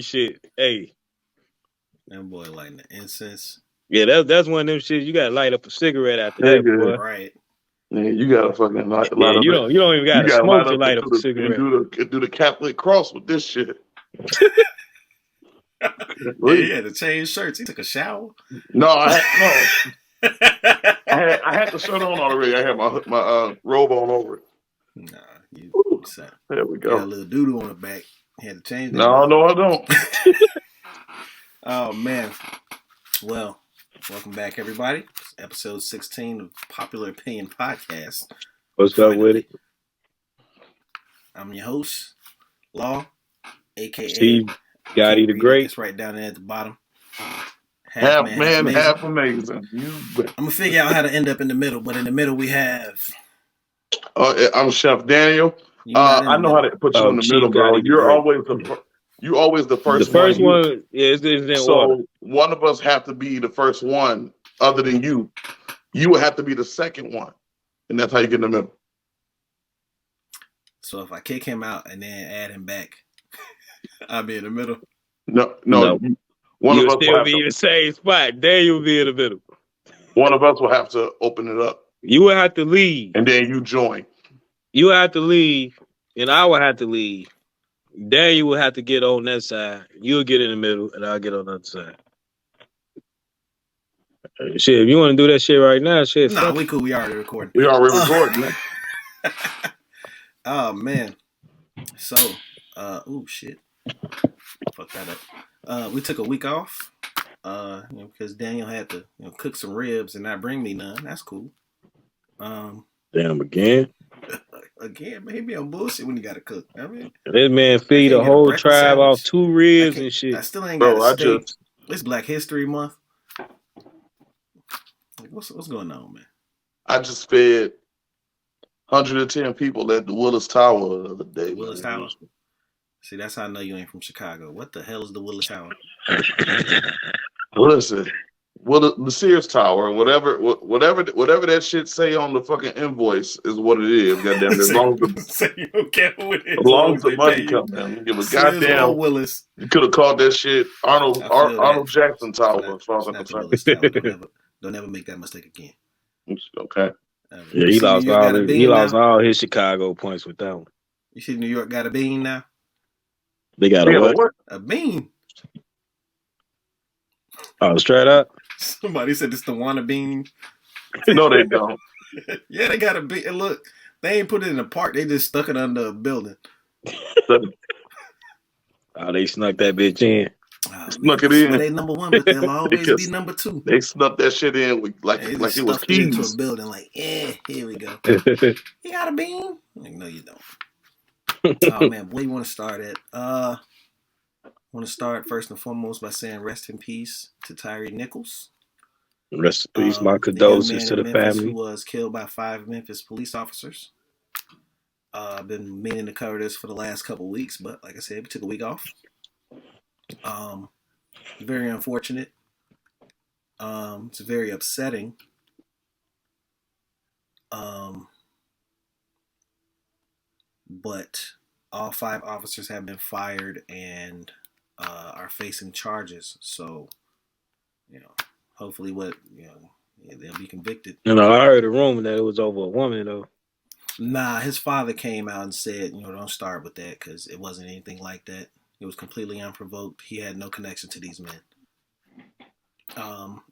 shit. Hey. That boy lighting the incense. Yeah, that's one of them shit. You gotta light up a cigarette after that, boy. Right. Yeah, you gotta fucking light Yeah, up. you don't even gotta smoke to light up a cigarette. And do the Catholic cross with this shit. Yeah, he had to change shirts. He took a shower. No, I had the shirt on already. I had my robe on over it. Nah, you said. There we go. Got a little doodle on the back. He had to change that. No, I don't. Oh man. Well, welcome back, everybody. It's episode 16 of Popular Opinion Podcast. What's up with it? I'm your host, Law, aka Steve Gotti the Great. It's right down there at the bottom. Half man, half amazing. I'm gonna figure out how to end up in the middle, but in the middle we have. I'm Chef Daniel. I know how to put you in the middle, bro. You're always the first. The first one, yeah, it's in so order. One of us have to be the first one, other than you. You would have to be the second one, and that's how you get in the middle. So if I kick him out and then add him back, I'll be in the middle. No. One of us still be in the same spot. There you'll be in the middle. One of us will have to open it up. You will have to leave, and then you join. You have to leave, and I will have to leave. Then you will have to get on that side. You'll get in the middle, and I'll get on the other side. Shit, if you want to do that shit right now, shit. Nah, we cool. We already recording. Man. Oh man. So, oh shit. Fuck that up. We took a week off. Because Daniel had to cook some ribs and not bring me none. That's cool. Damn again. Again, maybe I'm bullshit when you gotta cook. I mean, this man feed a whole tribe off 2 ribs and shit. I still ain't got a steak. It's Black History Month. Like, what's going on, man? I just fed 110 people at the Willis Tower the other day. Willis Tower. See, that's how I know you ain't from Chicago. What the hell is the Willis Tower? Listen, the Sears Tower, whatever that shit say on the fucking invoice is what it is. Goddamn, as long as the money comes in, give a goddamn. Willis. You could have called that shit Arnold Jackson Tower. As far as I'm concerned. Don't ever make that mistake again. Okay. Yeah, he lost all his Chicago points with that one. You see, New York got a bean now. They got a what? A bean. Oh, straight up. Somebody said it's the wanna bean. No, they don't. Yeah, they got a bean. And look, they ain't put it in a park. They just stuck it under a building. Oh, they snuck that bitch in. Snuck it in. They number one, but they'll always be number 2. They snuck that shit in like it was keys. Into a building, like, here we go. You got a bean? Like, no, you don't. Oh man, where you want to start at? I want to start first and foremost by saying rest in peace to Tyree Nichols. Rest in peace. My condolences to the family. Who was killed by 5 Memphis police officers. I've been meaning to cover this for the last couple of weeks, but like I said, we took a week off. Very unfortunate. It's very upsetting. But all 5 officers have been fired and are facing charges. So, hopefully they'll be convicted. I heard a rumor that it was over a woman, though. Nah, his father came out and said, don't start with that because it wasn't anything like that. It was completely unprovoked. He had no connection to these men.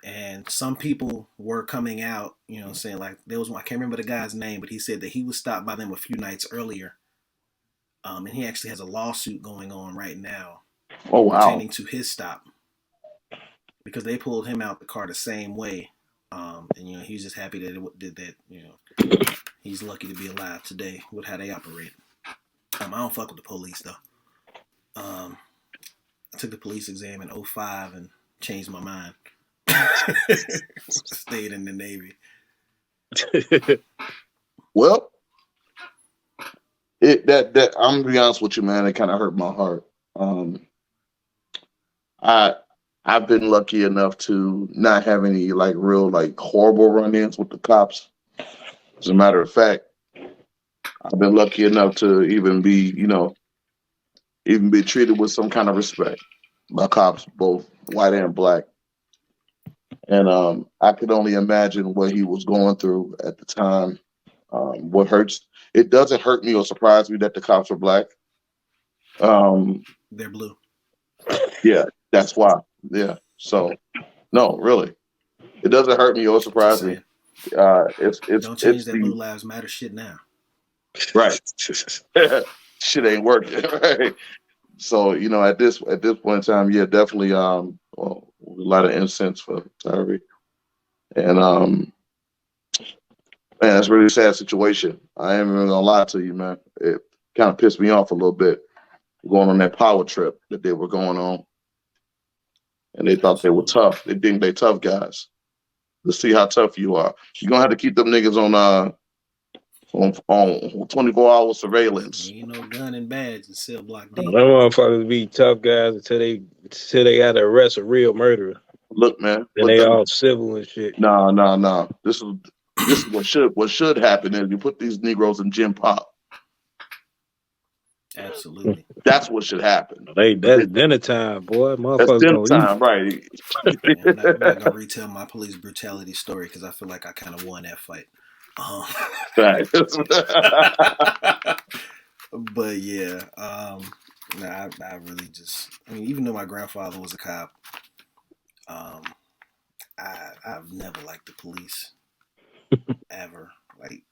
And some people were coming out, saying like there was one, I can't remember the guy's name, but he said that he was stopped by them a few nights earlier. And he actually has a lawsuit going on right now. Oh, wow. Pertaining to his stop. Because they pulled him out the car the same way. And he was just happy that it did that, he's lucky to be alive today with how they operate. I don't fuck with the police though. I took the police exam in 2005 and changed my mind. Stayed in the Navy. Well, I'm gonna be honest with you, man. It kind of hurt my heart. I've been lucky enough to not have any real horrible run-ins with the cops. As a matter of fact, I've been lucky enough to even be treated with some kind of respect. by cops, both white and black. And I could only imagine what he was going through at the time. What hurts, it doesn't hurt me or surprise me that the cops were black. They're blue. Yeah, that's why. Yeah. So no, really, it doesn't hurt me or Just surprise me. saying. Don't change It's that Blue the Lives Matter shit now. right. Shit ain't working. Right. So at this point in time, yeah, definitely well, a lot of incense for Tyree, and man, that's a really sad situation. I ain't even gonna lie to you, man. It kind of pissed me off a little bit going on that power trip that they were going on, and they thought they were Absolutely. tough. They think they tough guys. Let's see how tough you are. You're gonna have to keep them niggas on 24-hour surveillance. Ain't no gun and badge in cell block Them D. motherfuckers be tough guys until they got to arrest a real murderer. Look, man, Then they all civil and shit. nah. This is what should happen is you put these Negroes in gym pop. Absolutely. That's what should happen. That's dinner time, boy. That's Motherfuckers dinner gonna eat. time, right? Yeah, I'm not gonna retell my police brutality story because I feel like I kind of won that fight. Right. But yeah, nah, I really just, I mean, even though my grandfather was a cop, um, I've never liked the police ever. Like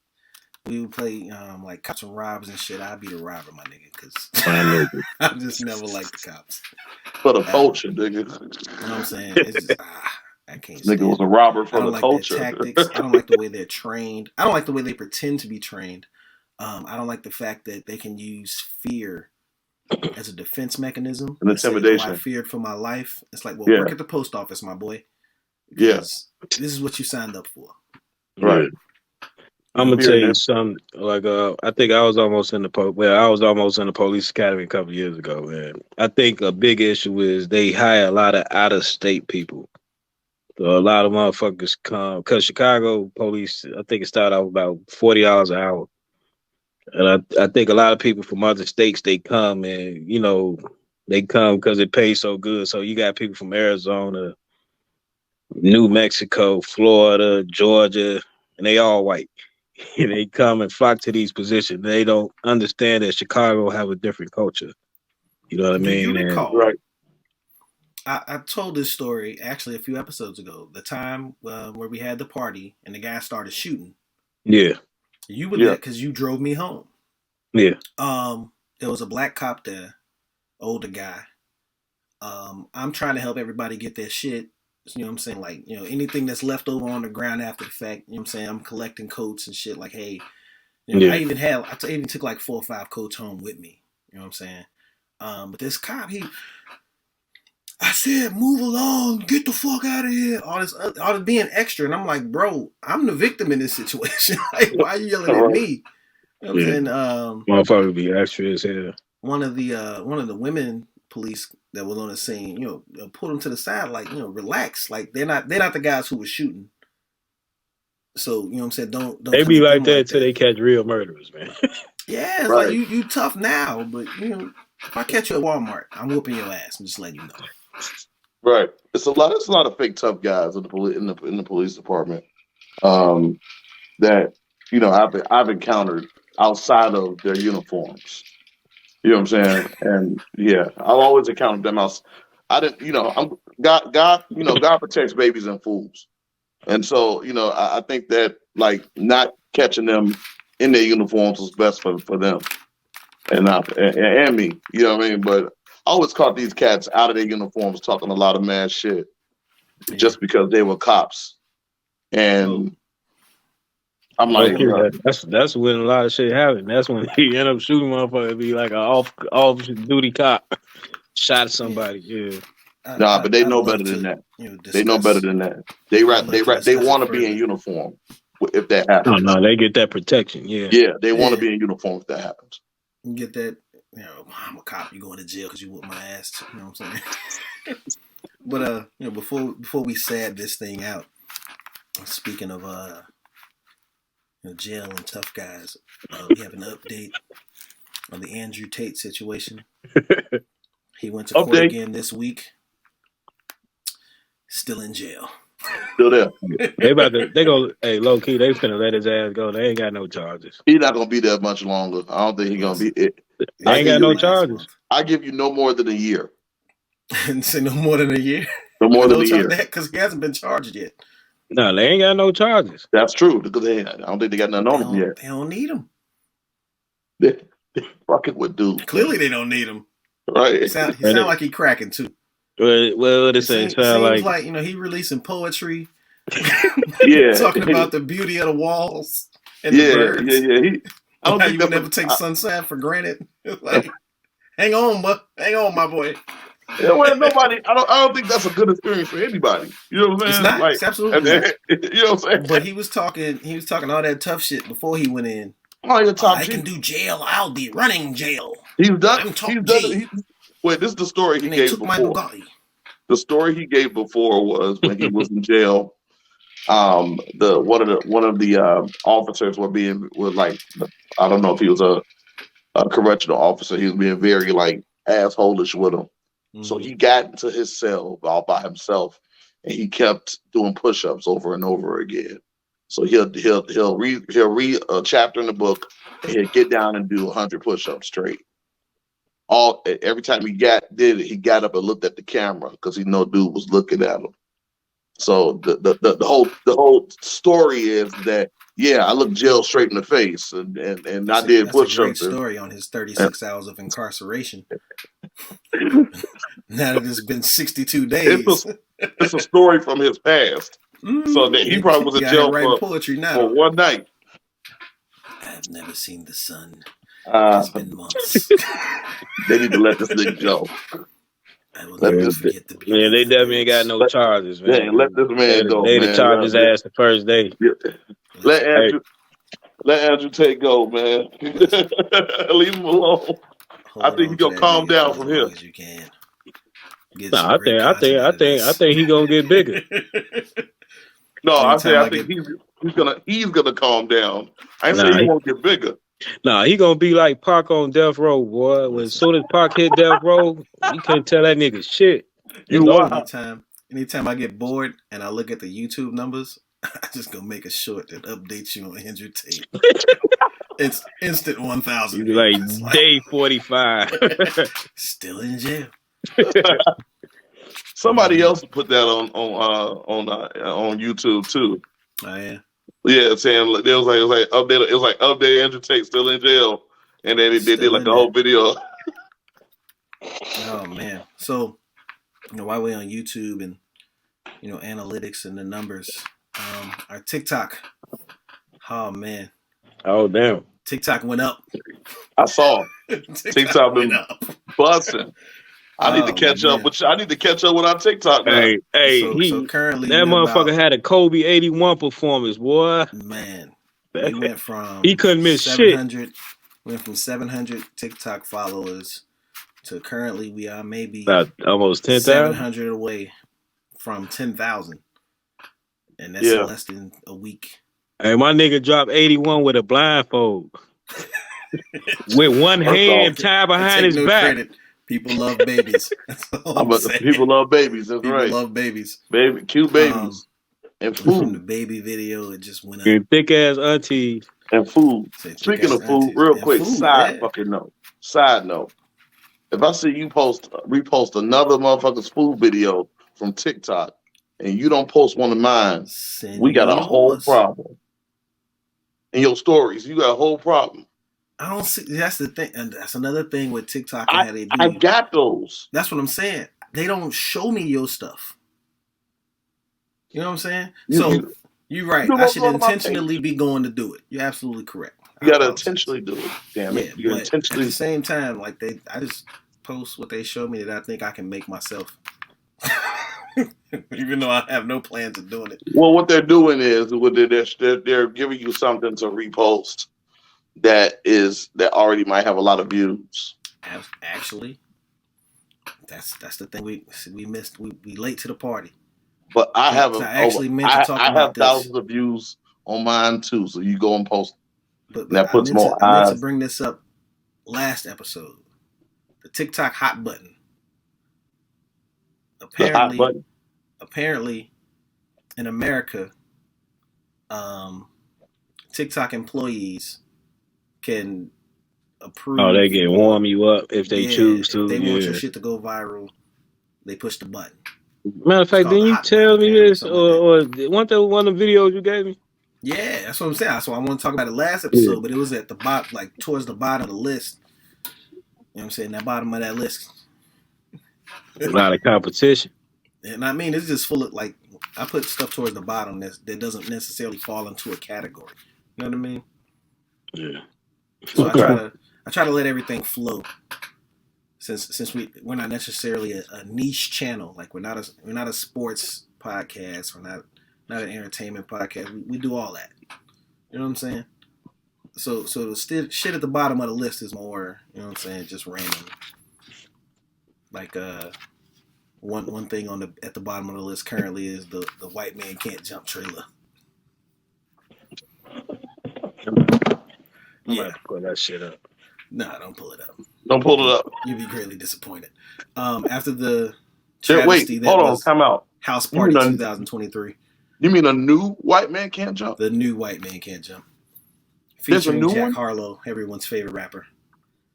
we would play like cops and robbers and shit. I'd be the robber, my nigga, because My nigga. I just never liked the cops. For the Ever. culture, nigga. You know what I'm saying? It's just I can't Nigga stand was a it. robber I for don't the like culture. their tactics. I don't like the way they're trained. I don't like the way they pretend to be trained. I don't like the fact that they can use fear as a defense mechanism And and say, "Oh, I intimidation. feared for my life." It's like, well, Yeah, work at the post office, my boy, yeah, because this is what you signed up for. right. I'm You gonna know? tell Fear you them. something. Like, I think I was almost in the police academy a couple years ago, and I think a big issue is they hire a lot of out of state people. So a lot of motherfuckers come because Chicago police. I think it started off about $40 an hour, and I think a lot of people from other states they come and they come because it pays so good. So you got people from Arizona, New Mexico, Florida, Georgia, and they all white. They come and flock to these positions. They don't understand that Chicago have a different culture. You know what I Do you mean? And recall? Right. I told this story actually a few episodes ago. The time where we had the party and the guy started shooting. yeah, You were there Yeah. because you drove me home. yeah, There was a black cop there, older guy. I'm trying to help everybody get their shit. You know what I'm saying? Like, anything that's left over on the ground after the fact, you know what I'm saying? I'm collecting coats and shit. Like, hey, yeah. I even took like 4 or 5 coats home with me. You know what I'm saying? But this cop, I said, move along, get the fuck out of here. All this being extra. And I'm like, bro, I'm the victim in this situation. Like, why are you yelling All at right. me? You know what I'm Yeah. saying? Motherfucker be extra as hell. One of the women police that was on the scene, pulled him to the side, like, relax. Like they're not the guys who were shooting. So, you know what I'm saying? Don't They come be at like them that like till that. they catch real murderers, man. Yeah, it's like Right. you tough now, but if I catch you at Walmart, I'm whooping your ass. I'm just letting you know. Right. It's a lot of fake tough guys in the police department. That I've encountered outside of their uniforms. You know what I'm saying? And yeah, I've always encountered them else. I didn't, I'm God protects babies and fools. And so, I think that like not catching them in their uniforms was best for them and me. You know what I mean? But I always caught these cats out of their uniforms talking a lot of mad shit Yeah. just because they were cops. Oh, And I'm like, That's when a lot of shit happen. That's when he end up shooting motherfucker. Be like a off duty cop shot yeah. somebody. Yeah, nah, but they I'd know love better than to, that. They know better discuss. than that. I'd love to They discuss it want to be in further. uniform if that oh happens. no, they get that protection. Yeah, Yeah, they want to Yeah, be in uniform if that happens. you get that. I'm a cop. You going to jail because you whooped my ass. You know what I'm saying? But before we sad this thing out, speaking of jail and tough guys, we have an update on the Andrew Tate situation. He went to court Update. again this week. Still in jail. Still there. They go, hey, low key, they finna let his ass go. They ain't got no charges. He's not gonna be there much longer. I don't think he's gonna be it. They ain't got no charges. I give you no more than a year. And say no more than a year. No more than a year. Because he hasn't been charged yet. No, they ain't got no charges. That's true because I don't think they got nothing on him yet. They don't need him. They fucking with dude. Clearly, they don't need him. Right. He sound like he cracking too. Well, it seems like he releasing poetry. Yeah, talking about the beauty of the walls and the birds. Yeah. I don't think you would never take sunset for granted. Like, hang on, my boy. Yeah, well, nobody. I don't think that's a good experience for anybody. You know what I'm saying? It's not. Like, it's absolutely not. You know what I'm saying? But he was talking all that tough shit before he went in. I can do jail. I'll be running jail. He's done. Wait, this is the story he gave before. The story he gave before was when he was in jail. One of the officers was like, I don't know if he was a correctional officer. He was being very like assholish with him. Mm-hmm. So he got into his cell all by himself, and he kept doing push-ups over and over again. So he'll read a chapter in the book, and he'll get down and do 100 push-ups straight. Every time he did it, he got up and looked at the camera because he know dude was looking at him. So the whole story is that I looked jail straight in the face and I did push-ups. That's a great story on his 36 hours of incarceration. Now that it's been 62 days. It's a story from his past. So that he probably was in jail for one night. I've never seen the sun. It's been months. They need to let this nigga go. I will never forget the man, they definitely ain't got no charges, man. Yeah, let this man go. They charge his ass the first day. Yeah. Let Andrew Tate go, man. Leave him alone. I think he's gonna calm down from here. As you can. I think he's gonna get bigger. No, I think he's gonna calm down. I ain't saying he won't get bigger. Nah, he gonna be like Pac on death row, boy. When as soon as Pac hit death row, you couldn't tell that nigga shit. Anytime I get bored and I look at the YouTube numbers, I just go make a short that updates you on Andrew Tate. It's instant 1,000. You be like day 45. Still in jail. Somebody else put that on YouTube too. Oh yeah. Yeah, saying it was like update Andrew Tate still in jail, and then they did like the whole video. Oh man! So while we're on YouTube and analytics and the numbers, our TikTok. Oh man! Oh damn! TikTok went up. I saw TikTok been busting. I need to catch up with our TikTok now. So currently that motherfucker had a Kobe 81 performance, boy. Man, we went from he couldn't miss shit. Went from 700 TikTok followers to currently we are maybe about almost 10,000. 700 away from 10,000, and that's less than a week. Hey, my nigga dropped 81 with a blindfold, with one hand tied behind his back. Credit. People love babies. People love babies. That's right. People love babies. Cute babies. And food. From the baby video, it just went up. And thick ass aunties. And food. Speaking of food, real quick, side note. If I see you repost another motherfucker's food video from TikTok and you don't post one of mine, we got a whole problem. In your stories, you got a whole problem. I don't see. That's the thing, and that's another thing with TikTok and how they do. I got those. That's what I'm saying. They don't show me your stuff. You know what I'm saying? You're right. I should intentionally be going to do it. You're absolutely correct. You gotta intentionally do it. Damn it! You intentionally. At the same time, like I just post what they show me that I think I can make myself. Even though I have no plans of doing it. Well, what they're doing is they're giving you something to repost. That already might have a lot of views. Actually, that's the thing we missed. We late to the party. But I have thousands of views on mine too. So you go and post. But that puts more eyes. I meant to bring this up last episode. The TikTok hot button. apparently, in America, TikTok employees can approve. Oh, they can warm you up if they choose to. If they want your shit to go viral, they push the button. Matter of fact, didn't you tell me this, or one of the videos you gave me? Yeah, that's what I'm saying. So I want to talk about it last episode, but it was at the bottom, like towards the bottom of the list. You know what I'm saying? That bottom of that list. A lot of competition. And I mean, it's just full of, like, I put stuff towards the bottom that doesn't necessarily fall into a category. You know what I mean? Yeah. So I try to let everything flow. Since we're not necessarily a niche channel, like we're not a sports podcast, we're not an entertainment podcast. We do all that. You know what I'm saying? So the shit at the bottom of the list is more, you know what I'm saying, just random. Like one thing at the bottom of the list currently is the White Man Can't Jump trailer. Yeah, pull that shit up. Nah, don't pull it up. Don't pull it up. You'd be greatly disappointed. After the travesty that was time out. House Party 2023. You mean a new White Man Can't Jump? The new White Man Can't Jump. There's a new Jack one? Harlow, everyone's favorite rapper.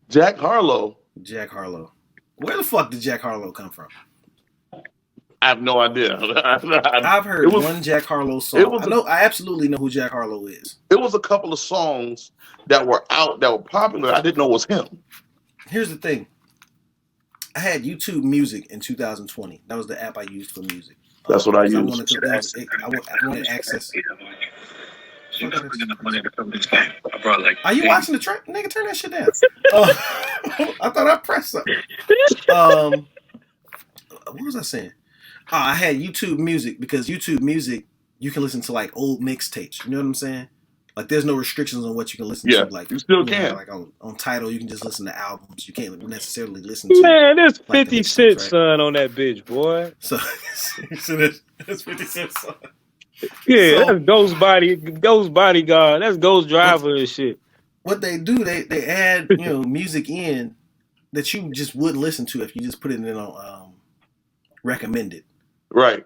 Jack Harlow. Jack Harlow. Where the fuck did Jack Harlow come from? I have no idea. I've heard one Jack Harlow song. I absolutely know who Jack Harlow is. It was a couple of songs that were out that were popular. I didn't know it was him. Here's the thing. I had YouTube Music in 2020. That was the app I used for music. That's what I used. I wanted access. Are you watching the track? Nigga, turn that shit down. I thought I pressed something. What was I saying? I had YouTube Music because YouTube Music, you can listen to like old mixtapes. You know what I'm saying? Like there's no restrictions on what you can listen to. Like you still can. Like on Tidal, you can just listen to albums. You can't necessarily listen to. Man, there's 50 Cent son on that bitch, boy. So that's 50 Cent son. Yeah, that's Ghost Bodyguard. That's Ghost Driver and shit. What they do, they add music in that you just wouldn't listen to if you just put it in on recommended. Right.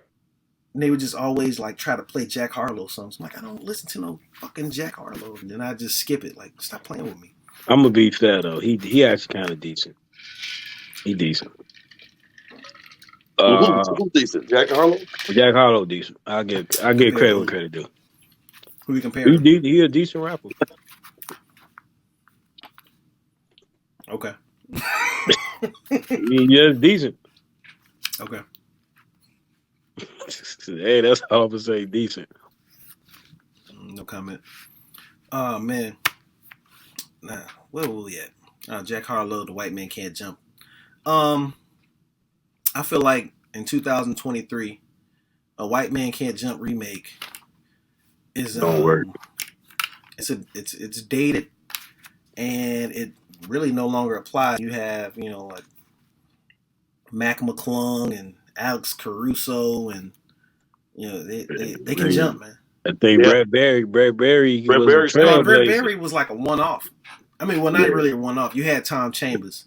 And they would just always like try to play Jack Harlow songs. I'm like, I don't listen to no fucking Jack Harlow. And then I just skip it. Like, stop playing with me. I'm gonna be fair though. He actually kind of decent. He decent. Who's decent? Jack Harlow? Jack Harlow decent. I get credit where credit due. Who you comparing? He a decent rapper. Okay. He just decent. Okay. Hey, that's all I'm gonna say. Decent. No comment. Oh man. Nah, where were we at? Jack Harlow, The White Man Can't Jump. I feel like in 2023, A White Man Can't Jump remake is don't work. It's dated and it really no longer applies. You have like Mac McClung and Alex Caruso and they can jump, man. I think Brad Berry was like a one-off. I mean, well, not really a one-off. You had Tom Chambers,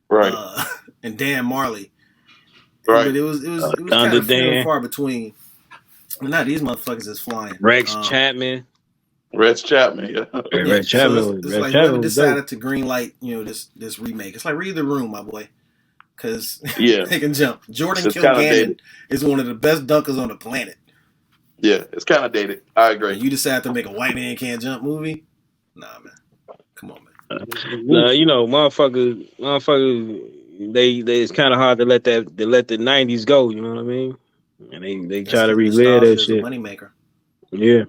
right, and Dan Marley, right. But it was kind of few and far between. Now these motherfuckers is flying. Rex Chapman, yeah. Rex Chapman. So it's like whoever decided to greenlight, this remake. It's like read the room, my boy, because they can jump. Jordan Kilgannon is one of the best dunkers on the planet. Yeah, it's kind of dated. I agree. And you decide to make a White Man Can't Jump movie? Nah, man. Come on, man. Motherfuckers, they it's kind of hard to let the 90s go. You know what I mean? And they try to relive that shit. Moneymaker. Yeah,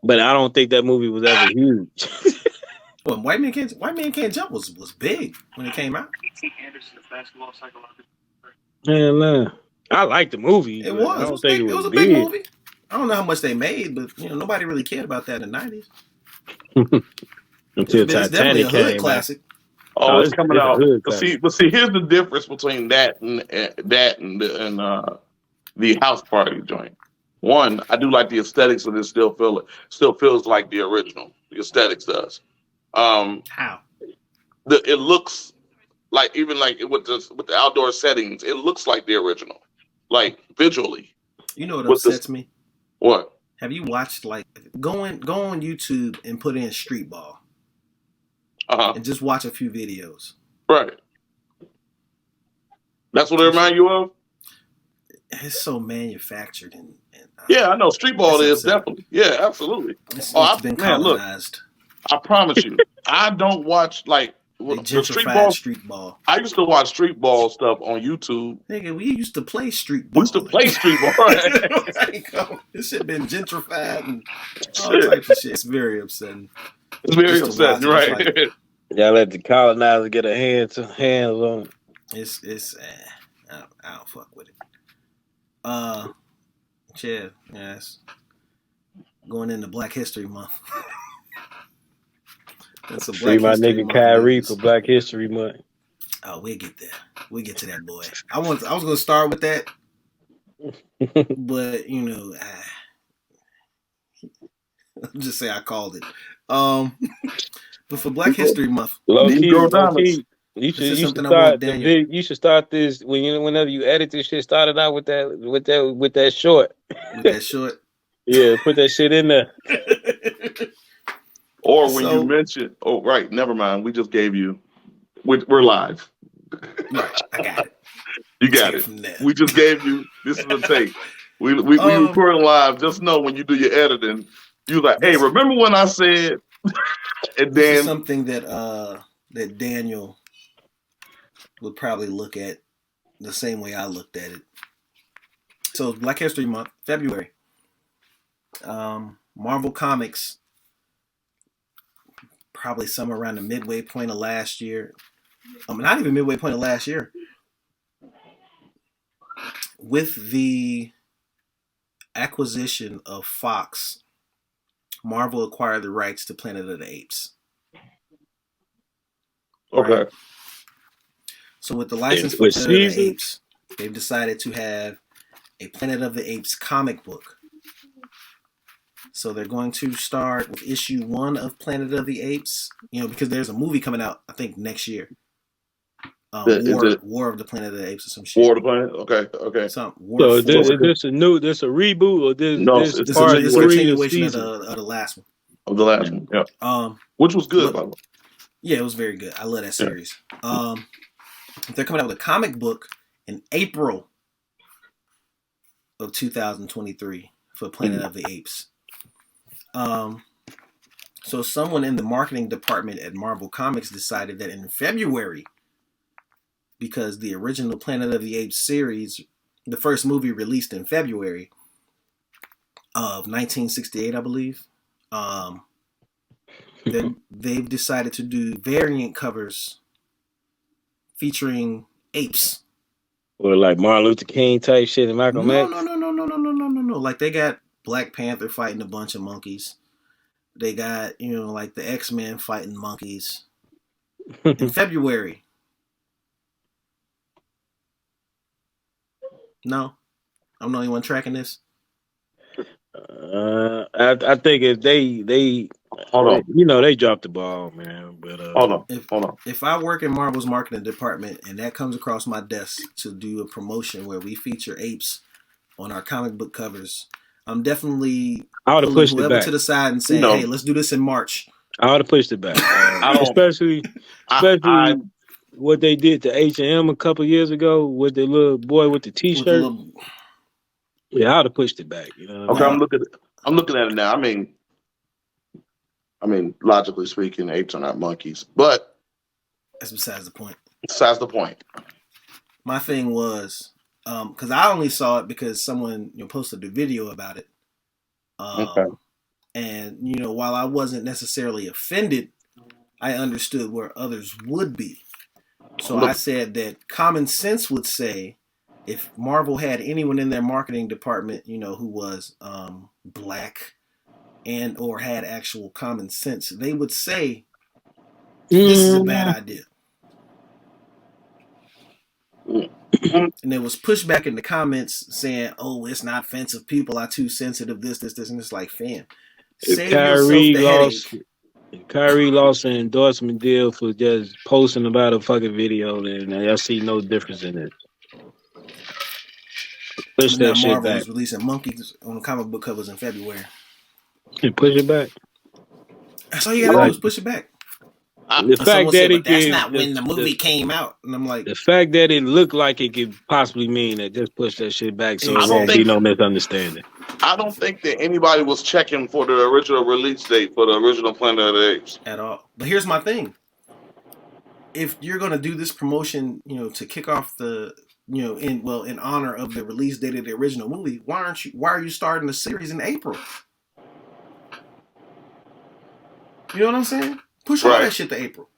but I don't think that movie was ever huge. Well, White Man Can't Jump was big when it came out. Man, I like the movie. It was. It was a big movie. I don't know how much they made, but nobody really cared about that in the 90s. Until Titanic came out. Classic. Oh, it's coming out. But see, here's the difference between that and the House Party joint. One, I do like the aesthetics of this. Still feels like the original. The aesthetics does. How? It looks Like even like with the outdoor settings, it looks like the original, like visually. You know what With upsets me? What? Have you watched like go on YouTube and put in street ball and just watch a few videos? Right. That's what it reminds you of. It's so manufactured and yeah, I know street ball is definitely. Yeah, absolutely. It's been man, look, colonized. I promise you, I don't watch like They the street street ball. I used to watch street ball stuff on YouTube. Nigga, we used to play street ball. We used to play street ball. Right? This shit been gentrified and all types of shit. It's very upsetting. It's very upsetting, right? Like, y'all let the colonizer get a hands on it. It's I don't fuck with it. Yes. Going into Black History Month. That's a Black my History nigga Month Kyrie for Black History Month. Oh, we'll get there. We'll get to that, boy. I was gonna start with that, but I'll just say I called it. But for Black History Month, you should start this whenever you edit this shit. Start it out with that short. With that short. Yeah, put that shit in there. Or when you mention, right, never mind. We just gave you. We're live. Right, I got it. You got it. We just gave you. This is a take. We recording live. Just know when you do your editing, you like, hey, remember when I said? And then something that Daniel would probably look at the same way I looked at it. So Black History Month, February. Marvel Comics, probably somewhere around the midway point of last year. Not even midway point of last year. With the acquisition of Fox, Marvel acquired the rights to Planet of the Apes. Okay. Right? So with the license for Planet of the Apes, they've decided to have a Planet of the Apes comic book. So they're going to start with issue 1 of Planet of the Apes, because there's a movie coming out, I think, next year. War of the Planet of the Apes or some shit. War of the Planet? Okay. So is this a reboot or this is a continuation of the last one? Of the last one, yeah. Which was good, by the way. Yeah, it was very good. I love that series. They're coming out with a comic book in April of 2023 for Planet of the Apes. So someone in the marketing department at Marvel Comics decided that in February, because the original Planet of the Apes series, the first movie released in February of 1968, I believe, then they've decided to do variant covers featuring apes. Or like Martin Luther King type shit and Malcolm X? No. Like they got Black Panther fighting a bunch of monkeys. They got, like the X-Men fighting monkeys. In February. No? I'm the only one tracking this? I think if they hold on. They dropped the ball, man. But hold on. If I work in Marvel's marketing department and that comes across my desk to do a promotion where we feature apes on our comic book covers, I'm definitely pulling whoever to the side and saying, "Hey, let's do this in March." I would have pushed it back, especially what they did to H&M a couple years ago with the little boy with the T-shirt. Yeah, I would have pushed it back. Okay, I'm looking at it now. I mean, logically speaking, apes are not monkeys, but that's besides the point. Besides the point. My thing was, because I only saw it because someone posted a video about it. Okay. And while I wasn't necessarily offended, I understood where others would be. So I said that common sense would say, if Marvel had anyone in their marketing department, who was black and or had actual common sense, they would say, this is a bad idea. And there was pushback in the comments saying, "Oh, it's not offensive. People are too sensitive. This, and it's like, fam, save yourself the headache. Kyrie lost an endorsement deal for just posting about a fucking video, and I see no difference in it. Push And now that shit Marvel back. is releasing monkeys on comic book covers in February. And push it back. That's all you gotta do is push it back. The And fact someone said, that but it that's can, not when the movie came out. And I'm like, the fact that it looked like it could possibly mean that, just push that shit back so it won't exactly. be no misunderstanding. I don't think that anybody was checking for the original release date for the original Planet of the Apes At all. But here's my thing. If you're gonna do this promotion, to kick off the in honor of the release date of the original movie, why are you starting the series in April? You know what I'm saying? Push all that shit to April.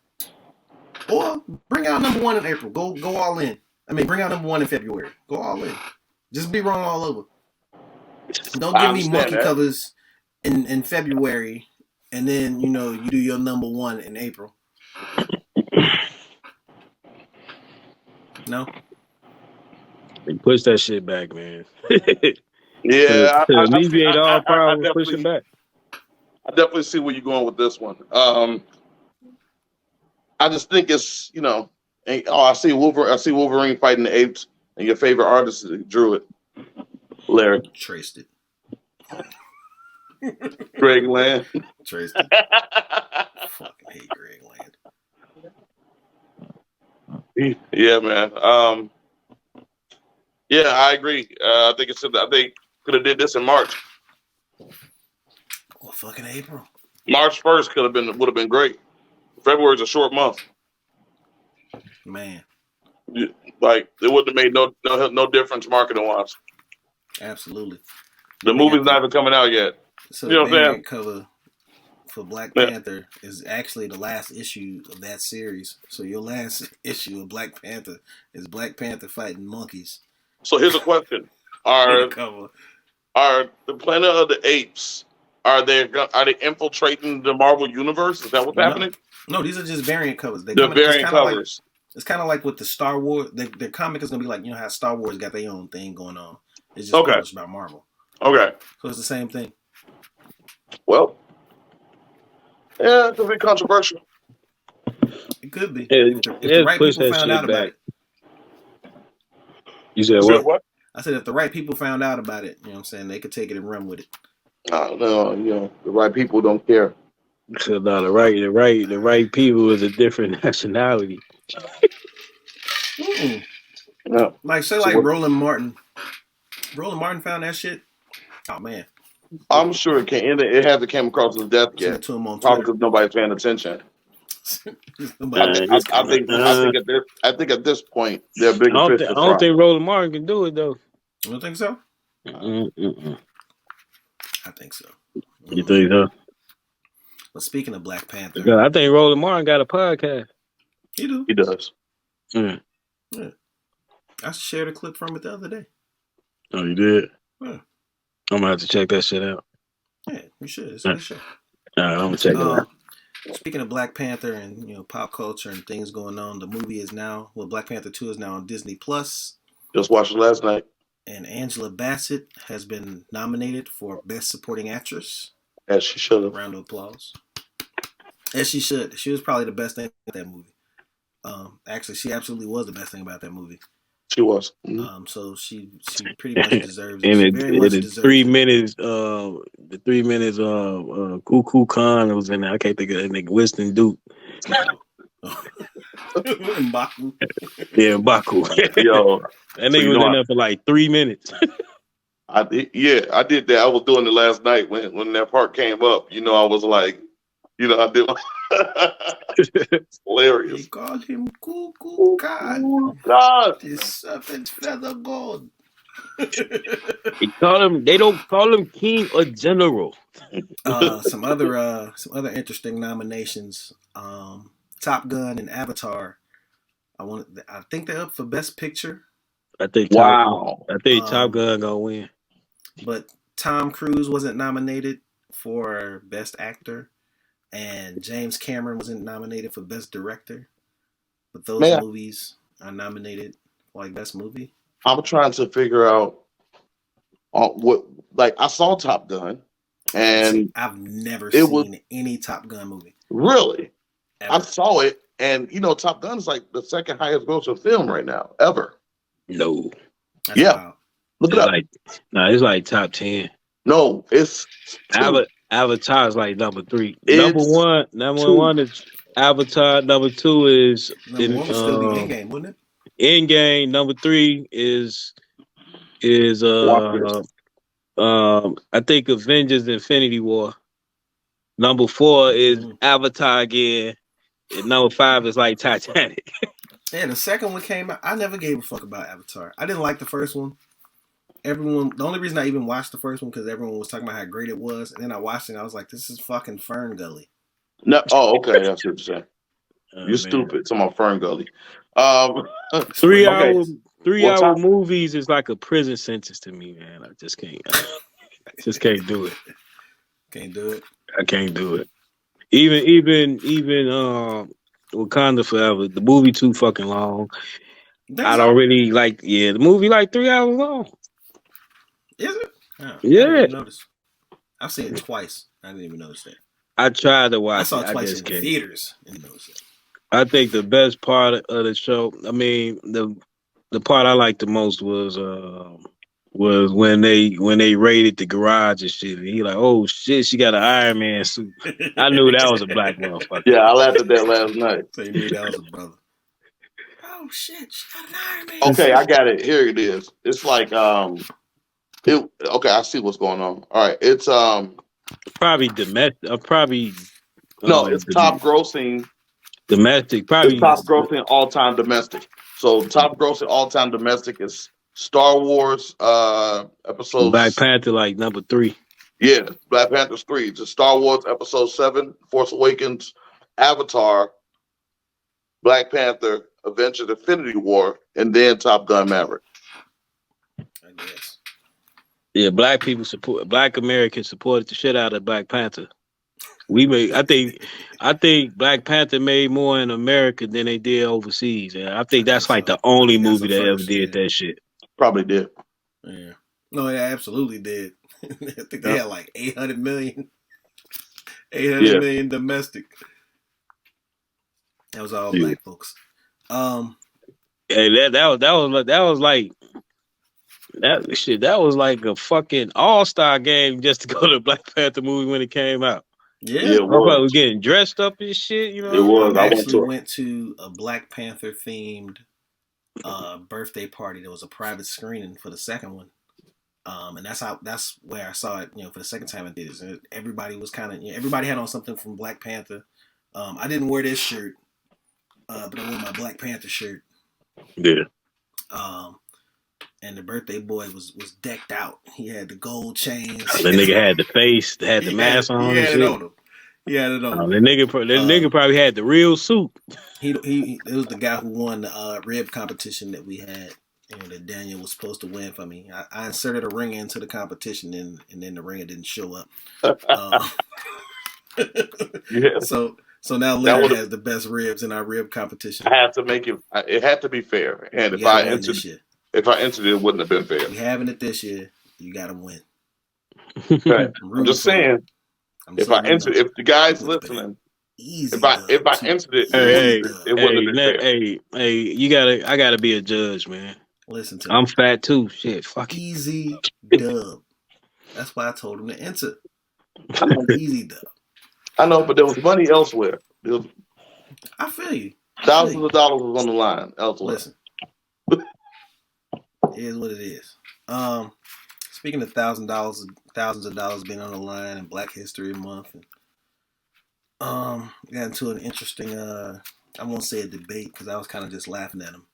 Or bring out number 1 in April. Go all in. I mean, bring out number 1 in February. Go all in. Just be wrong all over. Don't give me monkey covers in February, and then you do your number 1 in April. No. Push that shit back, man. Yeah, to alleviate all problems, push it back. I definitely see where you're going with this one. I just think it's I see Wolverine fighting the apes, and your favorite artist drew it, Larry. Traced it. Greg Land. Traced it. Fucking hate Greg Land. Yeah, man. Yeah, I agree. I think could have did this in March. Well, fucking April. March 1st would have been great. February's a short month. Man. Like it wouldn't have made no difference marketing wise. Absolutely. The movie's not even coming out yet. So the variant cover for Black Panther is actually the last issue of that series. So your last issue of Black Panther is Black Panther fighting monkeys. So here's a question: Are the Planet of the Apes? Are they infiltrating the Marvel universe? Is that what's happening? No, these are just variant covers. They're variant covers. It's kind of like with the Star Wars. Their comic is gonna be like how Star Wars got their own thing going on. It's just published by Marvel. Okay. So it's the same thing. Well, yeah, it could be controversial. It could be. If the right people found out about it. You said what? I said if the right people found out about it, what I'm saying, they could take it and run with it. I don't know, the right people don't care. So no, the right people is a different nationality. No. Like Roland Martin. Roland Martin found that shit. Oh man. I'm sure it hasn't came across his death yet. Probably because nobody's paying attention. I think at this point they're bigger fish to fry. I don't think Roland Martin can do it though. You don't think so? I think so. You think so? Well, speaking of Black Panther, I think Roland Martin got a podcast. He does. Yeah. I shared a clip from it the other day. Oh, you did? Yeah. I'm gonna have to check that shit out. Yeah, you should. It's a good show. I'm gonna check it out. Speaking of Black Panther and pop culture and things going on, the movie is now Black Panther 2 is now on Disney Plus. Just watched it last night. And Angela Bassett has been nominated for Best Supporting Actress. As she should have. Round of applause. As she should. She was probably the best thing about that movie. Actually, she absolutely was the best thing about that movie. She was. So she pretty much deserves it. And the 3 minutes, the 3 minutes Cuckoo Khan was in there. I can't think of that nigga. Winston Duke. Mbaku. Yeah, Mbaku. Yo, that nigga was in there for like 3 minutes. I did that. I was doing it last night when that part came up. I was like, I did. It's hilarious. They called him Cuckoo Khan. God, the serpent feather god. They don't call him king or general. Some other interesting nominations. Top Gun and Avatar. I think they're up for Best Picture. I think Top Gun gonna win. But Tom Cruise wasn't nominated for Best Actor, and James Cameron wasn't nominated for Best Director. But those movies are nominated for like Best Movie. I'm trying to figure out what. Like I saw Top Gun, and I've never seen any Top Gun movie. Really? Ever. I saw it, and Top Gun is like the second highest grossing film right now ever. No, That's Yeah, wild. look it it's up. like it's like top 10. No, it's two. Avatar is like number 3. Number It's one, number two. one is Avatar. Number 2 is Number in one would still be Endgame, wouldn't it? Endgame. Number 3 is Watch this. I think Avengers Infinity War. Number 4 is Mm-hmm. Avatar again. And number 5 is like Titanic. Yeah, the second one came out. I never gave a fuck about Avatar. I didn't like the first one. The only reason I even watched the first one because everyone was talking about how great it was, and then I watched it and I was like, this is fucking Fern Gully. No, oh, okay, that's what you're saying. Oh, You're man. stupid. It's on my Fern Gully. 3 Okay. hour 3 What hour time? movies is like a prison sentence to me, man. I just can't. I just can't do it. Can't do it. I can't do it. Even Wakanda Forever. The movie too fucking long. I don't really like. Yeah, the movie like 3 hours long. Is it? Oh, I didn't Yeah, even notice. I've seen it twice. I didn't even notice that. I tried to I watch saw it. it I twice just in can't. theaters. Didn't notice that. I think the best part of the show. I mean, the part I liked the most was when they raided the garage and shit. And he like, oh shit, she got an Iron Man suit. I knew that was a black motherfucker. Yeah, I laughed at that last night. So you knew that was a brother. Oh shit, she got an Iron Man Okay, suit. I got it. Here it is. It's like okay, I see what's going on. All right, it's Probably domestic. Probably no, it's top grossing. domestic. It's Probably top grossing all time domestic. So top grossing all time domestic is Star Wars Black episodes. Panther like number 3. Yeah, Black Panther's 3. It's Star Wars episode 7, Force Awakens, Avatar, Black Panther, Avengers Infinity War, and then Top Gun Maverick. I guess. Yeah, black Americans supported the shit out of Black Panther. I think Black Panther made more in America than they did overseas. And I think that's like so. the only I think that's movie the that ever first, did yeah. that shit. Probably did. Yeah. No, it absolutely did. I think they had like 800 million. 800 million domestic. That was all black folks. Hey, that was like that shit. That was like a fucking all-star game just to go to the Black Panther movie when it came out. Yeah, it Motherfucker was. was getting dressed up and shit. You know, It was. I actually went to a Black Panther themed birthday party. There was a private screening for the second one. And that's where I saw it, for the second time in theaters. And everybody was kind of, everybody had on something from Black Panther. I didn't wear this shirt, but I wore my Black Panther shirt. Yeah. And the birthday boy was decked out. He had the gold chains. The nigga had the face, had the mask on. He had it on him. He had it on him. The nigga probably had the real suit. It was the guy who won the rib competition that we had. That Daniel was supposed to win for me. I inserted a ringer into the competition, and then the ringer didn't show up. Yeah. So now Larry has the best ribs in our rib competition. I had to make it. It had to be fair, and if I entered it, it wouldn't have been fair. You having it this year, you got to win. Okay. I'm just saying. If the guys listening, if I entered it, it wouldn't have been fair. Hey, I gotta be a judge, man. Listen to me. I'm fat too. Shit, fuck it. Easy dub. That's why I told him to enter. Easy dub. I know, but there was money elsewhere. I feel you. Thousands of dollars was on the line elsewhere. Listen, it is what it is. Speaking of thousands of dollars being on the line and Black History Month, and got into an interesting. I won't say a debate because I was kind of just laughing at them.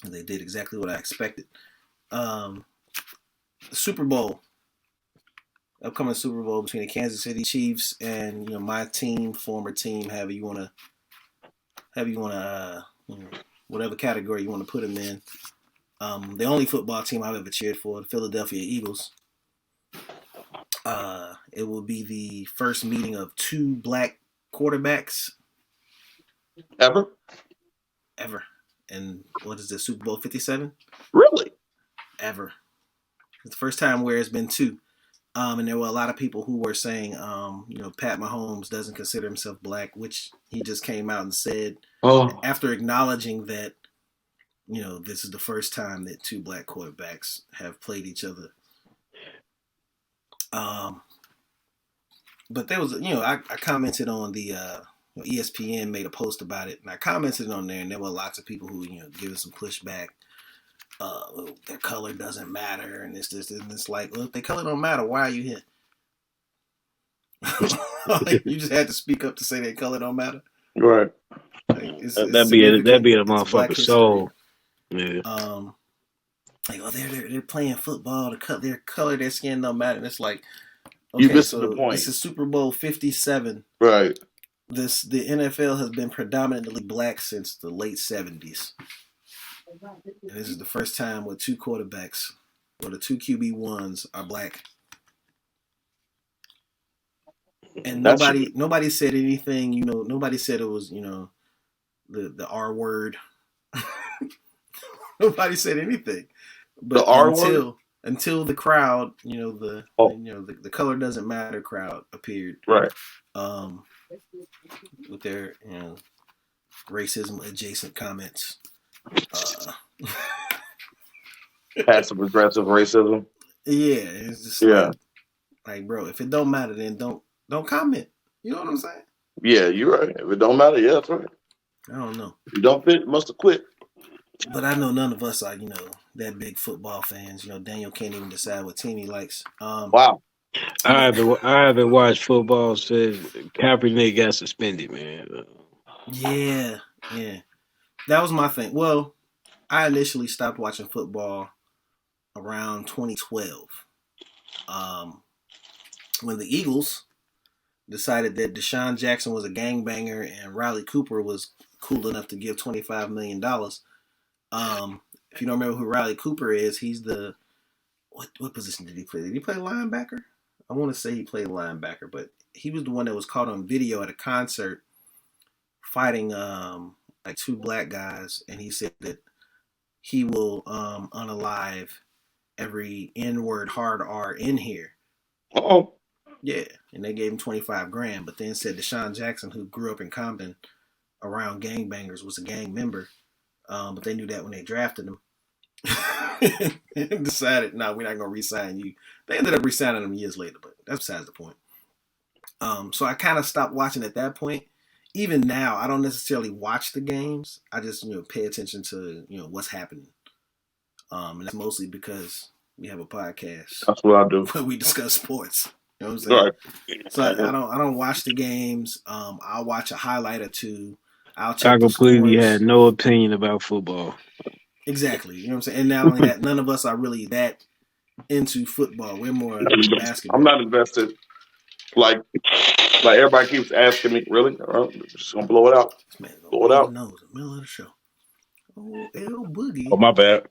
They did exactly what I expected. The Super Bowl, upcoming Super Bowl between the Kansas City Chiefs and my team, former team, however you want to, whatever category you want to put them in. The only football team I've ever cheered for, the Philadelphia Eagles. It will be the first meeting of two black quarterbacks ever. And what is this, Super Bowl 57? Really? Ever. It's the first time where it's been two. And there were a lot of people who were saying, Pat Mahomes doesn't consider himself black, which he just came out and said after acknowledging that, this is the first time that two black quarterbacks have played each other. But there was, I commented on the ESPN made a post about it, and I commented on there, and there were lots of people who, giving some pushback. Their color doesn't matter, and this, and it's like, well, if their color don't matter, why are you here? You just had to speak up to say their color don't matter, right? Like, that'd be a motherfucker soul. Yeah. They're playing football. Their color, their skin don't matter. And it's like, okay, you missed the point. This is Super Bowl 57. Right. The NFL has been predominantly black since the late 70s. And this is the first time with two quarterbacks, or the two QB1s are black. And nobody said anything, nobody said it was, the R word. Nobody said anything. But the R word? Until the crowd, the color doesn't matter crowd appeared. Right. With their, racism adjacent comments. Passive aggressive racism. Yeah, it's just like, bro, if it don't matter, then don't comment. You know what I'm saying? Yeah, you're right. If it don't matter, yeah, that's right. I don't know. If you don't fit, must have quit. But I know none of us are, that big football fans. Daniel can't even decide what team he likes. Wow. I haven't watched football since Kaepernick got suspended, man. Yeah. That was my thing. Well, I initially stopped watching football around 2012. When the Eagles decided that Deshaun Jackson was a gangbanger and Riley Cooper was cool enough to give $25 million. If you don't remember who Riley Cooper is, he's the what position did he play? Did he play linebacker? I want to say he played linebacker, but he was the one that was caught on video at a concert fighting like two black guys, and he said that he will unalive every N-word hard R in here. Oh. Yeah, and they gave him $25,000, but then said Deshaun Jackson, who grew up in Compton around gangbangers, was a gang member, but they knew that when they drafted him. And decided, no, we're not going to re-sign you. They ended up re-signing him years later, but that's besides the point. So I kind of stopped watching at that point. Even now, I don't necessarily watch the games. I just, pay attention to, what's happening. And that's mostly because we have a podcast. That's what I do. Where we discuss sports. You know what I'm saying? Right. So I don't watch the games. I'll watch a highlight or two. I'll check I completely had no opinion about football. Exactly. You know what I'm saying? And not only that, none of us are really that into football. We're more basketball. I'm not invested. Like everybody keeps asking me, really? Just gonna blow it out. Man, blow it out. No, it's the middle of the show. Oh, L Boogie. Oh, my bad.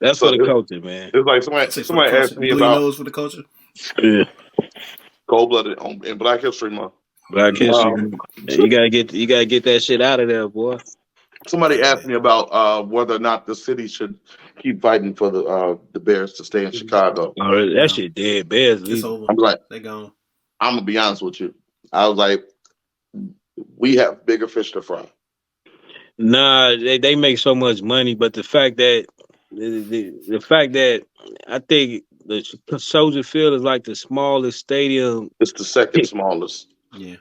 That's for the culture, man. It's like somebody asked me about nose for the culture. Yeah. Cold-blooded in Black History Month. Black History. You gotta get that shit out of there, boy. Somebody asked me about whether or not the city should keep fighting for the Bears to stay in Chicago. Oh, that shit dead. Bears. It's over. I'm like, they gone. I'm gonna be honest with you. I was like, we have bigger fish to fry. Nah, they make so much money, but the fact that I think the Soldier Field is like the smallest stadium. It's the second smallest. Yeah.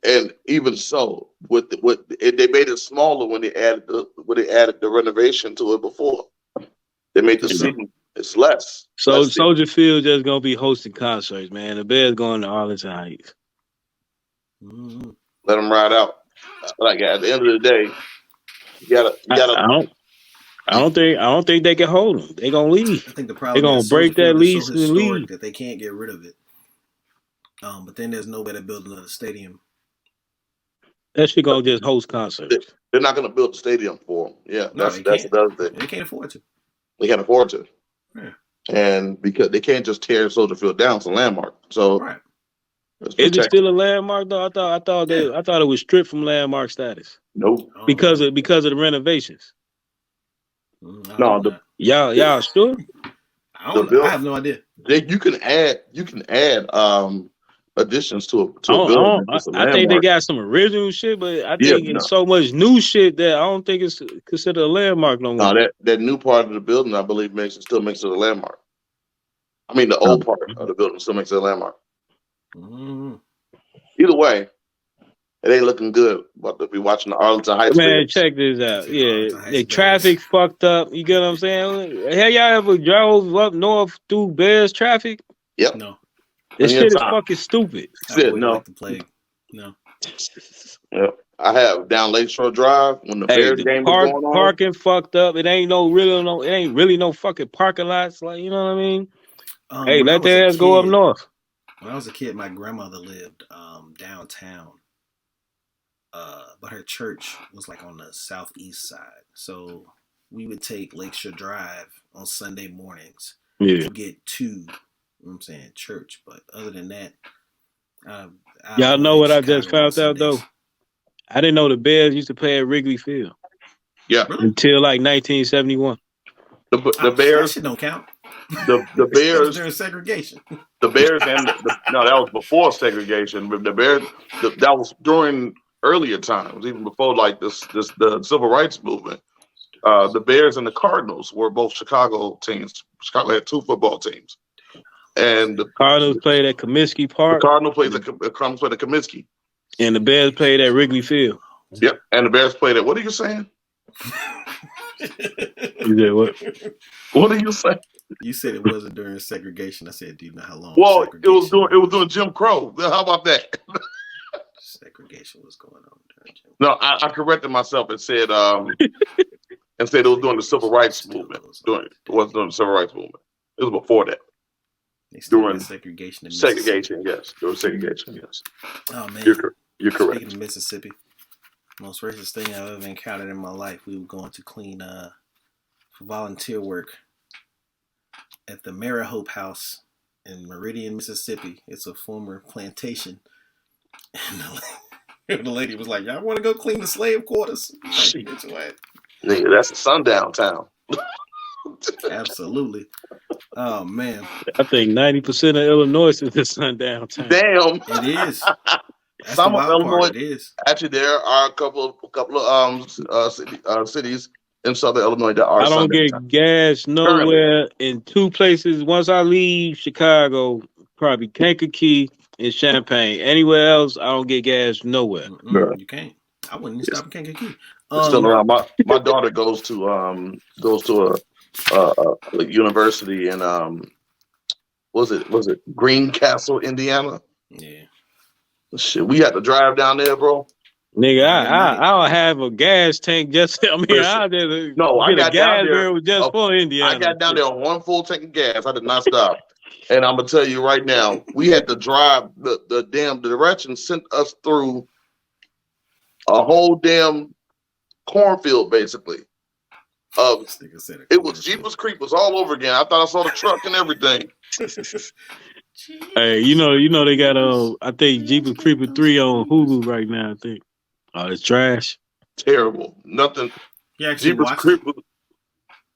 And even so, they made it smaller when they added the renovation to it before. They made the seating it's less. So Soldier Field just gonna be hosting concerts, man. The Bears going to Arlington Heights. Mm-hmm. Let them ride out. Like at the end of the day, you gotta. I don't think they can hold them. They gonna leave. I think the problem they're gonna break that lease and leave. That they can't get rid of it. But then there's no way to build another stadium. That shit gonna just host concerts. They're not gonna build a stadium for them. Yeah, that's the other thing. They can't afford to. They can't afford to. Yeah. And because they can't just tear Soldier Field down, it's a landmark. So right. Is it still a landmark though? I thought it was stripped from landmark status. Nope. Because of the renovations. No, y'all sure? I don't know. I have no idea. You can add additions to a building. It's a I think they landmark. got some original shit, but I Yeah, think it's so much new shit that I don't think it's considered a landmark no more. that new part of the building, I believe, still makes it a landmark. I mean, the old part of the building still makes it a landmark. Mm-hmm. Either way, it ain't looking good. But to be watching the Arlington Heights. Man, check this out. Yeah, the traffic fucked up. You get what I'm saying? Have y'all ever drove up north through Bears traffic? Yep. No. This shit is fucking stupid. No. Like the plague. No. Yep. I have down Lakeshore Drive when the Bears game was going on. Parking fucked up. It ain't really no fucking parking lots. Like, you know what I mean? Hey, let their ass go up north. When I was a kid, my grandmother lived downtown. But her church was like on the southeast side. So we would take Lakeshore Drive on Sunday mornings to get to, you know what I'm saying, church. But other than that, y'all know what I just found out though? I didn't know the Bears used to play at Wrigley Field. Yeah. Until like 1971. The Bears. That shit don't count. The Bears during segregation. The Bears and no, that was before segregation. But the Bears, that was during earlier times, even before like the civil rights movement. The Bears and the Cardinals were both Chicago teams. Chicago had two football teams, and the Cardinals played at Comiskey Park. The Cardinals played at Comiskey, and the Bears played at Wrigley Field. Yep, and the Bears played at. What are you saying? You said what? What are you saying? You said it wasn't during segregation. I said, do you know how long? Well, it was during Jim Crow. How about that? Segregation was going on during Jim No, Crow. I corrected myself and said it was during the civil rights movement. It wasn't during the civil rights movement. It was before that. During segregation. Segregation, yes. There was segregation, yes. Oh man, you're correct. Speaking of Mississippi, most racist thing I've ever encountered in my life. We were going to clean for volunteer work at the Marihope House in Meridian, Mississippi. It's a former plantation. And the lady was like, y'all want to go clean the slave quarters? Like, nigga, that's a sundown town. Absolutely. Oh, man. I think 90% of Illinois is a sundown town. Damn. It is. That's Some the of wild Illinois, part. It is. Actually, there are a couple of cities in Southern Illinois that are. I don't get gas nowhere in two places. Once I leave Chicago, probably Kankakee and Champaign. Anywhere else, I don't get gas nowhere. You can't. I wouldn't even stop in Kankakee. Still around. My daughter goes to a university in was it Greencastle, Indiana? Yeah. Shit, we had to drive down there, bro. Nigga, I'll have a gas tank just. I mean, I got a gas barrel just for Indiana. I got down there on one full tank of gas. I did not stop. And I'm gonna tell you right now, we had to drive the direction sent us through a whole damn cornfield, basically. It was Jeepers Creepers all over again. I thought I saw the truck and everything. Hey, you know they got I think Jeepers Creepers 3 on Hulu right now. I think. Oh, it's trash. Terrible. Nothing. You actually watched Creepers.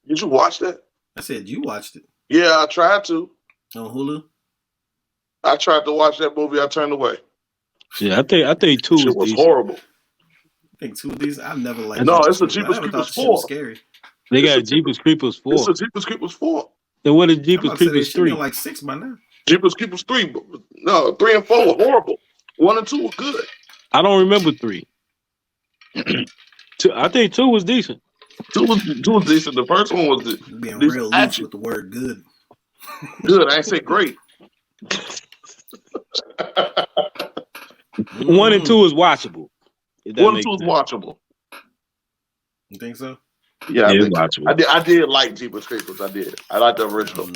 Did you watch that? I said you watched it. Yeah, I tried to. On Hulu? I tried to watch that movie. I turned away. Yeah, I think 2 was horrible. I think 2 of these I've never liked. No, it's a Jeepers Creepers 4. Scary. They got Jeepers Creepers 4. It's a Jeepers Creepers 4. Then what is Jeepers Creepers 3? Like 6 by now. Jeepers Creepers 3. No, 3 and 4 were horrible. 1 and 2 were good. I don't remember 3. I think 2 was decent. 2 was decent. The first one was being real loose with the word good. Good. I ain't say great. 1 and 2 is watchable. 1 and 2 is watchable. You think so? Yeah, it's watchable. I did like Jeepers Creepers. I did. I like the original.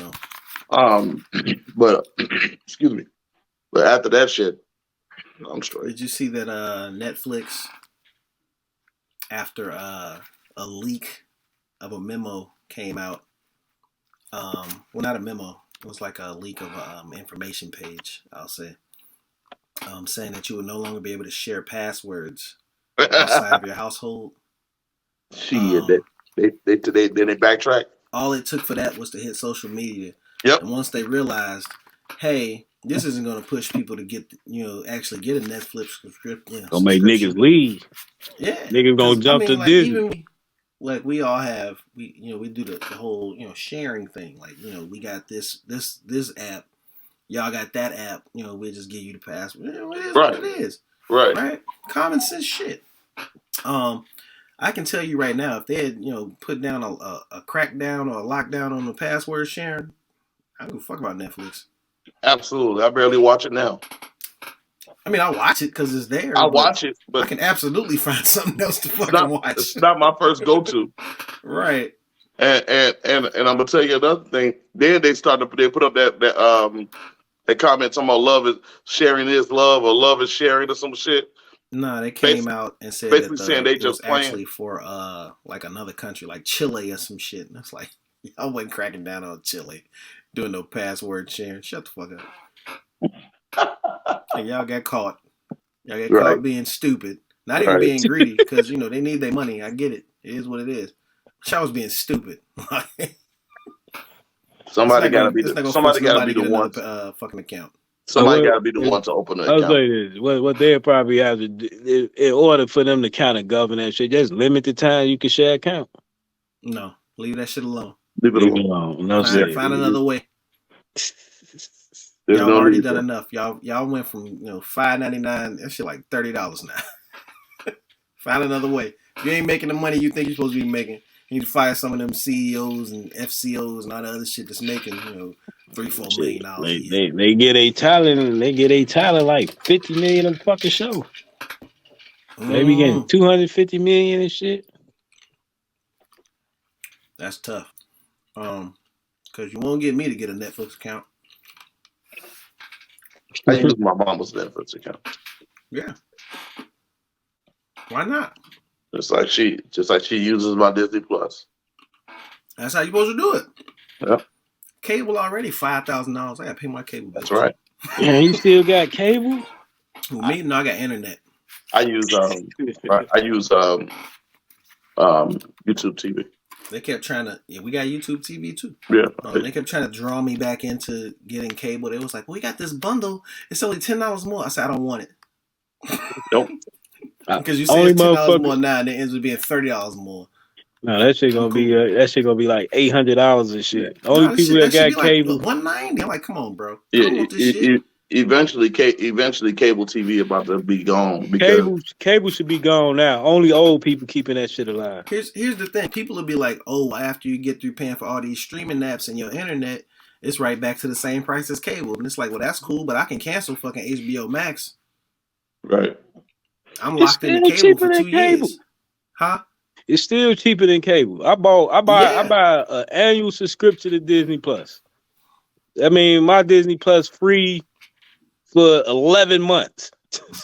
But excuse me. But after that shit, I'm straight. Did you see that Netflix, after a leak of a memo came out? Well, not a memo. It was like a leak of an information page, I'll say, saying that you will no longer be able to share passwords outside of your household. Shit, they backtrack. all it took for that was to hit social media. Yep. And once they realized, hey, this isn't going to push people to get, actually get a Netflix subscription. Gonna make niggas leave. Yeah. Niggas gonna jump to Disney. Even we all have, we do the whole, sharing thing. Like, we got this app. Y'all got that app. We'll just give you the password. It is what it is. Right. Common sense shit. I can tell you right now, if they had, put down a crackdown or a lockdown on the password sharing, I don't give a fuck about Netflix. Absolutely. I barely watch it now. I mean, I watch it because it's there. I watch it, but I can absolutely find something else to fucking watch. It's not my first go-to. Right. And I'm gonna tell you another thing. Then they put up that comment talking about love is sharing is love or love is sharing or some shit. No, they came out and said basically that saying they just was actually for like another country, like Chile or some shit. And it's like, I wasn't cracking down on Chile doing no password sharing. Shut the fuck up. And y'all got caught. Y'all got caught being stupid. Not even being greedy, because they need their money. I get it. It is what it is. Y'all was being stupid. Somebody gotta be the one fucking account. Somebody gotta be the one to open the account. I'll say this: what they probably have to do, in order for them to kind of govern that shit, just limit the time you can share account. No, leave that shit alone. Leave it alone. No, find another way. Y'all already done enough. Y'all went from $5.99. That shit like $30 now. Find another way. If you ain't making the money you think you're supposed to be making, you need to fire some of them CEOs and FCOs and all the other shit that's making $3-4 million. They get a talent. They get a talent like $50 million a fucking show. They be getting $250 million and shit. That's tough. Because you won't get me to get a Netflix account. I use my mama's Netflix account. Yeah. Why not? Just like she uses my Disney Plus. That's how you supposed to do it. Yep. Cable already $5,000. I gotta pay my cable bill. That's right. Yeah, you still got cable? Me? No, I got internet. I use YouTube TV. They kept trying to. Yeah, we got YouTube TV too. Yeah. They kept trying to draw me back into getting cable. They was like, "We got this bundle. It's only $10 more." I said, "I don't want it." Nope. Because you say it's $10 more now, and it ends up being $30 more. No, that shit gonna be like $800 and shit. Yeah. Only people that got cable, like $190. I'm like, come on, bro. Eventually, cable TV about to be gone. Because cable should be gone now. Only old people keeping that shit alive. Here's the thing. People will be like, oh, after you get through paying for all these streaming apps and your internet, it's right back to the same price as cable. And it's like, well, that's cool, but I can cancel fucking HBO Max. Right. I'm locked into cable for 2 years. Huh? It's still cheaper than cable. I buy an annual subscription to Disney Plus. I mean, my Disney Plus free for 11 months.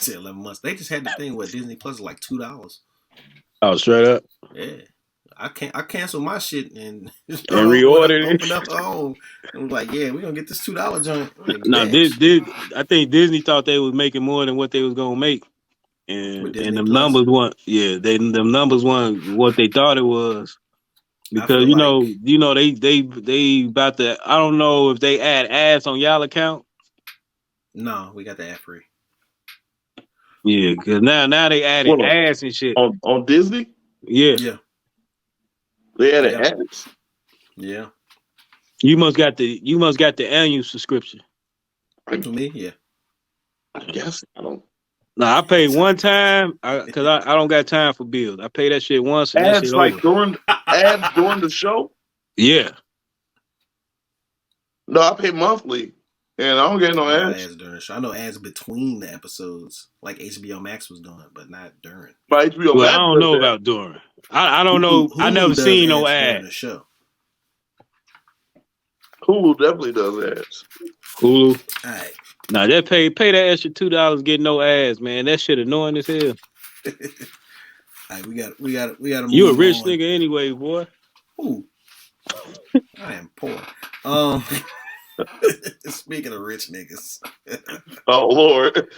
11 months. They just had the thing where Disney Plus is like $2. Oh, straight up. Yeah. I canceled my shit and reordered it. Open up home. And was like, yeah, we're gonna get this $2 joint. Like, no, I think Disney thought they was making more than what they was gonna make. And them numbers weren't them numbers weren't what they thought it was. Because they about to, I don't know if they add ads on y'all account. No, we got the ad free. Yeah, because now they added ads and shit. On Disney? Yeah. Yeah. They added ads? Yeah. You must got the annual subscription. To me, yeah. I guess I don't. No, I paid one time because I don't got time for bills. I pay that shit once. And ads that shit like over. during the show? Yeah. No, I pay monthly, and I don't get no ads during the show. I know ads between the episodes, like HBO Max was doing, but not during. But HBO Max, I don't know about during. I don't know. I never seen no ads. The show. Hulu definitely does ads. Hulu. All right. Nah, that pay that extra $2, get no ads, man. That shit annoying as hell. All right, we got to. You a rich nigga anyway, boy. Ooh. I am poor. Speaking of rich niggas. Oh Lord.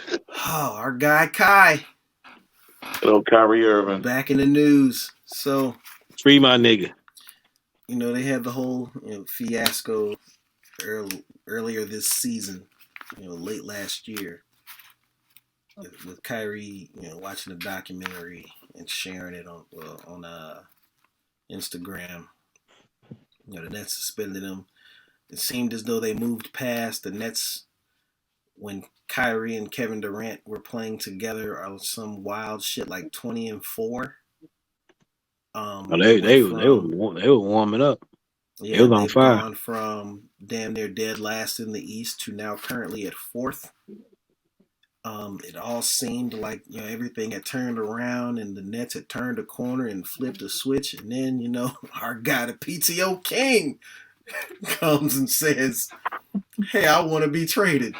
Oh, our guy Kai. Hello, Kyrie Irving. Back in the news. So free my nigga. they had the whole fiasco earlier this season, late last year, with Kyrie, watching the documentary and sharing it on Instagram. The Nets suspended him. It seemed as though they moved past the Nets when Kyrie and Kevin Durant were playing together on some wild shit like 20-4. They were warming up. Yeah, it was on they've fire. gone from damn near dead last in the East to now currently at fourth. It all seemed like everything had turned around and the Nets had turned a corner and flipped a switch, and then our guy, the PTO King, comes and says, "Hey, I want to be traded."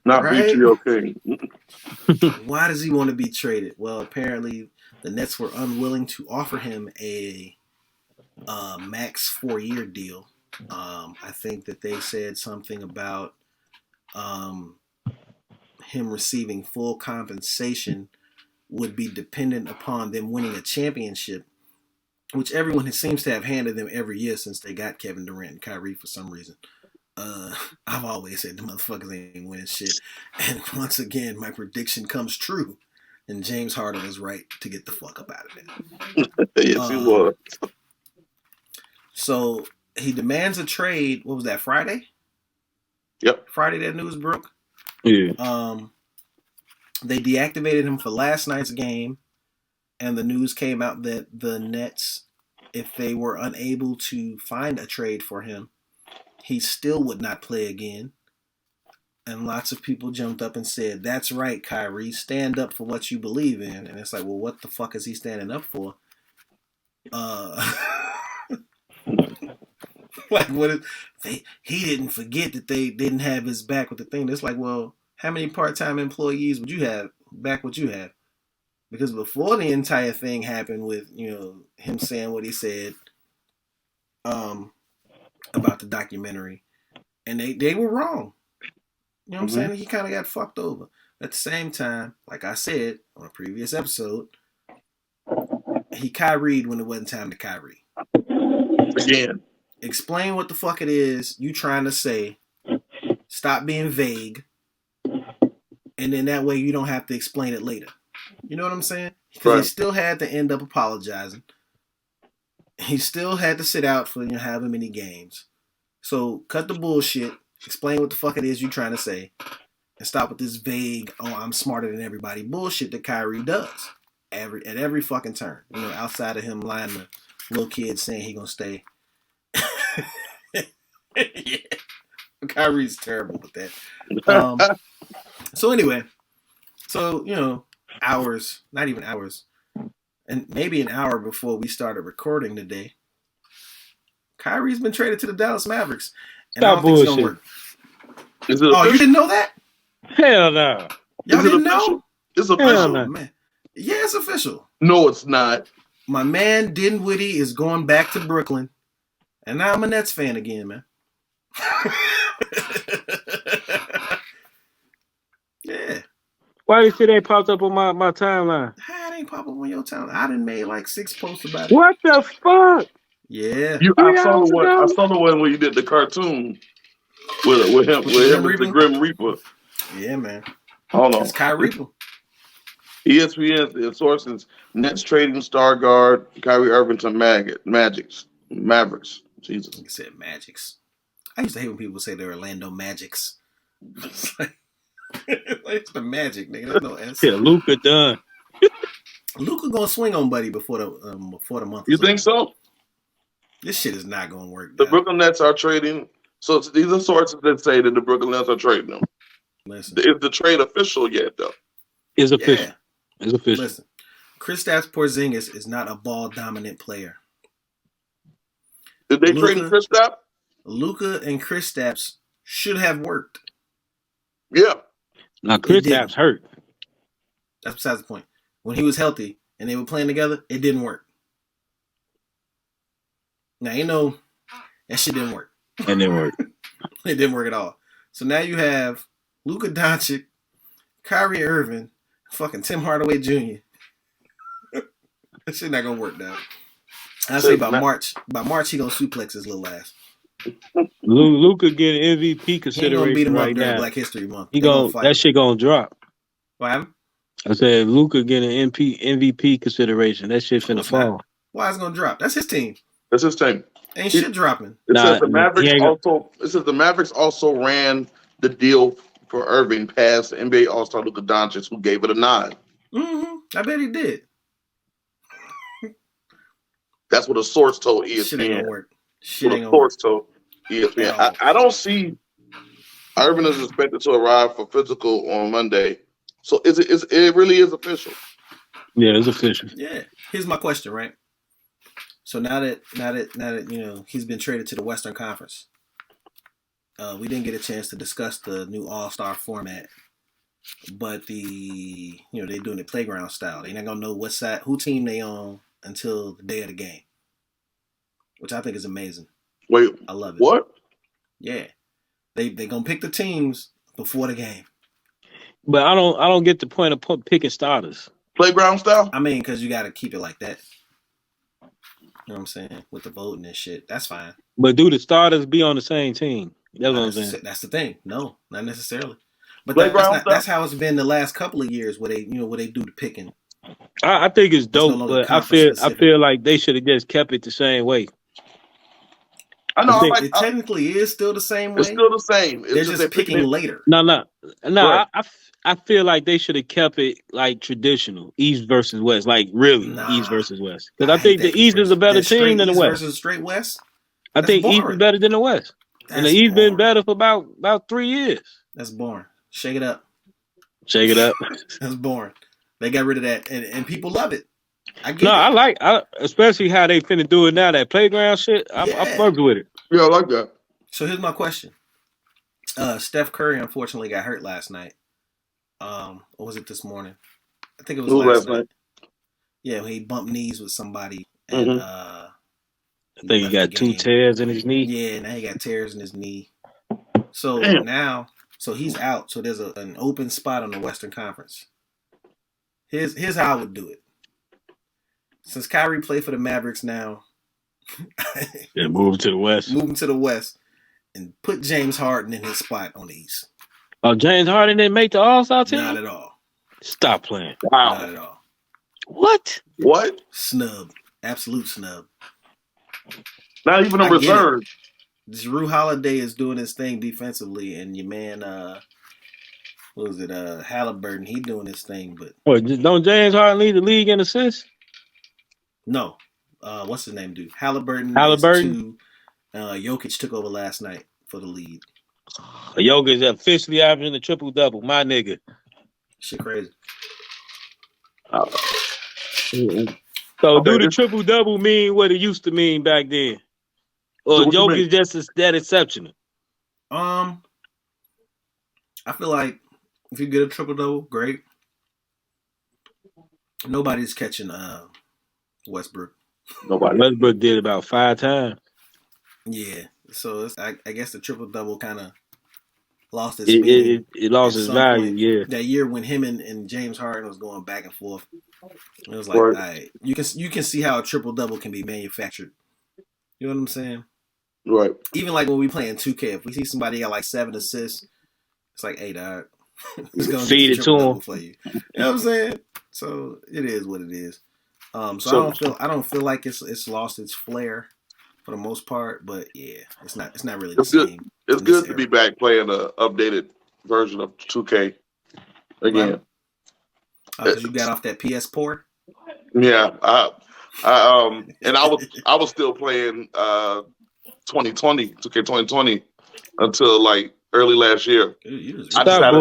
Not right? PTO King. Why does he want to be traded? Well, apparently the Nets were unwilling to offer him a max 4-year deal. I think that they said something about him receiving full compensation would be dependent upon them winning a championship, which everyone seems to have handed them every year since they got Kevin Durant and Kyrie for some reason. I've always said the motherfuckers ain't winning shit. And once again, my prediction comes true. And James Harden was right to get the fuck up out of there. Yes, he was. So he demands a trade. What was that, Friday? Yep. Friday that news broke. Yeah. They deactivated him for last night's game, and the news came out that the Nets, if they were unable to find a trade for him, he still would not play again. And lots of people jumped up and said, "That's right, Kyrie, stand up for what you believe in." And it's like, well, what the fuck is he standing up for? Like, what if he didn't forget that they didn't have his back with the thing. It's like, well, how many part-time employees would you have back what you have? Because before the entire thing happened with, him saying what he said about the documentary, and they were wrong. You know what I'm saying? He kind of got fucked over. At the same time, like I said on a previous episode, he Kyried when it wasn't time to Kyrie. Again. Explain what the fuck it is you trying to say. Stop being vague. And then that way you don't have to explain it later. You know what I'm saying? Because he still had to end up apologizing. He still had to sit out for however many games. So cut the bullshit. Explain what the fuck it is you're trying to say. And stop with this vague, I'm smarter than everybody bullshit that Kyrie does. At every fucking turn. Outside of him lying to little kids saying he gonna stay. Yeah. Kyrie's terrible with that. So anyway, hours, not even hours, and maybe an hour before we started recording today, Kyrie's been traded to the Dallas Mavericks. And I don't think it's gonna work. You didn't know that? Hell no. Y'all didn't know? It's official. No. Man. Yeah, it's official. No, it's not. My man Dinwiddie is going back to Brooklyn. And now I'm a Nets fan again, man. Yeah. Why did you say they popped up on my timeline? How it ain't pop up on your timeline? I done made like 6 posts about it. What the fuck? Yeah. I saw the one where you did the cartoon with him with the Grim Reaper. Yeah, man. Hold on. It's Kyrie Reaper. ESPN sources Nets trading star guard Kyrie Irving to Mavericks. Jesus. He said Magics. I used to hate when people say they're Orlando Magics. It's the Magic, nigga. There's no S. Yeah, Luka done. Luka gonna swing on Buddy before the month. You think so? This shit is not gonna work. The Brooklyn Nets are trading. So these are sources that say that the Brooklyn Nets are trading them. Listen. Is the trade official yet, though? It's official. Yeah. It's official. Listen, Kristaps Porzingis is not a ball dominant player. Did they trade Kristaps? Luka and Kristaps should have worked. Yeah. Now Kristaps hurt. That's besides the point. When he was healthy and they were playing together, it didn't work. Now that shit didn't work. It didn't work. It didn't work at all. So now you have Luka Doncic, Kyrie Irving, fucking Tim Hardaway Jr. That shit not gonna work, dog. I say by March he gonna suplex his little ass. Luka getting MVP He ain't gonna beat consideration him up right during now. Black History Month. He They gonna going fight. that shit gonna drop. What happened? I said Luka getting MVP consideration. That shit finna fall. Why is it gonna drop? That's his team. That's his team. Ain't shit dropping. It says the Mavericks also ran the deal for Irving past NBA All-Star Luka Doncic, who gave it a nod. I bet he did. That's what a source told ESPN. Shit ain't gonna work. Shit ain't gonna work. Told ESPN. I don't see Irving is expected to arrive for physical on Monday. So it really is official? Yeah, it's official. Yeah. Here's my question, right? So now that he's been traded to the Western Conference, we didn't get a chance to discuss the new All-Star format, but they're doing the playground style. They're not gonna know who team they on until the day of the game, which I think is amazing. Wait, I love it. What? Yeah, they gonna pick the teams before the game. But I don't get the point of picking starters. Playground style? I mean, because you got to keep it like that. You know what I'm saying? With the voting and shit, that's fine. But do the starters be on the same team? That's what I'm saying. That's the thing. No, not necessarily. But that's how it's been the last couple of years where they do the picking. I think it's dope, but I feel like they should have just kept it the same way. I know. It technically is still the same way. It's still the same. They're just picking later. No. Right. I feel like they should have kept it like traditional, East versus West, like really East versus West. Because I think the East is a better team than the West. Versus straight West. I think East is better than the West, and the East been better for about 3 years. That's boring. Shake it up. Shake it up. That's boring. They got rid of that, and people love it. I especially how they finna do it now. That playground shit, I fucked with it. Yeah, I like that. So here's my question. Steph Curry unfortunately got hurt last night. Or was it this morning? I think it was last night. Yeah, he bumped knees with somebody, and I think he got 2 tears in his knee. Yeah, now he got tears in his knee. So so he's out. So there's an open spot on the Western Conference. Here's how I would do it. Since Kyrie played for the Mavericks now, move him to the West. Move him to the West, and put James Harden in his spot on the East. Oh, James Harden didn't make the All-Star team? Not at all. Stop playing. Wow. Not at all. What? Snub. Absolute snub. Not even a reserve. Jrue Holiday is doing his thing defensively, and your man, Halliburton, he doing his thing, but don't James Harden lead the league in assists? No. What's his name, dude? Halliburton. Jokic took over last night for the lead. Jokic officially averaging the triple-double. My nigga. Shit crazy. So do the triple-double mean what it used to mean back then? Or Jokic just that exceptional? I feel like if you get a triple-double, great. Nobody's catching Westbrook. Nobody. Westbrook did about 5 times. Yeah. So I guess the triple-double kind of lost its meaning. It lost its value, yeah. That year when him and James Harden was going back and forth, it was like, all right, you can see how a triple-double can be manufactured. You know what I'm saying? Right. Even like when we play in 2K, if we see somebody got like 7 assists, it's like, hey, dog, who's going to feed it to him for you? You know what I'm saying? So it is what it is. So I don't feel like it's lost its flair for the most part, but yeah, it's not really the same. It's good to be back playing an updated version of 2K again. Because you got off that PS Port. Yeah, and I was still playing 2020 2K 2020 until like early last year. I got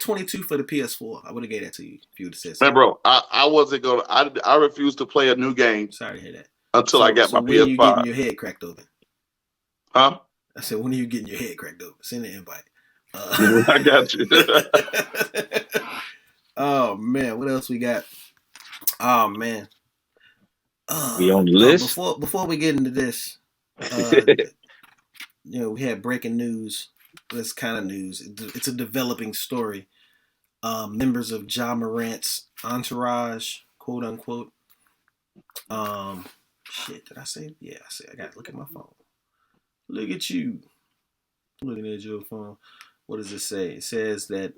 22 for the PS4. I would have gave that to you if you would have said so. Man, bro, I wasn't gonna. I refused to play a new game. Sorry to hear that. Until I got my PS5. When are you getting your head cracked open? Huh? I said, when are you getting your head cracked open? Send the invite. I got you. Oh man, what else we got? Oh man. We on the list? Before we get into this, we had breaking news. This kind of news. It's a developing story. Members of Ja Morant's entourage, quote unquote, Shit, did I say? Yeah, I said I gotta look at my phone. Look at you. Looking at your phone. What does it say? It says that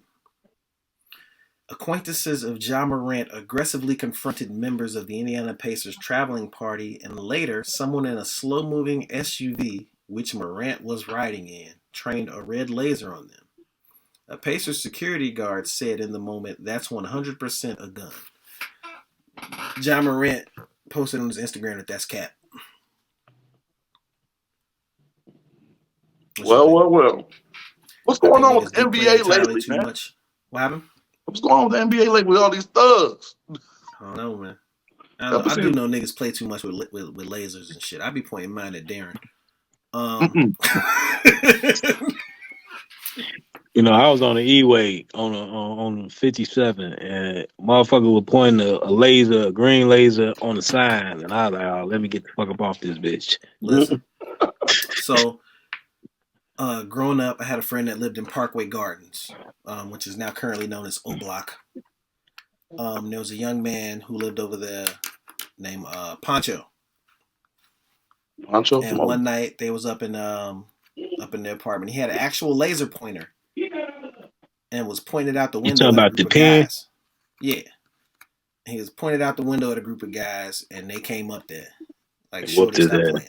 acquaintances of Ja Morant aggressively confronted members of the Indiana Pacers traveling party, and later, someone in a slow-moving SUV, which Morant was riding in, trained a red laser on them. A Pacers security guard said in the moment, "That's 100% a gun." Ja Morant posted on his Instagram that that's cap. Well. What's going on with the NBA lately, too man? Much. What happened? What's going on with the NBA lately with all these thugs? I don't know, man. I do know niggas play too much with lasers and shit. I be pointing mine at Darren. You know, I was on the E-way on 57, and motherfucker was pointing a green laser on the sign, and I was like, "Oh, let me get the fuck up off this bitch." Listen, so growing up, I had a friend that lived in Parkway Gardens, which is now currently known as O Block. There was a young man who lived over there named Poncho. And one night they was up in their apartment. He had an actual laser pointer and was pointed out the window. You talking about the pen? Yeah. He was pointed out the window at a group of guys, and they came up there. Like, what is that?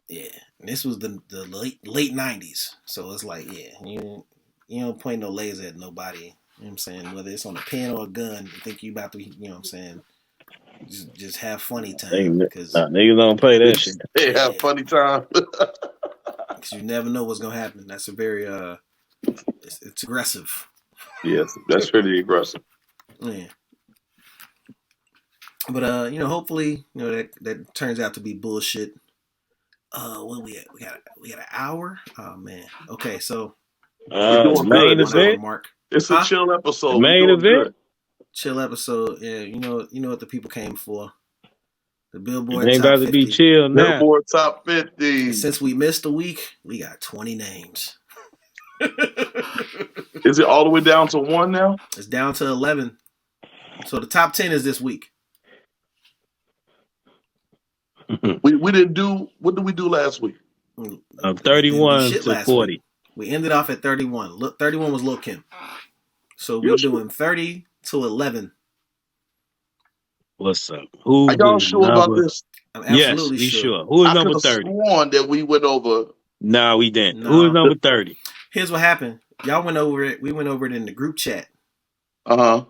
Yeah. And this was the late 90s. So it's like, yeah, you don't point no laser at nobody. You know what I'm saying? Whether it's on a pen or a gun, you think you about to, you know what I'm saying? Just have funny time. Niggas don't play that shit. They have funny time. Because you never know what's going to happen. That's a very, it's aggressive. Yes, that's pretty aggressive. Yeah. But, hopefully, that turns out to be bullshit. What we at? We got an hour? Oh, man. Okay, so. Main event? It's a chill episode. Main event? Good. Chill episode. Yeah, you know what the people came for. The Billboard ain't Top about 50. To be chill now. Billboard Top 50. And since we missed a week, we got 20 names. Is it all the way down to 1 now? It's down to 11. So the top 10 is this week. We didn't do. What did we do last week? 31 to 40. Week. We ended off at 31. Look, 31 was Lil' Kim. So we're doing 30 to 11. What's up? Are y'all sure about this? I'm absolutely sure. Who is number 30? I could have sworn that we went over. No, we didn't. No. Who is number 30? Here's what happened. Y'all went over it. We went over it in the group chat. Uh-huh.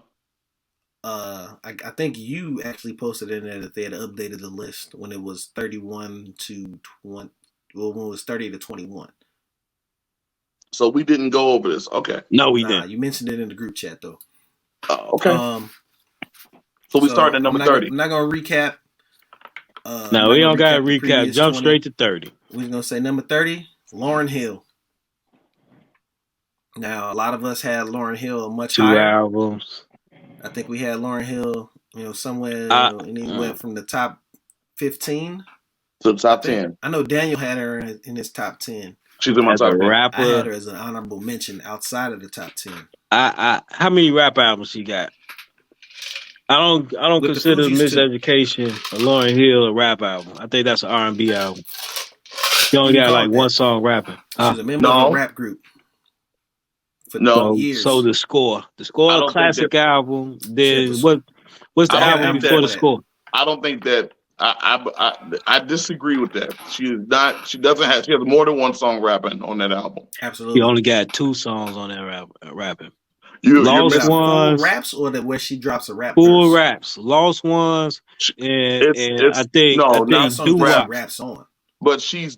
I think you actually posted in there that they had updated the list when it was 31 to 20. Well, when it was 30 to 21. So we didn't go over this. Okay. No, we didn't. You mentioned it in the group chat though. Okay. So we started at number 30. I'm not gonna recap. No, we don't gotta recap. Jump 20. Straight to 30. We're gonna say number 30, Lauryn Hill. Now, a lot of us had Lauryn Hill much higher. 2 albums. I think we had Lauryn Hill, somewhere, and he went from the top 15 to the top 10. I know Daniel had her in his top 10. She's in my top 10. Rapper. I had her as an honorable mention outside of the top 10. How many rap albums she got? I don't consider Miseducation of Lauryn Hill a rap album. I think that's an R&B album. She only got like one song rapping. She's a member of a rap group. For years. So the score a classic album. Then what's the album before the score? I don't think that. I disagree with that. She is not. She doesn't have. She has more than one song rapping on that album. Absolutely. She only got 2 songs on that rapping. Lost Ones, full raps, or where she drops a rap. Full raps, Lost Ones, and I think raps on. But she's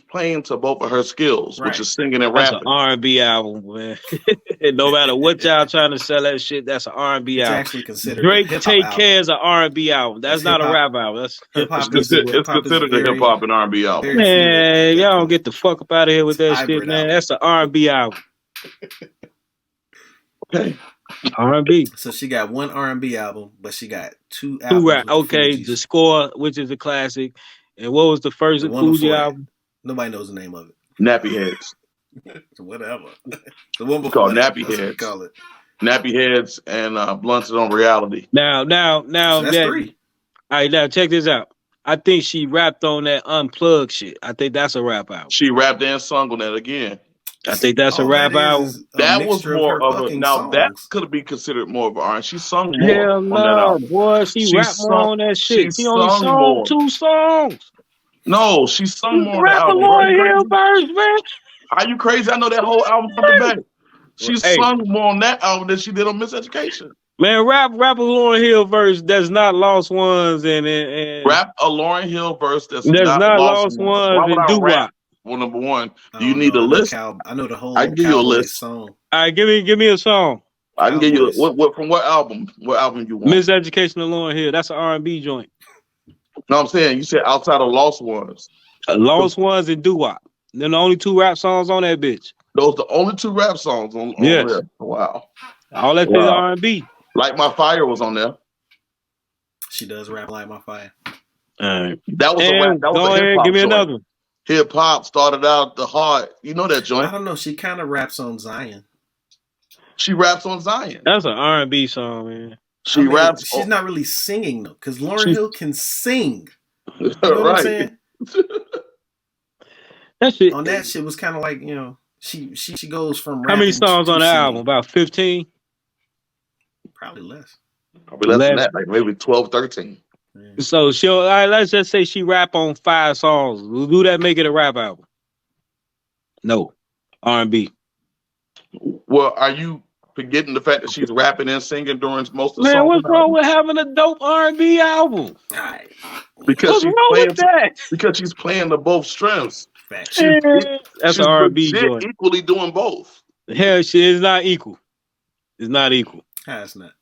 playing to both of her skills, which is singing and rapping. That's an R&B album, man. No matter what y'all trying to sell that shit, that's an R&B album. Actually considered Drake Take Care is an R&B album. That's not a rap album. That's it's considered a hip hop and R&B album. Man, y'all don't get the fuck up out of here with that shit, man. That's an R&B album. Okay. R&B. So she got one R&B album, but she got 2 albums. 2 rap. Okay, the score, which is a classic. And what was the first Fuji album? Nobody knows the name of it. Nappy Heads. Whatever. The one before called Nappy Heads. Nappy Heads and Blunted on Reality. Now so that's 3. All right, now check this out. I think she rapped on that unplugged shit. I think that's a rap album. She rapped and sung on that again. I think that's a All rap that album. is a That was mixture of more her of a. fucking Now that songs. could be considered more of an R. She sung more Hell on that no, album. boy. She rapped more on that She shit. She only sung sung more. 2 songs. No, she sung more on the Rap a album. Bro, Lauryn Hill verse, man. are you crazy? I know that whole album front to back. She Hey, sung more on that album than she did on Miseducation. man, rap a Lauryn Hill verse that's not Lost Ones and Rap a Lauryn Hill verse that's that's not not lost. Lost Why Ones would and I doo rap? wop. Well, number one, I do you don't need know. a list? I know the whole I can give you a Cowboys list. song. All right, give me a song. I can give you Cowboys. what from what album? What album you want? Miseducation of Lauryn Hill. That's an R&B joint. No, I'm saying you said outside of Lost Ones. Lost Ones and doo wop. They're the only 2 rap songs on that bitch. Those the only 2 rap songs on Yes. there. Wow. All that shit is R&B. Like My Fire was on there. She does rap like my fire. All right. That was a rap. That was go a hip ahead, hop give me joint. another one. Hip hop started out the hard. You know that I joint. don't know. She kind of raps on Zion. She raps on Zion. That's an R&B song, man. She raps. She's not really singing though, because Lauryn Hill can sing. You know right. what I'm saying? That shit. On that shit was kind of like, she goes from How many rapping songs to on the singing. album? About 15? Probably less. Probably less than that, like maybe 12, 13. Yeah. So all right, let's just say she rap on 5 songs. Do that make it a rap album? No. R&B. Well, are you forgetting the fact that she's rapping and singing during most of the songs? Man, what's wrong with having a dope R&B album? All right. Because What's wrong with that? Because she's playing the both strengths. Fact. That's an R&B joint. Equally doing both. Hell, shit is not equal. It's not equal. That's not.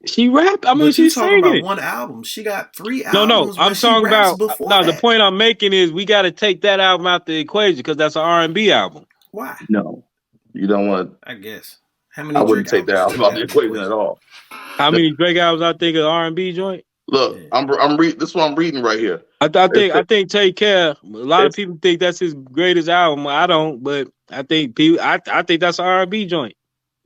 She rap. I mean, But she's talking singing. about one album. She got 3 No, albums. I'm talking about. No, the point I'm making is we got to take that album out the equation because that's an R&B album. Why? No, you don't want. I guess. How many? I wouldn't take that album out the equation at all. How many Drake albums I think of R&B joint? Look, I'm reading. This is what I'm reading right here. I think Take Care. A lot of people think that's his greatest album. I don't, but I think I think that's an R&B joint.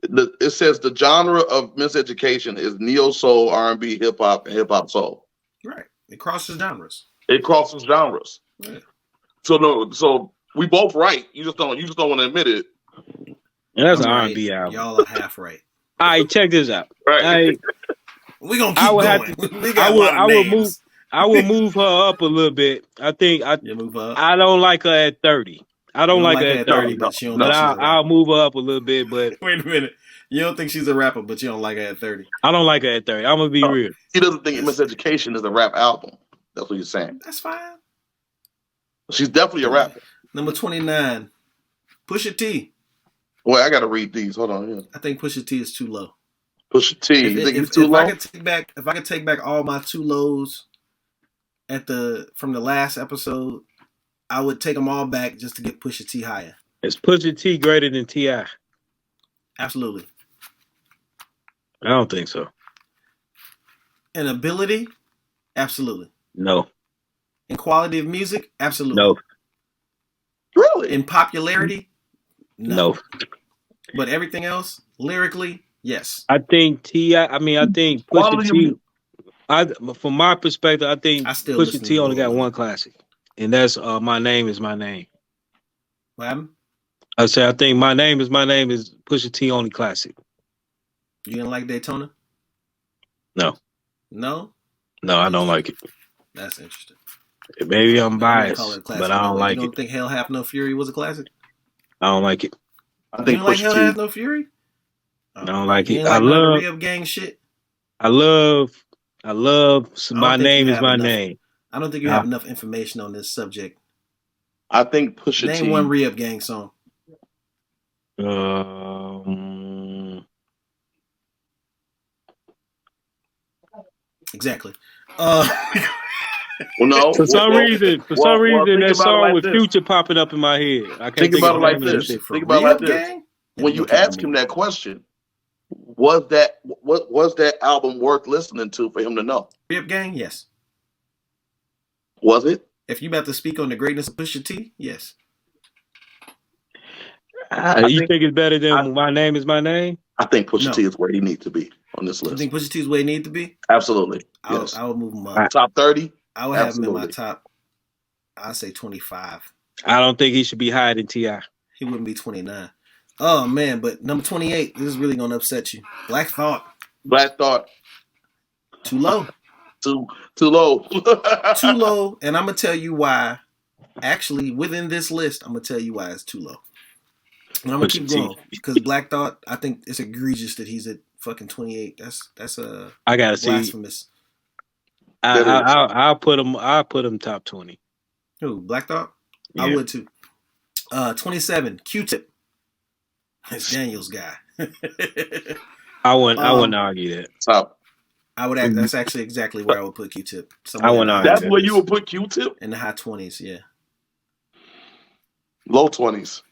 It says the genre of Miseducation is neo soul, R&B, hip hop, and hip hop soul. Right. It crosses genres. It crosses genres. Yeah. So we both right. You just don't want to admit it. And that's an R&B album. Y'all are half right. All right, check this out. Right. We're gonna keep going. I will move her up a little bit. I think move her up. I don't like her at 30. I don't like her at 30, but I'll move her up a little bit. But wait a minute, you don't think she's a rapper, but you don't like her at 30? I don't like her at 30. I'm gonna be real. He doesn't think Miseducation is a rap album. That's what he's saying. That's fine. She's definitely a rapper. Number 29, Pusha T. Wait, I gotta read these. Hold on. Yeah. I think Pusha T is too low. Pusha T. You think he's too low? If I could take back all my too lows from the last episode, I would take them all back just to get Pusha T higher. Is Pusha T greater than T.I.? Absolutely. I don't think so. In ability, absolutely. No. In quality of music, absolutely. No. Really? In popularity, no. But everything else, lyrically, yes. I think I think Pusha T. From my perspective, I think Pusha T only got one classic, and that's "My Name Is My Name." What happened? I think "My Name Is My Name" is Pusha T only classic. You didn't like Daytona? No. No? No, I don't like it. That's interesting. Maybe I'm biased, but I don't like it. You don't think Hell Hath No Fury was a classic? I don't like it. I think you don't like Hell Hath No Fury? I don't like it. I love re-up gang shit. I love My Name Is My Name. I don't think you have enough information on this subject. I think Pusha T. Name one re-up gang song. Exactly. Well, no. For some reason, that song with Future popping up in my head. I can't think about it like this. Think about it like this. When you ask him that question, was that album worth listening to for him to know? Re-up gang, yes. Was it? If you about to speak on the greatness of Pusha T, yes. You think it's better than My Name Is My Name? I think Pusha No. T is where he needs to be on this You list. think Pusha T is where he need to be? Absolutely. Yes. I would move him up. Top 30? I would have him in my Absolutely. top. I'd say 25. I don't think he should be higher than T.I. He wouldn't be 29. Oh man, but number 28, this is really gonna upset you. Black Thought. Black Thought. Too low. Too low. Too low, and I'm gonna tell you why. Actually, within this list, I'm gonna tell you why it's too low. And I'm gonna keep going because Black Thought. I think it's egregious that he's at fucking 28. That's a I gotta blasphemous. See. I'll put him. I'll put him top 20. Who? Black Thought? Yeah. I would too. 27. Q-Tip. It's Daniel's guy. I wouldn't argue that. Top. I would act. That's actually exactly where I would put Q-Tip. I wouldn't argue. That's where you would put Q-Tip in the high 20s. Yeah. Low 20s.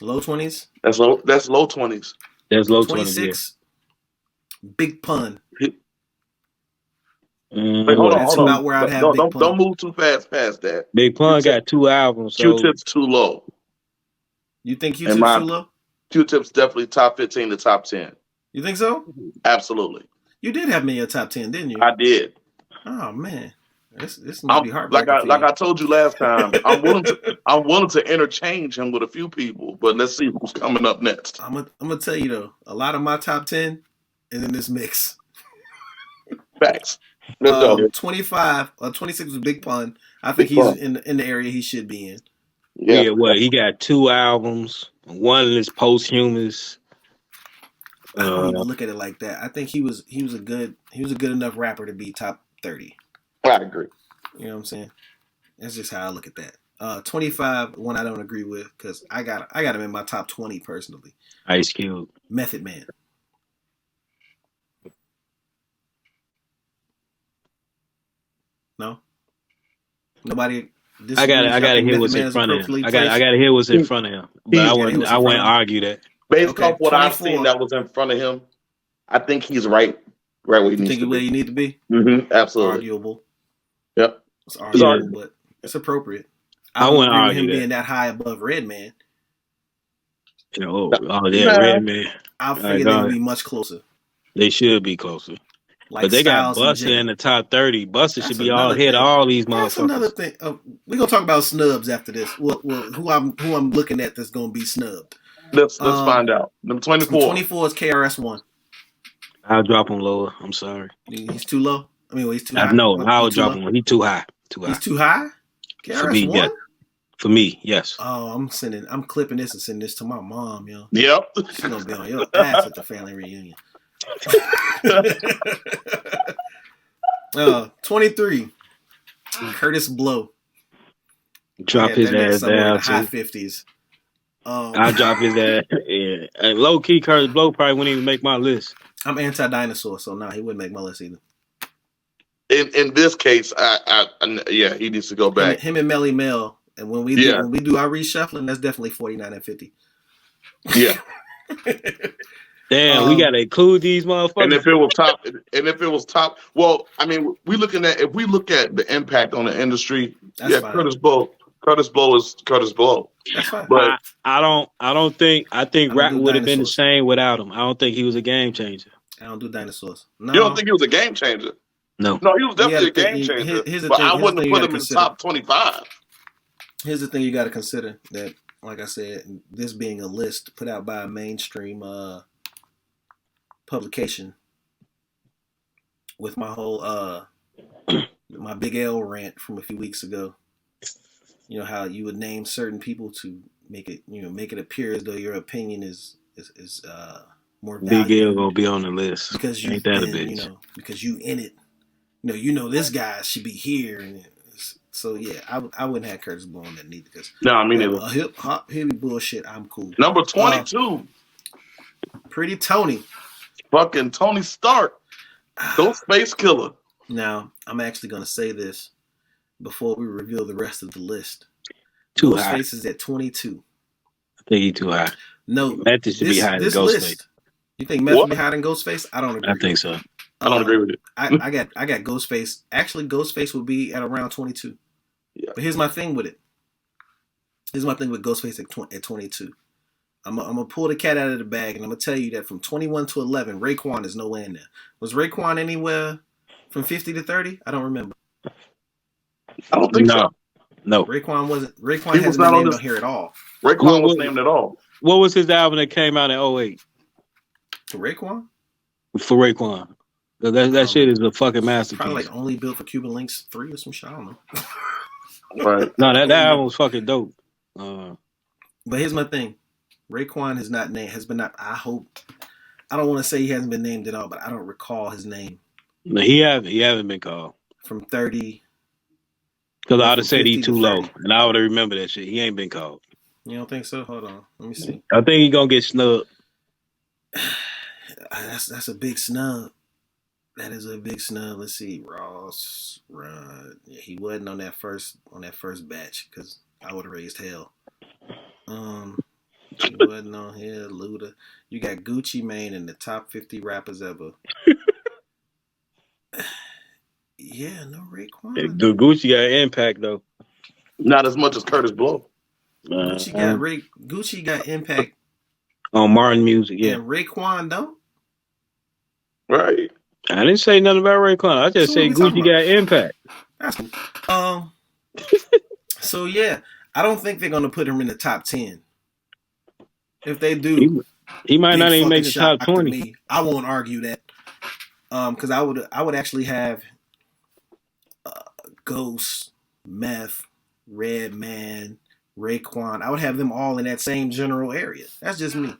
Low 20s. That's low 20s. That's low 26. 20s. Big Pun. Wait, hold on. About where I'd have Big Pun. Don't move too fast past that. Big Pun got 2 albums. So Q-Tip's too low. You think Q-Tip's too low? Q-Tip's definitely top 15 to top 10. You think so? Absolutely. You did have me in your top 10, didn't you? I did. Oh man, this must be heartbreaking. Like I told you last time, I'm willing to interchange him with a few people, but let's see who's coming up next. I'm gonna tell you though, a lot of my top 10 is in this mix. Facts. 25 or 26 was Big Pun. I think he's in the area he should be in. Yeah, what? He got 2 albums. One is posthumous. I don't even look at it like that. I think he was a good enough rapper to be top 30. I agree. You know what I'm saying? That's just how I look at that. 25, one I don't agree with because I got him in my top 20 personally. Ice Cube. Method Man. No? Nobody. I gotta hear what's in front of him. I gotta hear what's in front of him. But I wouldn't argue that. Based off what I've seen that was in front of him, I think he's right where he needs to be. Where you need to be? Mm-hmm, absolutely. Arguable. Yep. It's arguable, but it's appropriate. I wouldn't argue him that. Being that high above Redman. Redman. I figured they would be much closer. They should be closer. Like but they got Buster in the top 30. Buster should be all hit all these motherfuckers. That's another thing. We're gonna talk about snubs after this. Who I'm looking at that's gonna be snubbed. Let's find out. Number 24. 24 is KRS-One. I'll drop him lower. I'm sorry. He's too low. I mean, he's too high. No, I'll drop him. He's too high. He's too high. KRS-One? For me, yes. Oh, I'm clipping this and sending this to my mom, yo. Yep. She's gonna be on your ass at the family reunion. 23. Curtis Blow. Drop his ass down to high 50s. I'll drop his ass. Yeah. And low key, Curtis Blow probably wouldn't even make my list. I'm anti-dinosaur, so he wouldn't make my list either. In this case, yeah, he needs to go back. Him and Melly Mel, and when we do our reshuffling, that's definitely 49 and 50. Yeah. Damn, we gotta include these motherfuckers. And if it was top, well, I mean, if we look at the impact on the industry, that's fine. Curtis Blow is Curtis Blow. That's fine. But I think rap would have been the same without him. I don't think he was a game changer. I don't do dinosaurs. No. You don't think he was a game changer? No, he was definitely a game changer. But I wouldn't have put him in top 25. Here's the thing you got to consider that, like I said, this being a list put out by a mainstream publication with my whole my Big L rant from a few weeks ago. You know how you would name certain people to make it appear as though your opinion is more valuable. Big L gonna be on the list because you because you in it. This guy should be here, and so yeah, I wouldn't have Curtis Blow on that neither. Because I mean a hip hop heavy bullshit. I'm cool. Number 22, Pretty Tony, fucking Tony Stark, Ghostface Killer. Now I'm actually gonna say this before we reveal the rest of the list. Too high. Ghostface is at 22. I think he's too high. No, Method should be higher than Ghostface. You think Method be higher than Ghostface? I don't agree. I think so. I don't agree with it. I got Ghostface. Actually, Ghostface would be at around 22. Yeah. But here's my thing with it. Here's my thing with Ghostface at 22. I'm gonna pull the cat out of the bag, and I'm gonna tell you that from 21 to 11, Raekwon is nowhere in there. Was Raekwon anywhere from 50 to 30? I don't remember. I don't think so. No. Raekwon hasn't been named on here at all. Raekwon was named at all. What was his album that came out in 08? For Raekwon? For Raekwon. That shit is a fucking masterpiece. Probably like Only Built for Cuban Links 3 or some shit. I don't know. Right. No, that album was fucking dope. But here's my thing. Raekwon has been not. I hope. I don't want to say he hasn't been named at all, but I don't recall his name. No, he haven't been called. From 30. Because I'd have said he too low, and I would have remembered that shit. He ain't been called. You don't think so? Hold on. Let me see. I think he gonna get snubbed. That's a big snub. That is a big snub. Let's see. Ross, Run. Yeah, he wasn't on that first batch because I would have raised hell. He wasn't on here. Luda. You got Gucci Mane in the top 50 rappers ever. Yeah, no Raekwon. The Gucci got impact though. Not as much as Curtis Blow. Gucci got impact on Martin music, yeah. And Raekwon don't. Right. I didn't say nothing about Raekwon. I just said Gucci got impact. So yeah, I don't think they're gonna put him in the top 10. If they do, he might not even make the top 20. I won't argue that. Because I would actually have Ghost, Meth, Redman, Raekwon. I would have them all in that same general area. That's just me.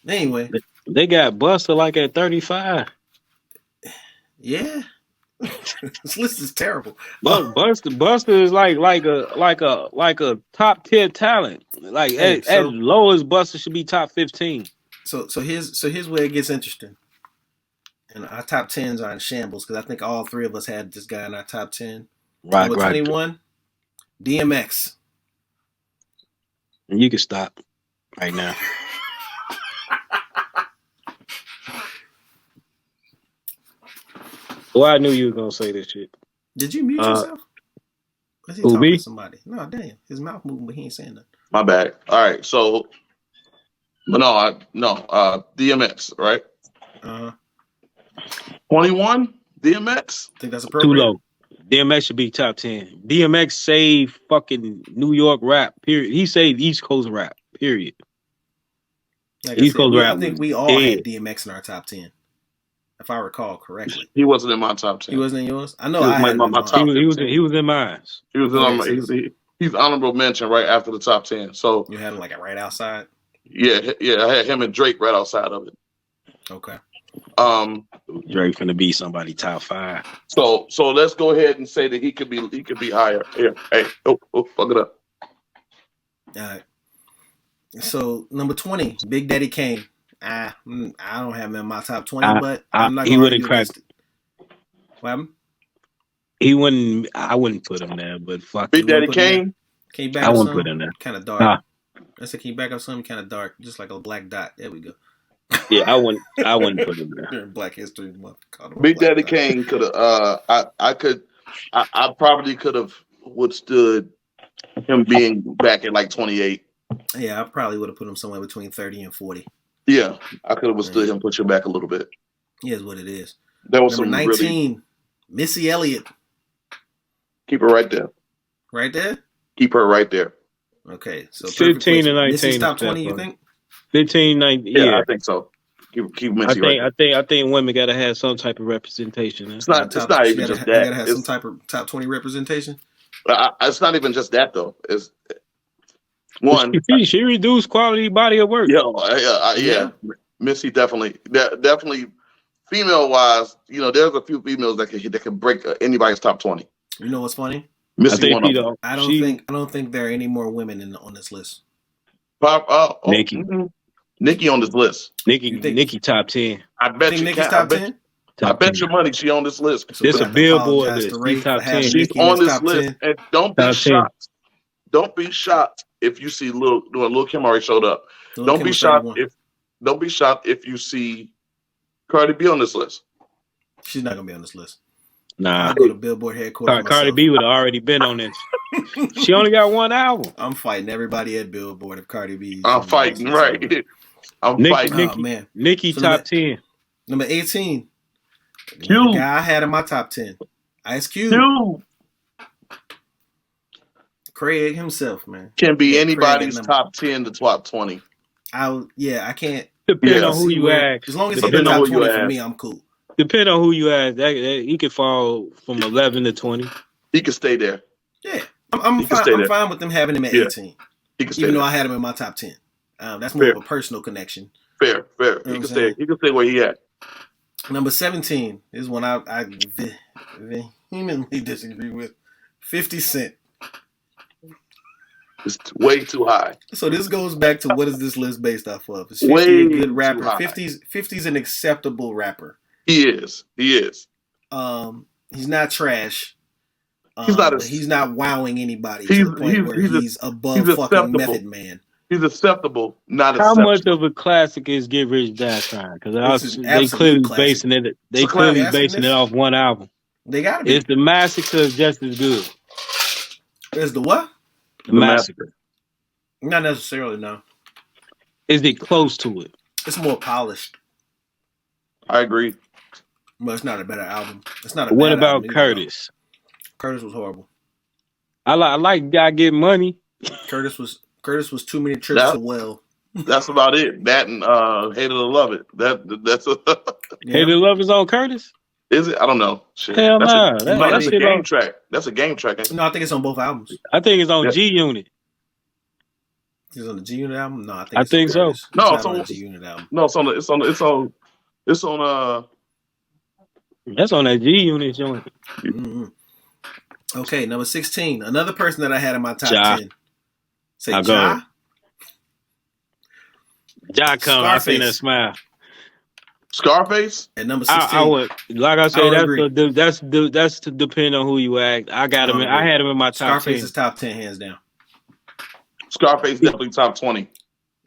Anyway, they got Buster like at 35. Yeah, this list is terrible. But Buster is like a top 10 talent. Like as low as Buster should be top 15. So here's where it gets interesting. And our top 10s are in shambles because I think all three of us had this guy in our top 10. Right, Number 21, DMX. And you can stop right now. Well, I knew you were gonna say this shit. Did you mute yourself? Was he talking to somebody? No, damn. His mouth moving, but he ain't saying nothing. My bad. All right, so DMX, right? 21 DMX. I think that's appropriate. Too low. DMX should be top 10. DMX saved fucking New York rap. Period. He saved East Coast rap. Period. Like East Coast rap. I think we all had DMX in our top 10, if I recall correctly. He wasn't in my top 10. He wasn't in yours. I know. He was in mine. He's honorable mention right after the top 10. So you had him like right outside. Yeah. I had him and Drake right outside of it. Okay. Drake finna be somebody top 5. So let's go ahead and say that he could be higher. Here, hey, fuck it up. All right. So number 20, Big Daddy Kane. I don't have him in my top 20, but I'm not. He wouldn't crack. What happened? He wouldn't. I wouldn't put him there, but fuck. Big Daddy Kane. Can you back I wouldn't put him there. Kind of dark. I said, can you back up something kind of dark, just like a black dot? There we go. Yeah, I wouldn't put him there. Black History Month. Big Daddy Kane could have. I probably could have withstood him being back at like 28. Yeah, I probably would have put him somewhere between 30 and 40. Yeah, I could have withstood him pushing back a little bit. Here's what it is. That was number 19, Missy Elliott. Keep her right there. Right there? Keep her right there. Okay, so 15 and 19. Missy's top 20, you think? 15, 19. Yeah, I think so. Keep Missy right there. I think women gotta have some type of representation. It's not even just that. Gotta have some type of top 20 representation. It's not even just that though. It's one. She reduced quality body of work. Yeah. Missy definitely. Female wise, there's a few females that can break anybody's top 20. You know what's funny? Missy I don't think there are any more women on this list. Nikki on this list. Nikki top 10. I bet you Nikki's top 10. I bet your money she on this list. This a Billboard list. She's top 10. She's on this list, and don't be shocked. Don't be shocked if you see Lil Kim already showed up. Don't be shocked if you see Cardi B on this list. She's not gonna be on this list. Nah. I'll go to Billboard headquarters. Cardi B would have already been on this. She only got one album. I'm fighting everybody at Billboard if Cardi B. I'm fighting, right? I'm fighting. Oh man, Nicki So top 10. number 18. The Q. guy I had in my top 10. Ice Cube. Q Craig himself, man. can be Yeah, anybody's Craig at top 10 to top 20. I can't. Depending Yeah. on who you ask. As long as he's in Depending the on top who you 20 for ask. me, I'm cool. Depending on who you ask, he could fall from 11 to 20. He can stay there. Yeah, I'm He can fine. stay I'm there. fine with them having him at Yeah. 18, He can stay even though there. I had him in my top 10. That's more Fair. of a personal connection. Fair. You know He what can I'm stay. saying? He can stay where he at. Number 17 is one I vehemently disagree with. 50 Cent. It's way too high. So this goes back to what is this list based off of? Is 50 Way a good too rapper? high. 50's an acceptable rapper. He is. He's not trash. He's not but he's not wowing anybody he's- to the point where he's he's above he's fucking acceptable. Method Man. He's acceptable, not How acceptable. much of a classic is Get Rich Die Trying? This Because is they absolute clearly classic. basing it. They It's a clearly classic. basing it off one album. They gotta be. Is the Massacre just as good? Is the what? The Massacre. Not necessarily, no. Is it close to it? It's more polished, I agree. but it's not a better album. It's not a What bad about album either, Curtis? though. Curtis was horrible. I like Gotta Get Money. Curtis was too many trips That- to well. That's about it. That and Hate It or Love It. That's a Yeah. Hey, the Love is on Curtis? is it? I don't know. Shit. Hell that's nah. a, That that's a shit game on- track. That's a game track. Ain't it? No, I think it's on both albums. I think it's on Yeah. G Unit. It's on the G Unit album. No, I think I it's on think so. Curtis. No, it's it's not on on- the G Unit album. No, it's on That's on that G Unit joint. Mm-hmm. Okay, number 16. Another person that I had in my top Ja. 10. Say I'll go. Ja. Ja come, I seen Scarface. that smile. Scarface. At number 16. I would, like I I said, would that's agree. that's to depend on who you ask. I got I him. would I agree. had him in my top Scarface 10. is top 10, hands down. Scarface definitely top 20.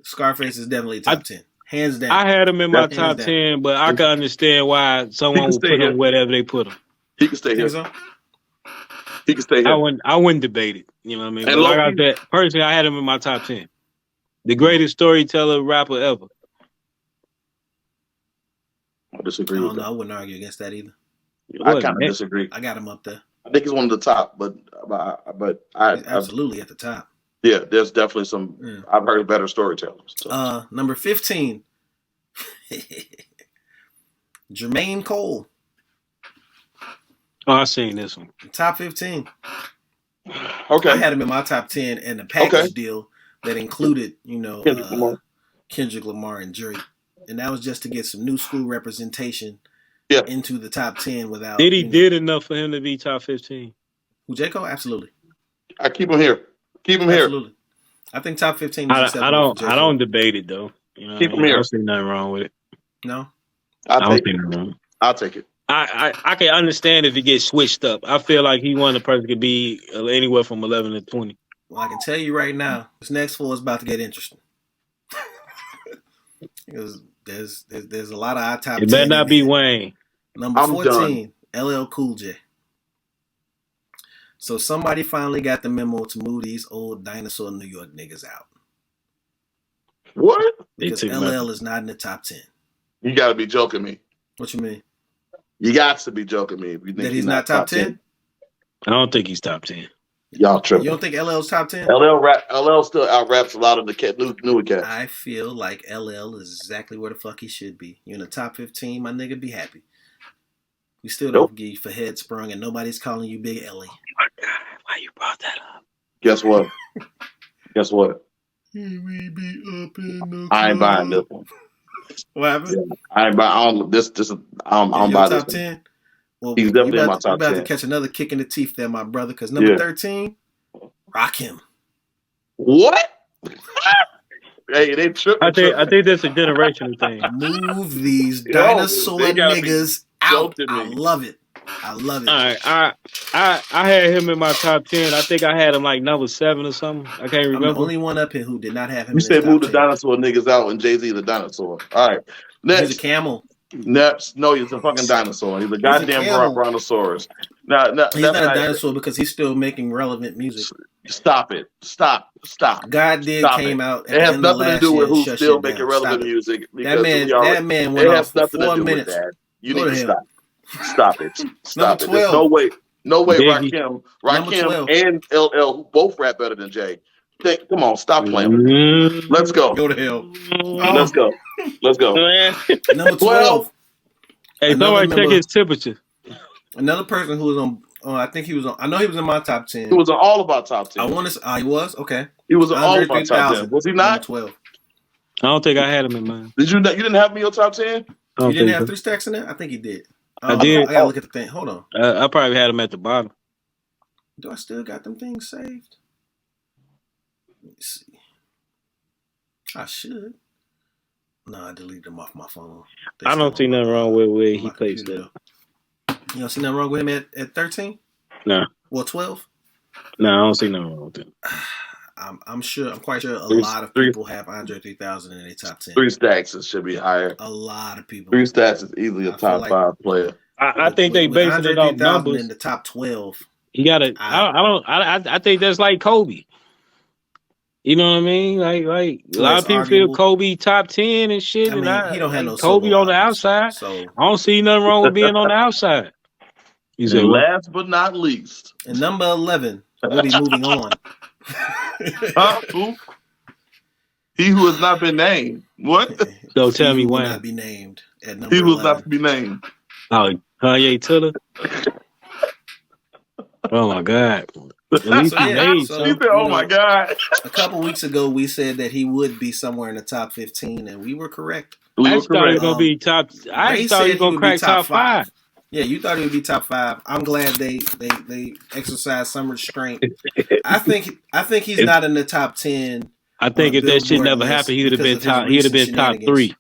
Scarface is definitely top 10. Hands down. I had him in my Hands top down. 10, but I can understand why someone would stay put here. him wherever they put him. He can stay You here. think so? He can stay here. I wouldn't debate it. You know what I mean? And But like I low-key- said, personally, I had him in my top 10. The greatest storyteller rapper ever. I disagree I with don't know. that. I wouldn't argue against that either. I What, kind of man? disagree. I got him up there. I think he's one of the top, but He's absolutely at the top. yeah, there's definitely some. Yeah. I've heard better storytellers. So. Number 15. Jermaine Cole. Oh, I seen this one. Top 15. Okay. I had him in my top 10 and the package Okay. deal that included, Kendrick Lamar. And Drake. And that was just to get some new school representation Yeah. into the top 10 without. Did he did enough for him to be top 15? Who, J. Cole? Absolutely. I keep him here. Keep him here. Absolutely. I think top 15 is I acceptable. don't I don't debate it though. You know, Keep him I here. don't see nothing wrong with it. No? I I'll don't take see it. nothing wrong. I'll take it. I can understand if it gets switched up. I feel like he one of the person could be anywhere from 11 to 20. Well, I can tell you right now, this next four is about to get interesting. Because there's a lot of our top 10. It better in not be there. Wayne. Number I'm 14, LL Cool J. So somebody finally got the memo to move these old dinosaur New York niggas out. What? They Because took LL is not in the top 10. You got to be joking me. What you mean? You got to be joking me. If you think That he's not top 10? I don't think he's top 10. Y'all You tripping. don't think LL's top 10? LL still out raps a lot of the newer cats. I feel like LL is exactly where the fuck he should be. You're in the top 15, my nigga, be happy. We still don't Nope. give you for head sprung and nobody's calling you Big Ellie. Oh my God, why you brought that up? Guess what? Guess what? We be up in the I ain't buying this club. one. What happened? I ain't buying. I don't, this. I don't Your buy top this. 10? Well, He's definitely in my top You about 10. to catch another kick in the teeth there, my brother, because number Yeah. 13, rock him. What? Hey, they tripping. I think that's a generational thing. Move these Yo, dinosaur they gotta be niggas out. joking I me. love it. I love it. All right, I had him in my top 10. I think I had him like number 7 or something. I can't I'm the remember. only one up here who did not have him You in said his move top the 10. dinosaur niggas out and Jay-Z the dinosaur. All right. He's a Next. camel. Next. No, he's a fucking dinosaur. He's a goddamn camel. brontosaurus. No, he's that's not a dinosaur because he's still making relevant music. Stop it! Stop! God did Stop came it. out at It the has end of nothing to last do year with and who's shut still shit making down. Stop relevant it. music That because man it went has off for nothing to 4 do with minutes. that. You Go need to to hell. stop it. Number Stop it. There's 12. no way. Biggie. Number Rakim, 12. and LL who both rap better than Jay. Come on, stop playing with me. Mm. Let's go. Go to hell. Let's go. Let's go. Number 12. 12. Hey, somebody check his temperature. Another person who was on. I think he was on. I know he was in my top 10. He was an all about top 10. I want to. He was okay. He was an all Andre about top 10. Was he Number not? 12. I don't think I had him in mind. Did you? You didn't have me in your top 10? You didn't have 3 stacks in there? I think he did. I did. I gotta look at the thing. Hold on. I probably had him at the bottom. Do I still got them things saved? Let me see. I should. No, I deleted them off my phone. I don't see nothing wrong with where he placed that. You don't see nothing wrong with him at 13? No. Well, 12? No, I don't see nothing wrong with that. I'm quite sure a lot of people have Andre 3000 in their top 10. 3 stacks should be higher. A lot of people. 3 stacks is easily a top 5 player. I think they basing it off numbers. In the top 12. You gotta. I think that's like Kobe. You know what I mean? Like a lot of people feel Kobe top 10 and shit. I mean, he don't have no Kobe on the outside. So I don't see nothing wrong with being on the outside. You said last but not least. And number 11, we'll be moving on. Who? He who has not been named. What? Don't tell me when. Not be named at number he 11. will not be named. Oh, Kanye Tiller. Oh my God. At least he said, "Oh my God!" A couple weeks ago, we said that he would be somewhere in the top 15, and we were correct. I thought he was gonna be top. I thought he was gonna crack top 5. Yeah, you thought he would be top 5. I'm glad they exercised some restraint. I think he's not in the top 10. I think if that shit never happened, he would have been top. He would have been top 3.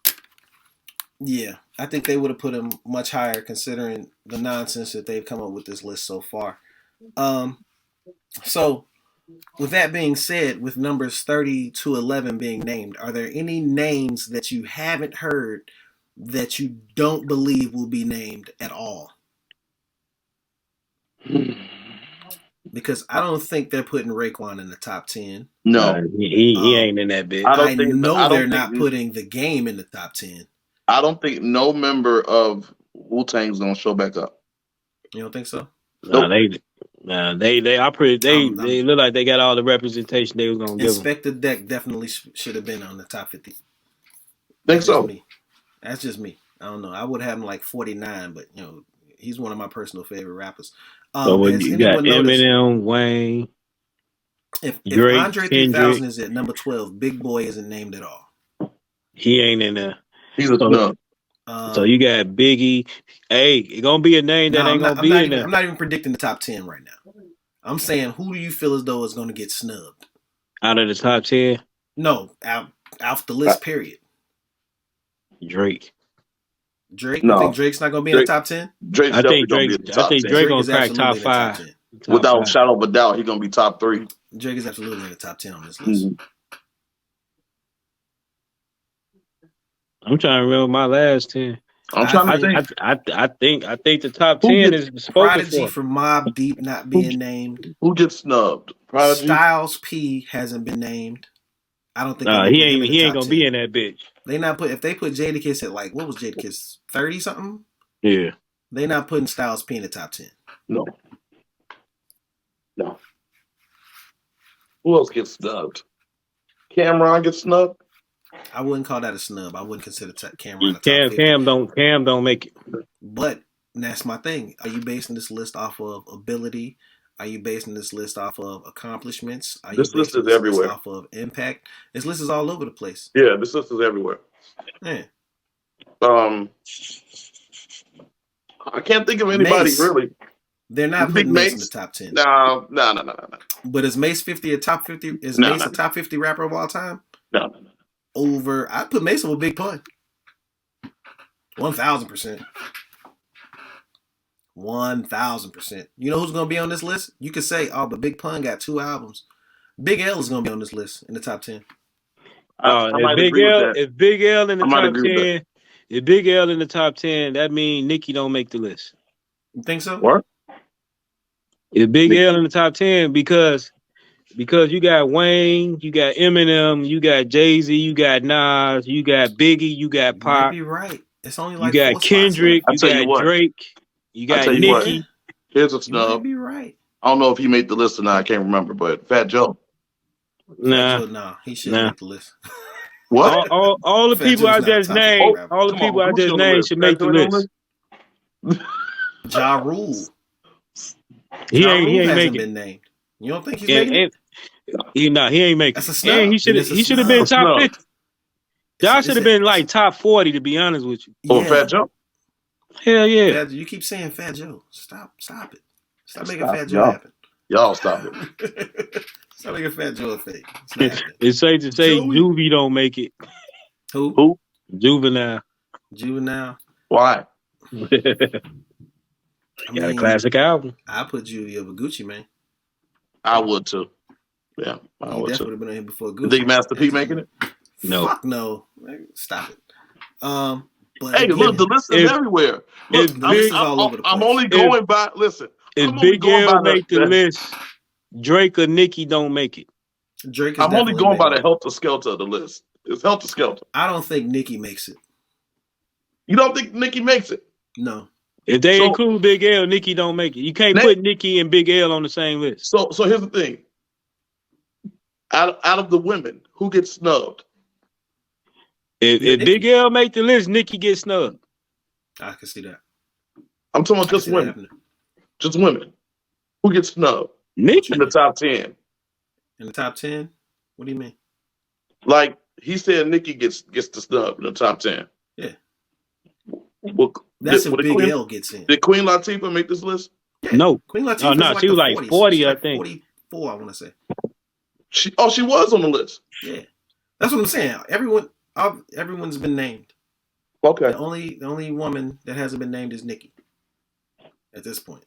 Yeah, I think they would have put him much higher, considering the nonsense that they've come up with this list so far. So, with that being said, with numbers 30 to 11 being named, are there any names that you haven't heard that you don't believe will be named at all? Because I don't think they're putting Raekwon in the top 10. No, he ain't in that bitch. I know they're not putting The Game in the top 10. I don't think no member of Wu-Tang's gonna show back up. You don't think so? Nope. They look like they got all the representation they was gonna give them. Inspector Deck definitely should have been on the top 50. Think so? That's just me. I don't know. I would have him like 49, but he's one of my personal favorite rappers. So when you got Eminem, Wayne, if Drake, Andre 3000 is at number 12, Big Boy isn't named at all. He ain't in there. He's a snub. So you got Biggie. Hey, it's gonna be a name that ain't gonna be in there. I'm not even predicting the top 10 right now. I'm saying, who do you feel as though is going to get snubbed out of the top 10? No, out the list. Period. Drake. Drake. No. You think Drake's not going to be in the top 10? I think Drake gonna crack top 5. Without a shadow of a doubt, he's gonna be top 3. Drake is absolutely in the top 10 on this list. Mm-hmm. I'm trying to remember my last 10. I'm trying to think. I think the top 10 is spoken Prodigy for Mobb Deep not being named. Who gets snubbed? Prodigy? Styles P hasn't been named. I don't think he ain't gonna be in that bitch. They not put if they put Jadakiss at like what was Jadakiss 30 something? Yeah. They not putting Styles P in the top 10. No. Who else gets snubbed? Cameron gets snubbed. I wouldn't call that a snub. I wouldn't consider Cameron a top 50. Cam don't make it. But that's my thing. Are you basing this list off of ability? Are you basing this list off of accomplishments? This list is everywhere. Off of impact? This list is all over the place. Yeah, this list is everywhere. Yeah. I can't think of anybody really. They're not putting Mace in the top 10. No. But is Mace 50 a top 50? Is Mace a top 50 rapper of all time? No. I'd put Mace over Big Pun. 1,000%. 1,000%. You know who's going to be on this list? You could say, but Big Pun got 2 albums. Big L is going to be on this list in the top 10. If Big L in the top 10, if Big L in the top 10, that means Nicki don't make the list. You think so? What? Is Big L in the top 10 because you got Wayne, you got Eminem, you got Jay-Z, you got Nas, you got Biggie, you got You might Pac, be right. It's only you like got 4 spots Kendrick, left. I you tell you got what. Drake, you I got tell you what. Nicki. Here's a You might snub. be right. I don't know if he made the list or not. I can't remember, but Fat Joe. Nah, Fat Joe, he shouldn't nah. make the list. What? All the Fat people Joe's I not a just top 50 named, rapper. all the Come on, people I Gucci just on the named list. should Fat make the Joe ain't on list. Ja Rule. He Ja ain't Rule hasn't making it. been named. You don't think he's making it? He ain't making That's a it. snub. And Then it's a he should have been snub. top snub. 50. Y'all should have been like top 40 to be honest with you. Oh, Yeah. Fat Joe? Hell yeah. Fat, you keep saying Fat Joe. Stop it. Stop making Stop, Fat Joe y'all. happen. Y'all stop it. Stop making Fat Joe a fake. It's not happening. It's safe to say Joey. Juvie don't make it. Who? Juvenile. Juvenile. Why? Got a classic album. I put Juvie over Gucci, man. I would too. Yeah, I He would definitely too. would have been on here before You Gucci. think Master P making it? No. Fuck no. Stop it. But Hey, again, look, the list is everywhere. Look, the list is all over the I'm place. only going by. Listen, if I'm only Big going L by make the list, Drake or Nicki don't make it. Drake is I'm only definitely going by the making it. helter skelter of the list. It's helter skelter. I don't think Nicki makes it. You don't think Nicki makes it? No. If they include Big L, Nicki don't make it. You can't put Nicki and Big L on the same list. So here's the thing. Out of the women, who gets snubbed? If Big L make the list, Nicki gets snubbed. I can see that. I'm talking about just women. Just women. Who gets snubbed? Nicki in the top 10. In the top 10? What do you mean? Like he said, Nicki gets the snub in the top 10. Yeah. Well, that's if Big L gets in. Did Queen Latifah make this list? Yeah. No. Queen Latifah. No, she was like 40, I think. 44, I want to say. She was on the list. Yeah. That's what I'm saying. Everyone's been named. Okay. The only woman that hasn't been named is Nicki. At this point.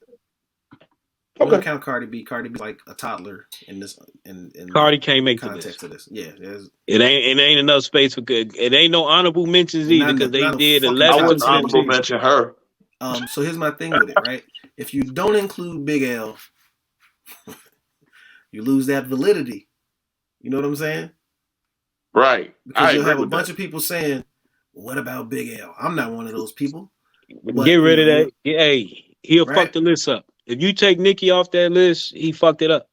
We don't count Cardi B. Cardi B like a toddler in this. In Cardi can't make the context of this. Yeah, it ain't enough space for good. It ain't no honorable mentions either because they did 11. I wouldn't honorable mention her. So here's my thing with it, right? If you don't include Big L, you lose that validity. You know what I'm saying? Right. Because you'll have a bunch of people saying, "What about Big L?" I'm not one of those people. Get rid of that. Hey, he'll fuck the list up. If you take Nicki off that list, he fucked it up.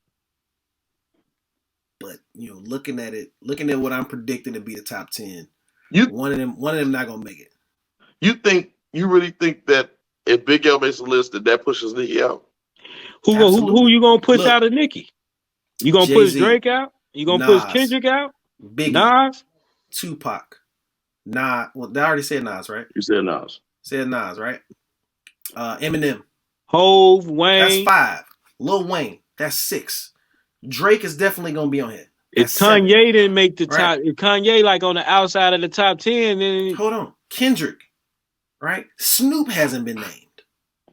But looking at what I'm predicting to be the top 10, one of them not gonna make it. You really think that if Big L makes a list, that pushes Nicki out? Who you gonna push out of Nicki? You gonna push Drake out? You gonna push Kendrick out? Biggie, Nas, Tupac, Nas. Well, they already said Nas, right? You said Nas. Said Nas, right? Eminem. Hove, Wayne. That's 5. Lil Wayne. That's 6. Drake is definitely gonna be on here. If Kanye didn't make the top, if Kanye like on the outside of the top 10, then hold on. Kendrick, right? Snoop hasn't been named.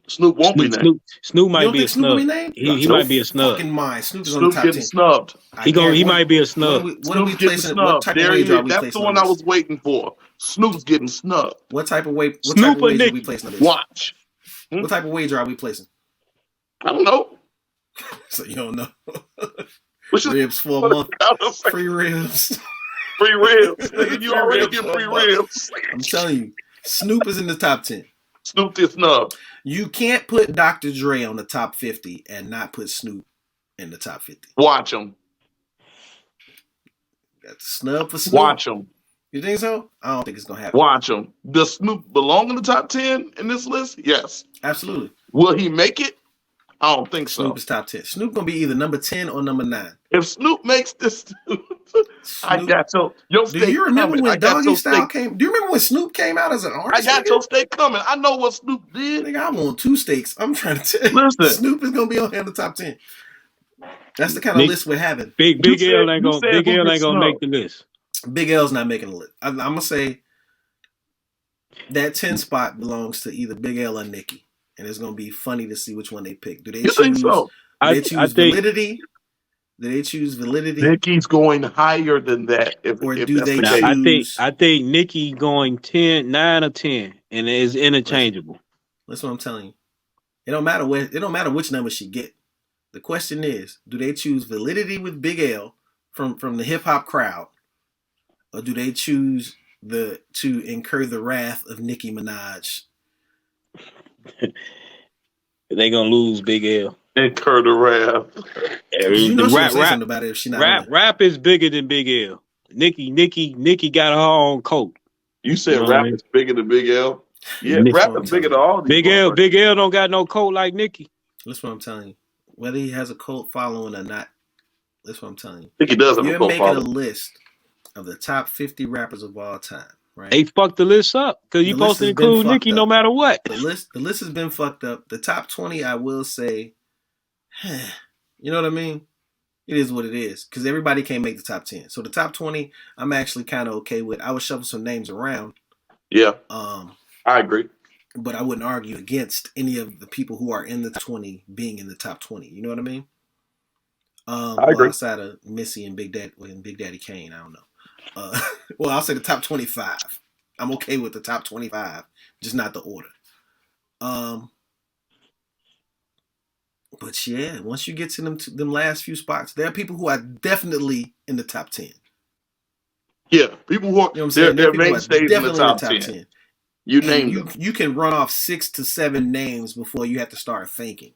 Snoop won't be named. Snoop might be a snub. He might be a snub. Fucking mind. Snoop is on the top 10. Snubbed. He might be a snub. What are we placing? What type of wager are we placing? That's the one I was waiting for. Snoop's getting snubbed. What type of wager are we placing on this? Watch. What type of wager are we placing? I don't know. So you don't know. Ribs for a month. Free ribs. Free ribs. You already get free ribs. I'm telling you, Snoop is in the top 10. Snoop is snubbed. You can't put Dr. Dre on the top 50 and not put Snoop in the top 50. Watch him. Got the snub for Snoop. Watch him. You think so? I don't think it's gonna happen. Watch him. Does Snoop belong in the top 10 in this list? Yes. Absolutely. Will he make it? I don't think so. Snoop is top 10. Snoop gonna be either number 10 or number 9. If Snoop makes this, I got your steak. Do you remember coming. when Doggy Style came? Do you remember when Snoop came out as an artist? I got your steak coming. I know what Snoop did. Nigga, I want 2 steaks. I'm trying to tell you. Listen. Snoop is gonna be on here in the top 10. That's the kind of list we're having. Big L ain't gonna make the list. Big L's not making the list. I'm gonna say that 10 spot belongs to either Big L or Nicki. And it's gonna be funny to see which one they pick. Do they choose? Think so? Do they choose validity? Do they choose validity? Nicki's going higher than that. If do they choose? I think Nicki going 9 or 10, and it is interchangeable. That's what I'm telling you. It don't matter which number she get. The question is, do they choose validity with Big L from the hip hop crowd, or do they choose to incur the wrath of Nicki Minaj? They gonna lose Big L. Incur the wrath. You know she gonna say something about it if she not rap is bigger than Big L. Nicki got her own cult. You said rap is bigger than Big L? Yeah, rap is bigger than all these. Big L don't got no cult like Nicki. That's what I'm telling you. Whether he has a cult following or not, that's what I'm telling you. I think he does have a cult following. You're making a list of the top 50 rappers of all time, right? They fucked the list up because you supposed to include Nicki no matter what. The list has been fucked up. The top 20, I will say, you know what I mean? It is what it is because everybody can't make the top 10. So the top 20, I'm actually kind of okay with. I would shuffle some names around. Yeah. I agree. But I wouldn't argue against any of the people who are in the 20 being in the top 20. You know what I mean? I agree. Outside of Missy and Big Daddy Kane, I don't know. Well, I'll say the top 25. I'm okay with the top 25, just not the order. But yeah, once you get to them last few spots, there are people who are definitely in the top 10. Yeah, people who are, you know what I'm saying? Their mainstays in the top 10. You name them. You can run off 6 to 7 names before you have to start thinking.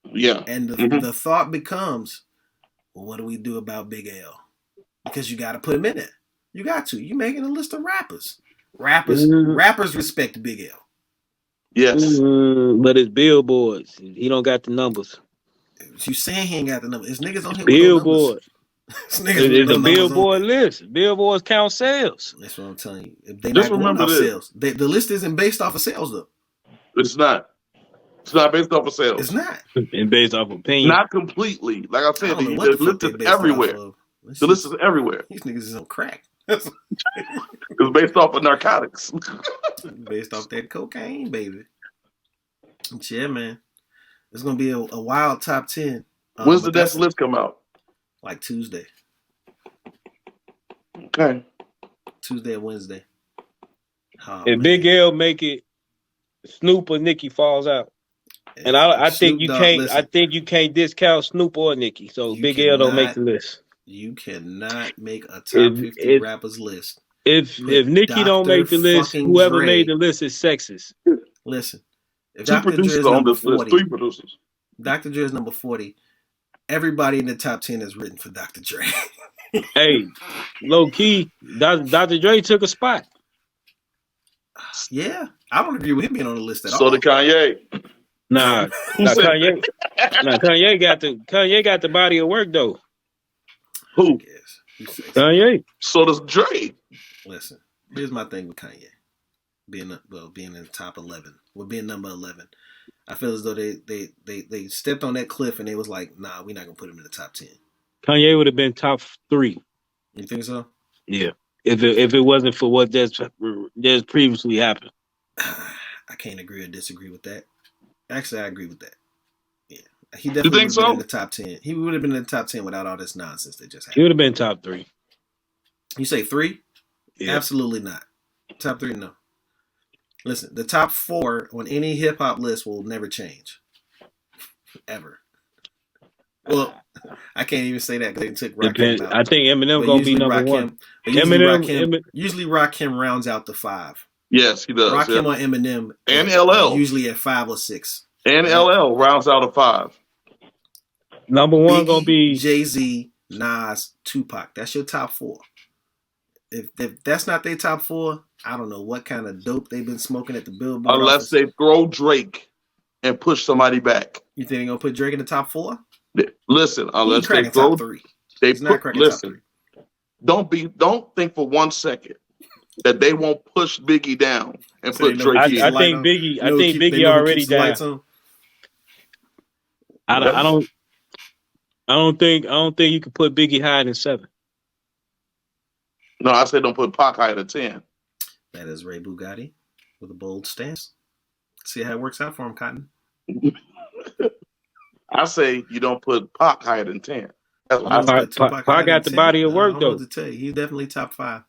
Yeah. And the thought becomes, well, what do we do about Big L? Because you got to put him in it. You got to. You're making a list of rappers. Rappers respect Big L. Yes. But it's billboards. He don't got the numbers. You saying he ain't got the numbers. It's niggas on here billboard. It's a billboard list. Billboards count sales. That's what I'm telling you. If they just not remember this. Sales. The list isn't based off of sales though. It's not. It's not based off of sales. It's not. It's based off opinion. Not completely. Like I said, the list is everywhere. The list is everywhere. These niggas is on crack. It's based off of narcotics. Based off that cocaine, baby. Yeah, man. It's gonna be a wild top 10. When's the next list come out? Like Tuesday. Okay. Tuesday or Wednesday. If Big L make it, Snoop or Nicki falls out. And I think you can't. Listen, I think you can't discount Snoop or Nicki. So Big L don't make the list. You cannot make a top 50 rappers list. If Nicki don't make the list, whoever made the list is sexist. Listen, if Dr. Dre is number 40, 3 producers. Dr. Dre is number 40. Everybody in the top 10 is written for Dr. Dre. Hey, low key, Dr. Dre took a spot. Yeah, I don't agree with him being on the list at all. So did Kanye. Kanye got the body of work though. Who? Kanye. So does Dre. Listen, here's my thing with Kanye. Being in the top 11. Well, being number 11. I feel as though they stepped on that cliff and they was like, nah, we're not going to put him in the top 10. Kanye would have been top 3. You think so? Yeah. If it wasn't for what just previously happened. I can't agree or disagree with that. Actually, I agree with that. Yeah. He definitely would have been in the top 10. He would have been in the top 10 without all this nonsense that just happened. He would have been top 3. You say 3? Yeah. Absolutely not. Top 3, no. Listen, the top 4 on any hip hop list will never change. Ever. Well, I can't even say that because they took Rakim out. I think Eminem going to be number 1. Usually Rakim rounds out the 5. Yes, he does. Rakim or Eminem. And LL. Usually at 5 or 6. And LL rounds out a 5. Number 1 going to be Jay-Z, Nas, Tupac. That's your top 4. If that's not their top 4, I don't know what kind of dope they've been smoking at the Billboard. Unless they throw Drake and push somebody back. You think they're gonna put Drake in the top 4? Listen, unless they throw top 3. Listen. Top 3. Don't think for 1 second that they won't push Biggie down and put Drake in. I think Biggie already down. I don't think you can put Biggie higher than 7. No, I said don't put Pac higher than 10. That is Ray Bugatti with a bold stance. See how it works out for him, Cotton. I say you don't put Pac higher than 10. That's what I said. Pac got the body of work though. To tell you. He's definitely top 5.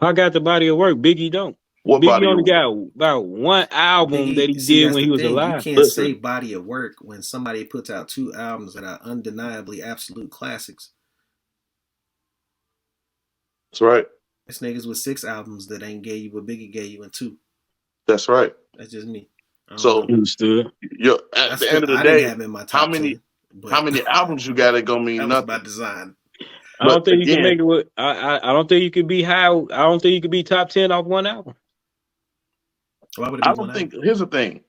Pac got the body of work. Biggie don't. What Biggie body only of work? got about one album that he Biggie, see, did that's when the he was thing. You alive. can't say Listen, body of work when somebody puts out 2 albums that are undeniably absolute classics. that's right. It's niggas with 6 albums that ain't gave you what Biggie gave you in 2. That's right. That's just me. I don't know. So Understood. you're at the end of the I didn't day, have it in my how top many 10, but how many albums you got? It gonna mean that was by nothing. design. I don't But think you can again, make it with. I don't think you can be high. I don't think you can be top 10 off one album. Why would it I be one don't album? think. Here's the thing.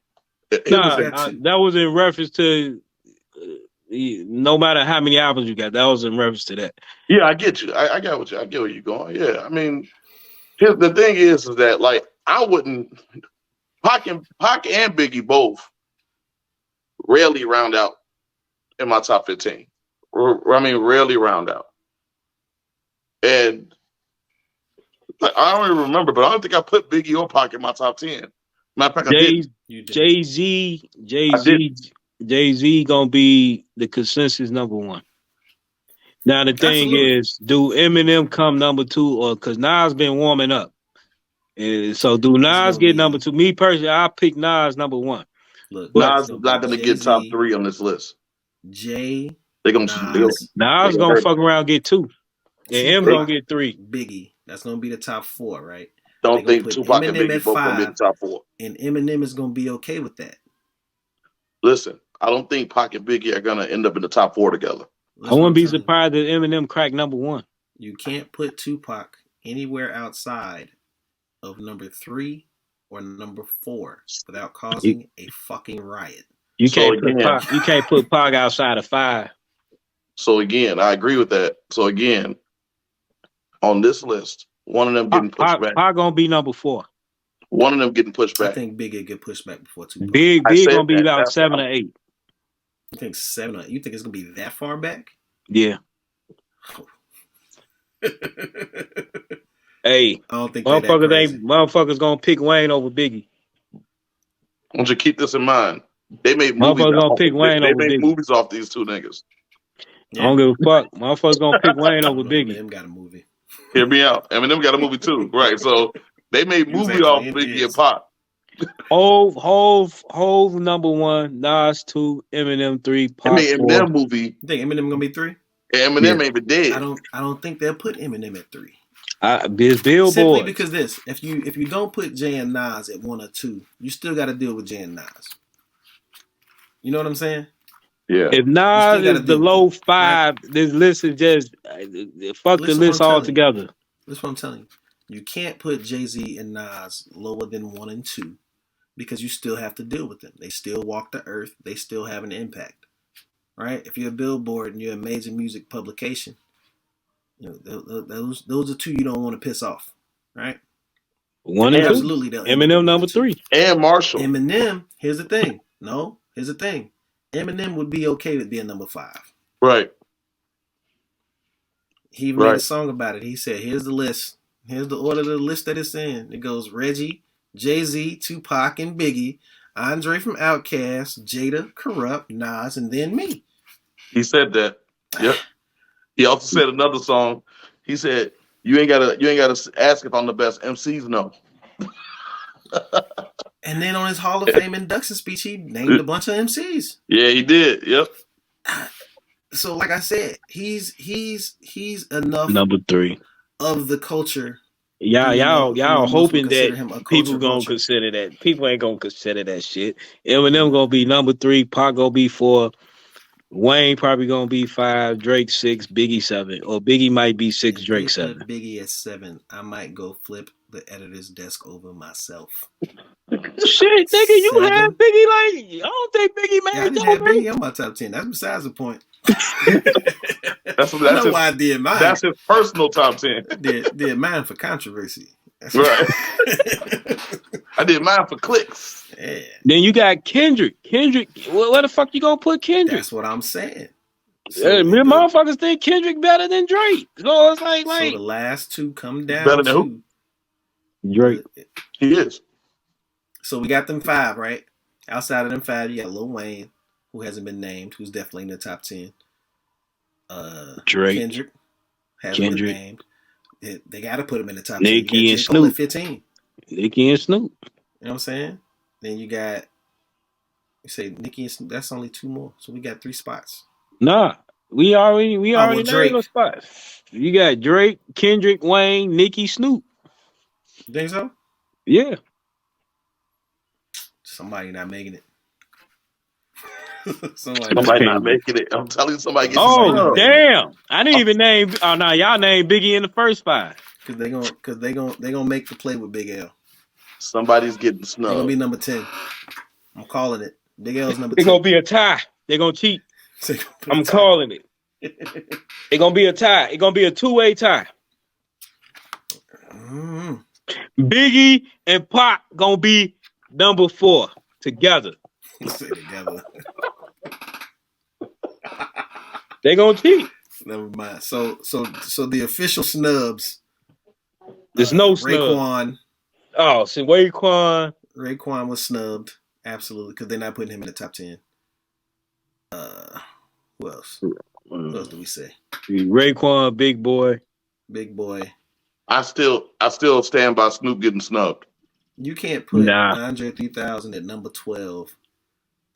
Here's the Nah, You got thing. 2. that was in reference to no matter how many albums you got. That was in reference to that. Yeah, I get you. I get what you. I get where you're going. Yeah, I mean, here's the thing is that like I wouldn't. Pac and Biggie both rarely round out in my top 15. I mean, rarely round out. And I don't even remember, but I don't think I put Biggie or Pac in my top 10. Matter of fact, I Jay didn't. You did. Jay Z Jay I didn't. Z Jay Z gonna be the consensus number one. Now the thing Absolutely. is, do Eminem come number 2 or because Nas been warming up? And so do It's Nas gonna get number be 2? Me personally, I pick Nas number 1. look. But It's Nas is gonna be not going to Jay get top Z, 3 on this list. Jay, They're going to Nas, they Nas gonna gonna hurt. fuck around get 2. And M gonna Tupac, get 3. Biggie. That's gonna be the top 4, right? They're Don't gonna think put Tupac and Eminem Biggie at both going to be in 5, the top 4. and Eminem is gonna be okay with that. Listen, I don't think Pac and Biggie are going to end up in the top 4 together. I That's what wouldn't I'm be telling you. surprised if Eminem cracked number 1. You can't put Tupac anywhere outside of number 3 or number 4 without You, causing a fucking riot. you So can't put again, Pac. You can't put Pac outside of 5. I agree with that. So again, on this list, one of them getting pushed back. Pac gonna be number 4. One of them getting pushed I back. think Biggie get pushed back before Tupac. Big I Big said gonna be that. about That's 7 or 8. You think 7? You think it's gonna be that far back? Yeah. I Hey, don't think they're that crazy. motherfuckers gonna pick Wayne over Biggie. I want you to keep this in mind. They made movies. Motherfuckers gonna pick Wayne They over made Biggie. movies off these two niggas. I don't give a fuck. Motherfuckers gonna pick Wayne over Biggie. Eminem got a movie. Hear me out. Eminem got a movie too, right? So they made He was movie actually off in Biggie his. and Pac. Hove number 1, Nas 2, Eminem 3, I Pac mean, 4. Eminem movie. You think Eminem gonna be 3? Eminem ain't even dead. I don't think they'll put Eminem at 3. This Billboard. Simply because if you don't put Jay and Nas at 1 or 2, you still got to deal with Jay and Nas. You know what I'm saying? Yeah. If Nas gotta is the do low it, 5, this list is just fuck the Listen list what I'm telling you. altogether. That's what I'm telling you. You can't put Jay-Z and Nas lower than 1 and 2 because you still have to deal with them. They still walk the earth. They still have an impact, right? If you're a Billboard and you're a major music publication, you know those are 2 you don't want to piss off, right? 1 and 2. Absolutely, they'll end up Eminem at number 1 and 2. 3. And Marshall. Eminem. Here's the thing. Here's the thing. Eminem would be okay with being number 5. Right. He even made a song about it. He said, "Here's the list. Here's the order of the list that it's in. It goes Reggie, Jay-Z, Tupac, and Biggie, Andre from Outkast, Jada, Corrupt, Nas, and then me." He said that. Yep. He also said another song. He said, "You ain't gotta ask if I'm the best. MCs know." And then on his Hall of Fame induction speech, he named a bunch of MCs. Yeah, he did. Yep. So, like I said, he's enough Number 3. of the culture. Y'all hoping that people gonna vulture. consider that. People ain't gonna consider that shit. Eminem gonna be number 3, Pac gonna be 4, Wayne probably gonna be 5, Drake 6, Biggie 7, or Biggie might be 6, Drake 7. Put Biggie at 7. I might go flip the editor's desk over myself. Shit, nigga, you 7? have Biggie like I don't think Biggie Yeah, I made didn't have Biggie on my top 10. That's besides the point. That's why I did mine. That's his personal top 10. Did mine for controversy. Right. I did mine for clicks. Yeah. Then you got Kendrick. Where the fuck you gonna put Kendrick? That's what I'm saying. So, motherfuckers think Kendrick better than Drake. So it's like so the last 2 come down better than to who? Drake. He is. So we got them 5, right? Outside of them 5, you got Lil Wayne, who hasn't been named, who's definitely in the top 10. Drake. Kendrick hasn't been named. They got to put him in the top 10. Nicki and Snoop. 15. Nicki and Snoop. You know what I'm saying? Then you say Nicki and Snoop. That's only 2 more. So we got 3 spots. Nah, we Oh well, already named Drake. those spots. You got Drake, Kendrick, Wayne, Nicki, Snoop. You think so? Yeah. Somebody not making it. Somebody not making it. I'm telling you, somebody getting Somebody not Oh snubbed. making it. damn! I didn't even name. Oh no, y'all named Biggie in the first 5. Cause they gonna make the play with Big L. Somebody's getting They're gonna be snubbed. number 10. I'm calling it. Big L's number It's 10. gonna be a tie. They're gonna cheat. So they gonna put a I'm tie. calling it. It's gonna be a tie. It's gonna be a 2-way tie. Mm. Biggie and Pac gonna be number 4 together. Stay together. They gonna cheat. Never mind. So the official snubs. There's no snub. Raekwon. Oh, see, Raekwon was snubbed. Absolutely, because they're not putting him in the top 10. Who else? Who else do we say? Raekwon, Big Boy. Big Boy. I still stand by Snoop getting snubbed. You can't put Andre 3000 at number 12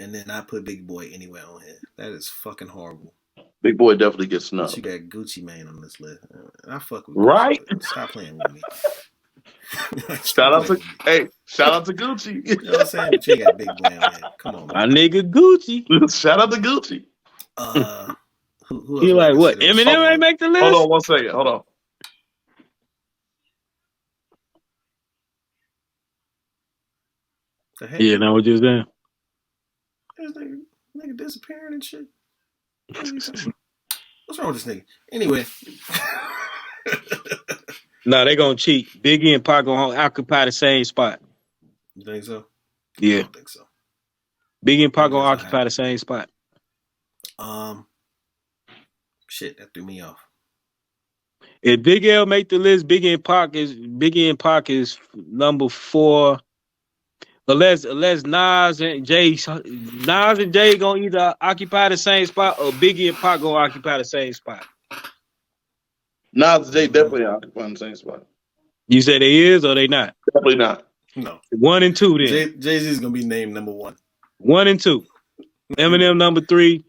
and then not put Big Boy anywhere on here. That is fucking horrible. Big Boy definitely gets snubbed. You got Gucci Mane on this list. I fuck with right. Gucci. Stop playing with me. Shout out to Gucci. You know what I'm saying? But you ain't got Big Boy on here. Come on, My man. nigga Gucci. Shout out to Gucci. Who else? You like what? Eminem ain't make the list? Hold on 1 second. Hold on. The heck? Yeah, now what you saying? This nigga disappearing and shit. What's wrong with this nigga? Anyway. No, they gonna cheat. Biggie and Pac gonna occupy the same spot. You think so? Yeah. I don't think so. Biggie and Pac gonna occupy the same spot. Shit, that threw me off. If Big L make the list, Biggie and Pac is number 4. Unless Nas and Jay gonna either occupy the same spot or Biggie and Pac gonna occupy the same spot. Nas and Jay definitely occupying the same spot. You say they is or they not? Definitely not. No. 1 and 2 then. Jay-Z's gonna be named number 1. 1 and 2. Eminem number 3.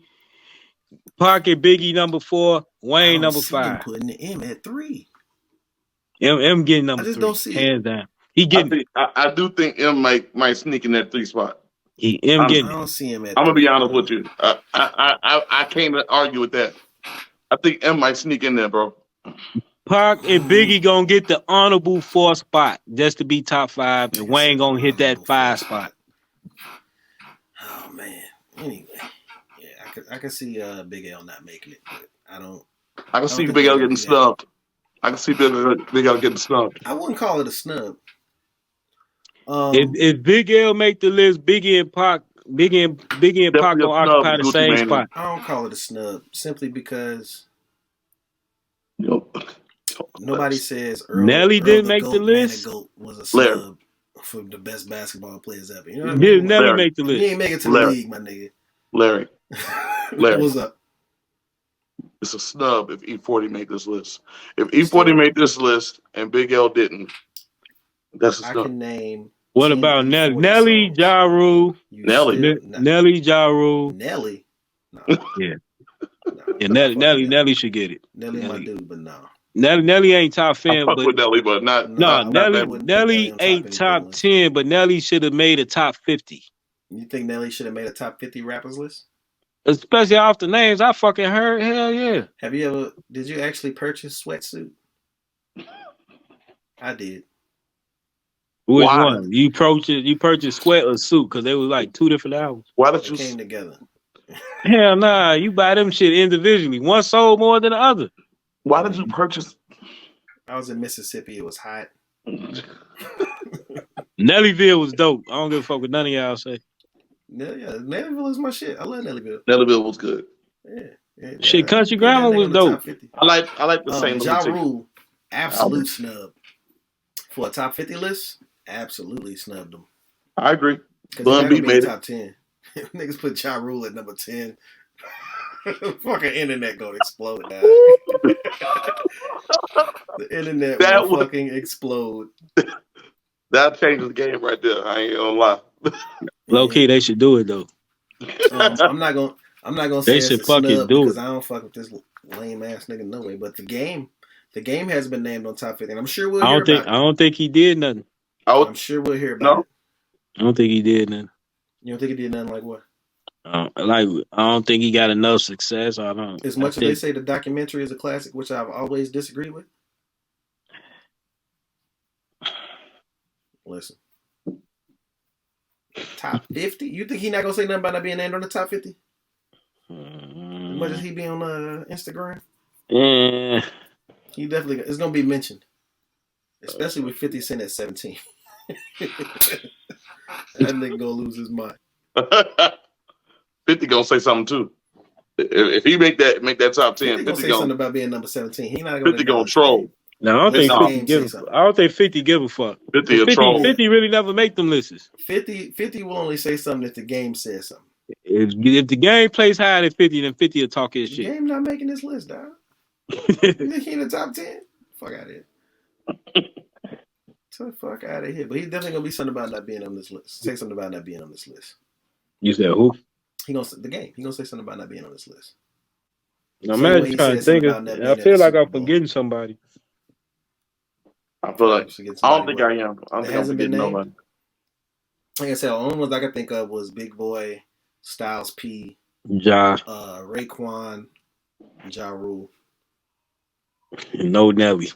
Pac and Biggie number 4. Wayne number 5. Putting the M at 3. M getting number 3. I just don't see hands it. down. He getting. I do think M might sneak in that 3 spot. M getting. I don't see him at. I'm gonna be honest with you. I can't argue with that. I think M might sneak in there, bro. Pac and Biggie gonna get the honorable 4 spot just to be top 5, and Wayne gonna hit that 5 spot. Oh man. Anyway, yeah, I can see Big L not making it, but I don't. I can see Big L getting snubbed. I can see Big L getting snubbed. I wouldn't call it a snub. If Big L make the list, Biggie and Pac gonna occupy the same spot. I don't call it a snub simply because nobody says Nelly didn't make the list. Goat was a snub for the best basketball players ever. You know what I mean? Did Nelly make the list? He ain't make it to the league, my nigga. Larry. What's up? It's a snub if E40 made this list. If E40 made this list and Big L didn't, that's a snub. I can name. What about Nelly? Nelly, Ja Rule. Nelly, Ja Rule. Nelly. No. Yeah. Yeah, Nelly should get it. Nelly my dude, but no. Nelly ain't top 10, but with Nelly, but not. Nelly ain't top 10, but Nelly should have made a top 50. You think Nelly should have made a top 50 rappers list? Especially off the names I fucking heard. Hell yeah. Did you actually purchase Sweatsuit? I did. Which one? You purchased Sweat or Suit? Because they were like 2 different albums. Why did you came together? Hell nah, you buy them shit individually. One sold more than the other. Why did you purchase? I was in Mississippi. It was hot. Nellyville was dope. I don't give a fuck what none of y'all say. Yeah, Nellyville is my shit. I love Nellyville. Nellyville was good. Yeah. Shit, Country Grammar was dope. I like the same. Ja Rule, absolute snub. For a top 50 list, absolutely snubbed him. I agree. Bun B made top 10. Niggas put Ja Rule at number 10. Fucking internet gonna explode now. The internet will fucking explode. That changes the game right there. I ain't gonna lie. Low key, they should do it though. I'm not gonna They say it's should a fucking snub do because it. I don't fuck with this lame ass nigga no way. But the game has been named on top 50, and I'm sure we'll hear about it. I don't think he did nothing. I'm sure we'll hear about it. I don't think he did nothing. You don't think he did nothing like what? I don't think he got enough success. As much as they say the documentary is a classic, which I've always disagreed with. Listen, top 50. You think he not gonna say nothing about not being named on the top 50? As much as he be on Instagram, yeah, he definitely it's gonna be mentioned, especially with 50 Cent at 17. That nigga gonna lose his mind. 50 gonna say something too. If he make that top 10, 50 gonna say something about being number 17. He not gonna 50 gonna troll. No, I don't think 50 give a fuck. 50 a troll. 50 really never make them lists. 50 will only say something if the game says something. If the game plays higher than 50, then 50 will talk his shit. The game not making this list, dog. You think he in the top 10? Fuck out of here. So fuck out of here. But he's definitely gonna be something about not being on this list. Say something about not being on this list. You said who? He gonna say the game. He gonna say something about not being on this list. I'm trying to think of. I feel like I'm forgetting somebody. I feel like I don't think I am. I don't think I'm forgetting nobody. Like I said, the only ones I could think of was Big Boy, Styles P, Raekwon, Ja Rule. No Nelly.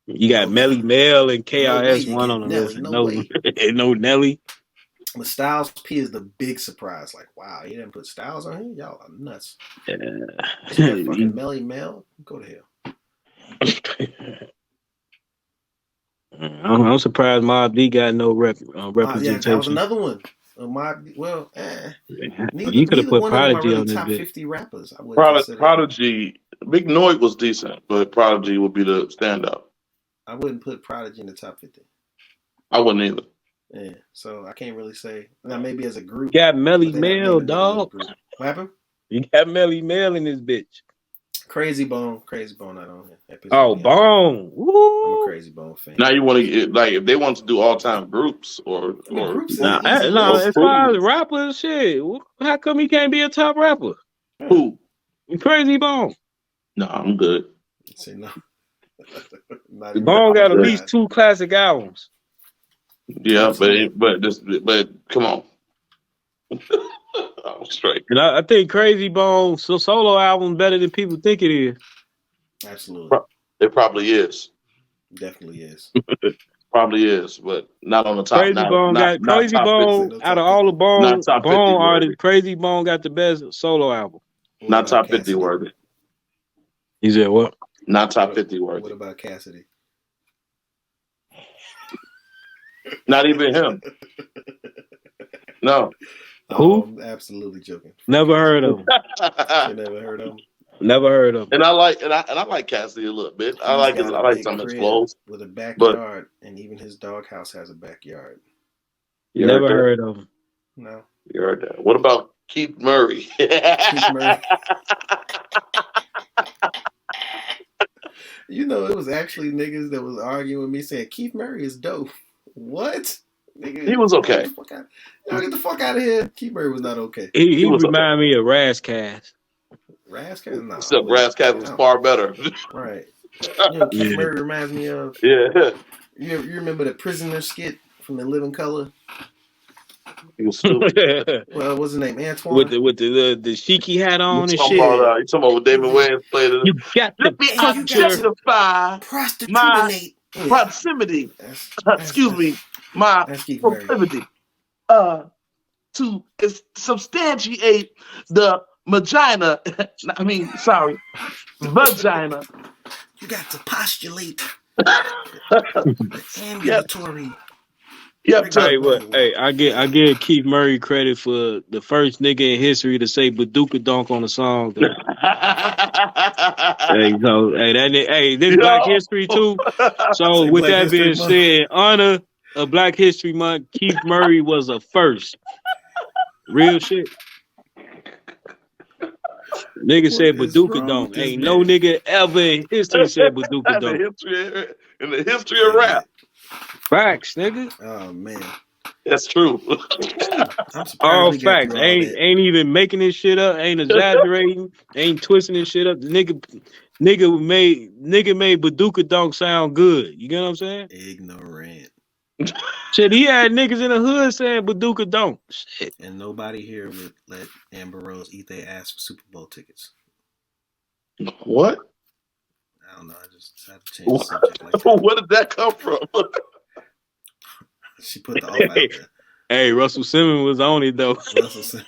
You got Melly Mel and KRS-One on the list. No Nelly. But Styles P is the big surprise. Like, wow, he didn't put Styles on here? Y'all are nuts. Yeah. Fucking Melly Mel? Go to hell. I'm surprised Mobb D got no representation. Yeah, that was another one. You could have put Prodigy on this top bit. 50 rappers. Prodigy, Big Noid was decent, but Prodigy would be the standout. I wouldn't put Prodigy in the top 50. I wouldn't either. Yeah, so I can't really say. Now maybe as a group. You got Melly Mel, dog. What happened? You got Melly Mel in this bitch. Crazy Bone not on here. Oh, Bone. Woo. I'm a Crazy Bone fan. Now you want to like if they want to do all time groups or groups as far as rappers, shit. How come he can't be a top rapper? Who? Crazy Bone. No, I'm good. Say no. Bone got at least 2 classic albums. Yeah, but come on. I'm straight. And I think Crazy Bone's solo album better than people think it is. Absolutely. It probably is. Definitely is. Probably is, but not on the top. Crazy Bone out of all the Bone artists, Crazy Bone got the best solo album. Not top 50 worthy. He said what? Not top 50 worthy. What about Cassidy? Not even him. No. Who? I'm absolutely joking. Never heard of him. Never heard of him. Never heard of him. And I like Cassidy a little bit. I like some of his flows. With a backyard, and even his doghouse has a backyard. Never heard of him. No. You heard that. What about Keith Murray? Keith Murray. You know, it was actually niggas that was arguing with me saying Keith Murray is dope. What? Nigga, he was okay. Get the fuck out of here. Keith Murray was not okay. He reminded me of Razzcast. Razzcast? No. Except Razzcast was far better. Right. You know, Keith Murray reminds me of. Yeah. You remember the Prisoner skit from The Living Color? He was stupid. Well, what's his name? Antoine? With the sheiky hat on and shit. You talking about what David Wayans played? You got to justify my proximity. Excuse me. My proclivity to substantiate the vagina. Vagina. You got to postulate. Ambulatory. Yep. I give Keith Murray credit for the first nigga in history to say Baduka Donk on a song. This Black History too. So with that being said, honor of Black History Month, Keith Murray was a first. Real shit. Nigga What said is Baduka wrong with don't. this Ain't no man? nigga ever in history said Baduka in don't. the history of rap. Facts, nigga. Oh man. That's true. I'm surprised All we got facts. through all Ain't that. ain't even making this shit up. Ain't exaggerating. Ain't twisting this shit up. The nigga made Baduka don't sound good. You get what I'm saying? Ignorant. Shit, he had niggas in the hood saying Baduka don't. Shit. And nobody here would let Amber Rose eat their ass for Super Bowl tickets. What? I don't know. I just decided to change the subject like that. Where did that come from? She put the offer out there. Hey, Russell Simmons was on it though. Russell said.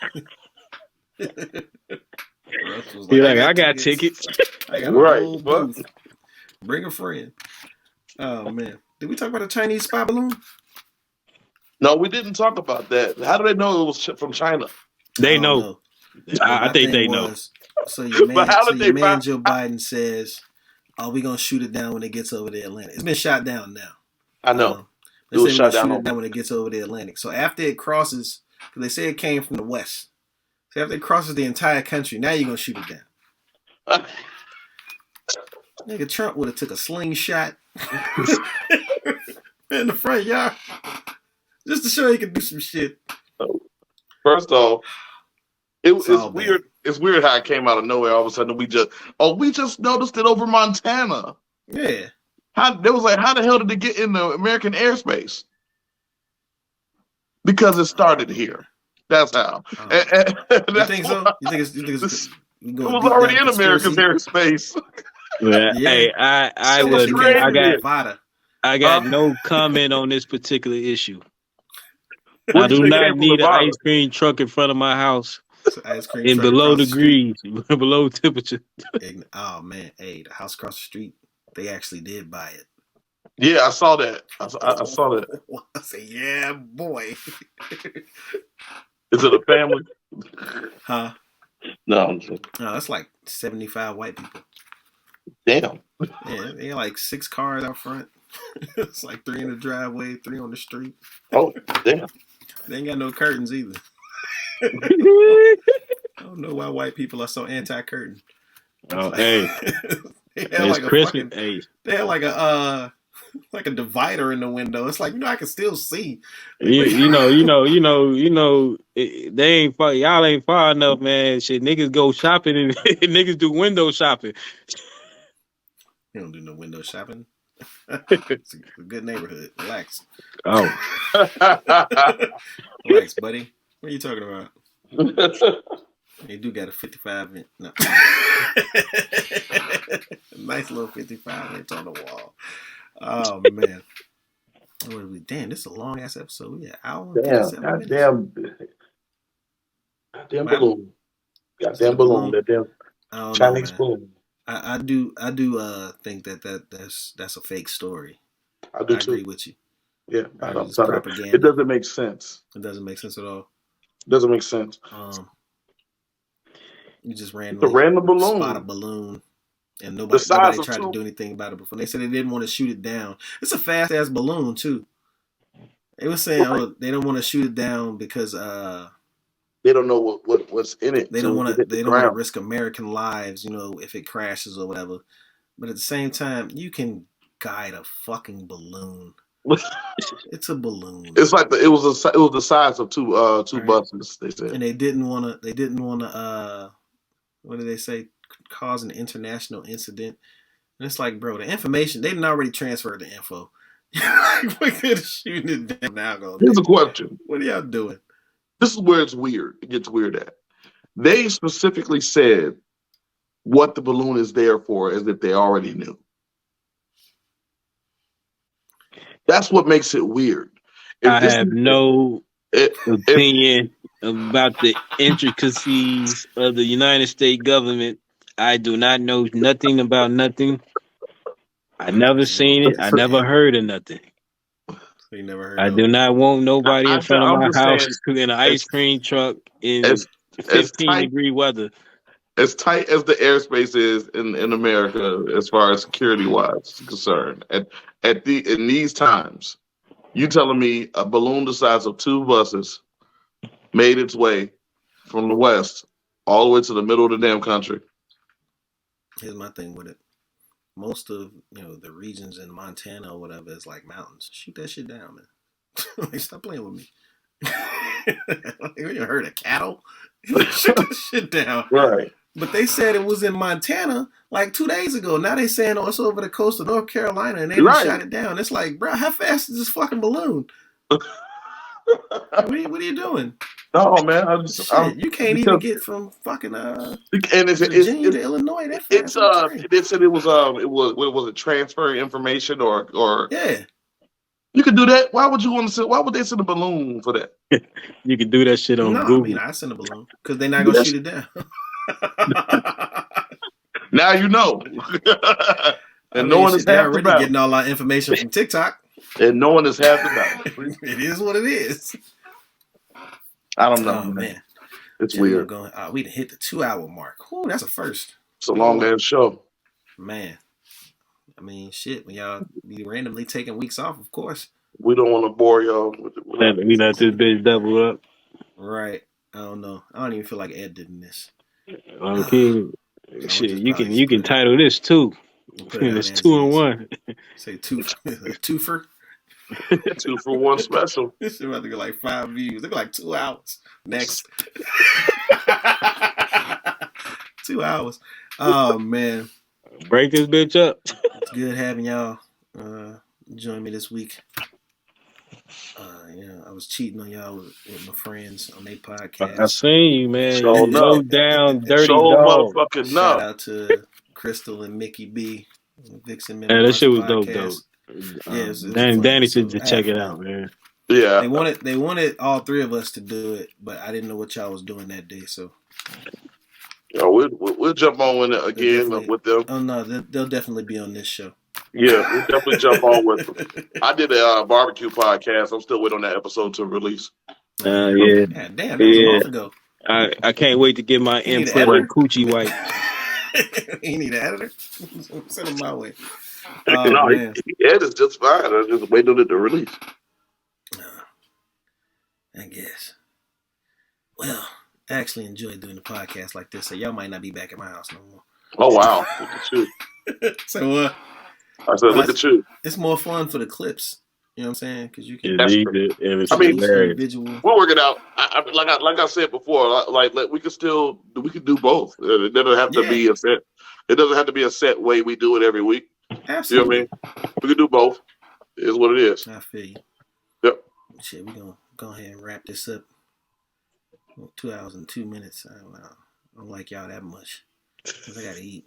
Russell was He like, like, I got tickets. I got a Right. whole booth. Bring a friend. Oh man. Did we talk about a Chinese spy balloon? No, we didn't talk about that. How do they know it was from China? They know. I think they know. So your But how did they man find? Joe Biden says, "Are we gonna shoot it down when it gets over the Atlantic?" It's been shot down now. I know. They It was say shot we're gonna down shoot it down when it gets over the Atlantic. So after it crosses, because they say it came from the west. So after it crosses the entire country, now you're gonna shoot it down. Nigga, Trump would have took a slingshot in the front yard just to show he could do some shit. First off, it's all weird. bad. It's weird how it came out of nowhere. All of a sudden, we just noticed it over Montana. Yeah. How the hell did it get in the American airspace? Because it started here. That's how. You think so? You think it's it was deep already down in America's conspiracy? airspace. Yeah. Yeah. Hey, I It was. was Came I from crazy. got. Nevada. I got no comment on this particular issue. What I do do you say not came from need an Nevada? ice cream truck in front of my house It's an ice cream in truck below across the street. degrees, below temperature. Oh man, hey, the house across the street, they actually did buy it. Yeah, I saw that. I saw that. I say, yeah, boy. Is it a family? Huh? No. No, that's like 75 white people. Damn. Yeah, they got like 6 cars out front. It's like 3 in the driveway, 3 on the street. Oh, damn. They ain't got no curtains either. I don't know why white people are so anti-curtain. Oh, Like, hey, they had it's like Christmas. Hey, they had like a divider in the window. It's like, I can still see. you know. They ain't far. Y'all ain't far enough, man. Shit, niggas go shopping and niggas do window shopping. You don't do no window shopping. It's a good neighborhood. Relax. Oh, Relax, buddy. What are you talking about? They do got a 55 inch. No. Nice little 55 inch on the wall. Oh man. Damn, this is a long ass episode. We had an hour and 57 minutes. Goddamn balloon. Goddamn balloon. That damn Chinese balloon. I do think that's a fake story. I do agree too. with you. Yeah, It's propaganda. it doesn't make sense. It doesn't make sense at all. It doesn't make sense. You just It's a randomly random balloon. spot a balloon, and nobody tried to do anything about it before. They said they didn't want to shoot it down. It's a fast ass balloon too. They were saying, they don't want to shoot it down because they don't know what's in it. They don't want to risk American lives, if it crashes or whatever. But at the same time, you can guide a fucking balloon. It's a balloon. It's like it was the size of two buses. They said, and they didn't want to. What did they say? Cause an international incident. And it's like, bro, the information they didn't already transfer the info. We're gonna shoot it down now. Here's a question. What are y'all doing? This is where it's weird. It gets weird at. They specifically said what the balloon is there for, as if they already knew. That's what makes it weird. I have no opinion about the intricacies of the United States government. I do not know nothing about nothing. I never seen it. I never heard of nothing. You never heard I do not want nobody in front of my house in an ice cream truck in 15-degree weather. As tight as the airspace is in America, as far as security wise is concerned, in these times, you telling me a balloon the size of 2 buses made its way from the west all the way to the middle of the damn country. Here's my thing with it. Most of the regions in Montana or whatever is like mountains. Shoot that shit down, man. Like, stop playing with me. Like, you heard of cattle? Shoot that shit down. Right. But they said it was in Montana like 2 days ago. Now they saying it's over the coast of North Carolina and they shot it down. It's like, bro, how fast is this fucking balloon? What are you doing? No, man. You can't even get from fucking Virginia to Illinois that fast. They said it was transfer information or yeah. You could do that. Why would they send a balloon for that? You could do that shit on Google. I mean, I send a balloon because they're not gonna shoot it down. Now you know. And no one is half the battle. Getting all our information from TikTok. And no one is half the battle. It is what it is. I don't know, man. It's weird. We done hit the 2-hour mark. Ooh, that's a first. It's a long ass show. Man. I mean, shit, when y'all be randomly taking weeks off, of course. We don't want to bore y'all. We let this bitch double up. Right. I don't know. I don't even feel like Ed did in this. Okay. Shit, you can title this too. It's 2-in-1. Say twofer. 2-for-1 special. This shit about to get like 5 views. They go like 2 hours. Next. 2 hours. Oh man. Break this bitch up. It's good having y'all join me this week. I was cheating on y'all with my friends on their podcast. I seen you, man. Low down, dirty dog. Shout out to Crystal and Mickey B. Vixen Man, that shit was dope, though. Yeah, Danny should check it out, man. Yeah, they wanted all three of us to do it, but I didn't know what y'all was doing that day, so. We'll jump on with it again with them. Oh no, they'll definitely be on this show. Yeah, we'll definitely jump on with them. I did a barbecue podcast. I'm still waiting on that episode to release. Yeah. Damn, that was a month ago. I can't wait to get my input on Coochie White. You need an editor? Send him my way. No, it's just fine. I'm just waiting on it to release. I guess. Well, I actually enjoy doing the podcast like this, so y'all might not be back at my house no more. Oh, wow. Look at you. So, I said, look at you. It's more fun for the clips. You know what I'm saying? Because you can. Individual. We'll work it out. Like I said before, we could do both. It doesn't have to be a set. It doesn't have to be a set way we do it every week. Absolutely. You know what I mean? We could do both. It is what it is. I feel you. Yep. Shit, we're gonna go ahead and wrap this up. 2 hours and 2 minutes. I don't like y'all that much. Cause I gotta eat.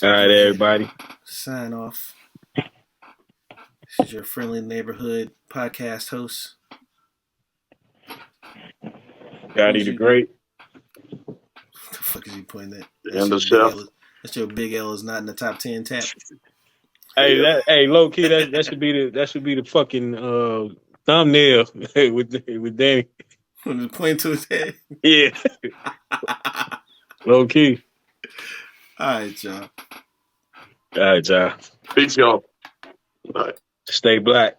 All right, everybody. Sign off. This is your friendly neighborhood podcast host. Gotti the Great. What the fuck is he pointing at? And the chef. That's your big L is not in the top 10 tap. Hey, low key, that should be the fucking thumbnail with Danny. Pointing to his head. Yeah. Low key. All right, y'all. Peace, y'all. Bye. Stay black.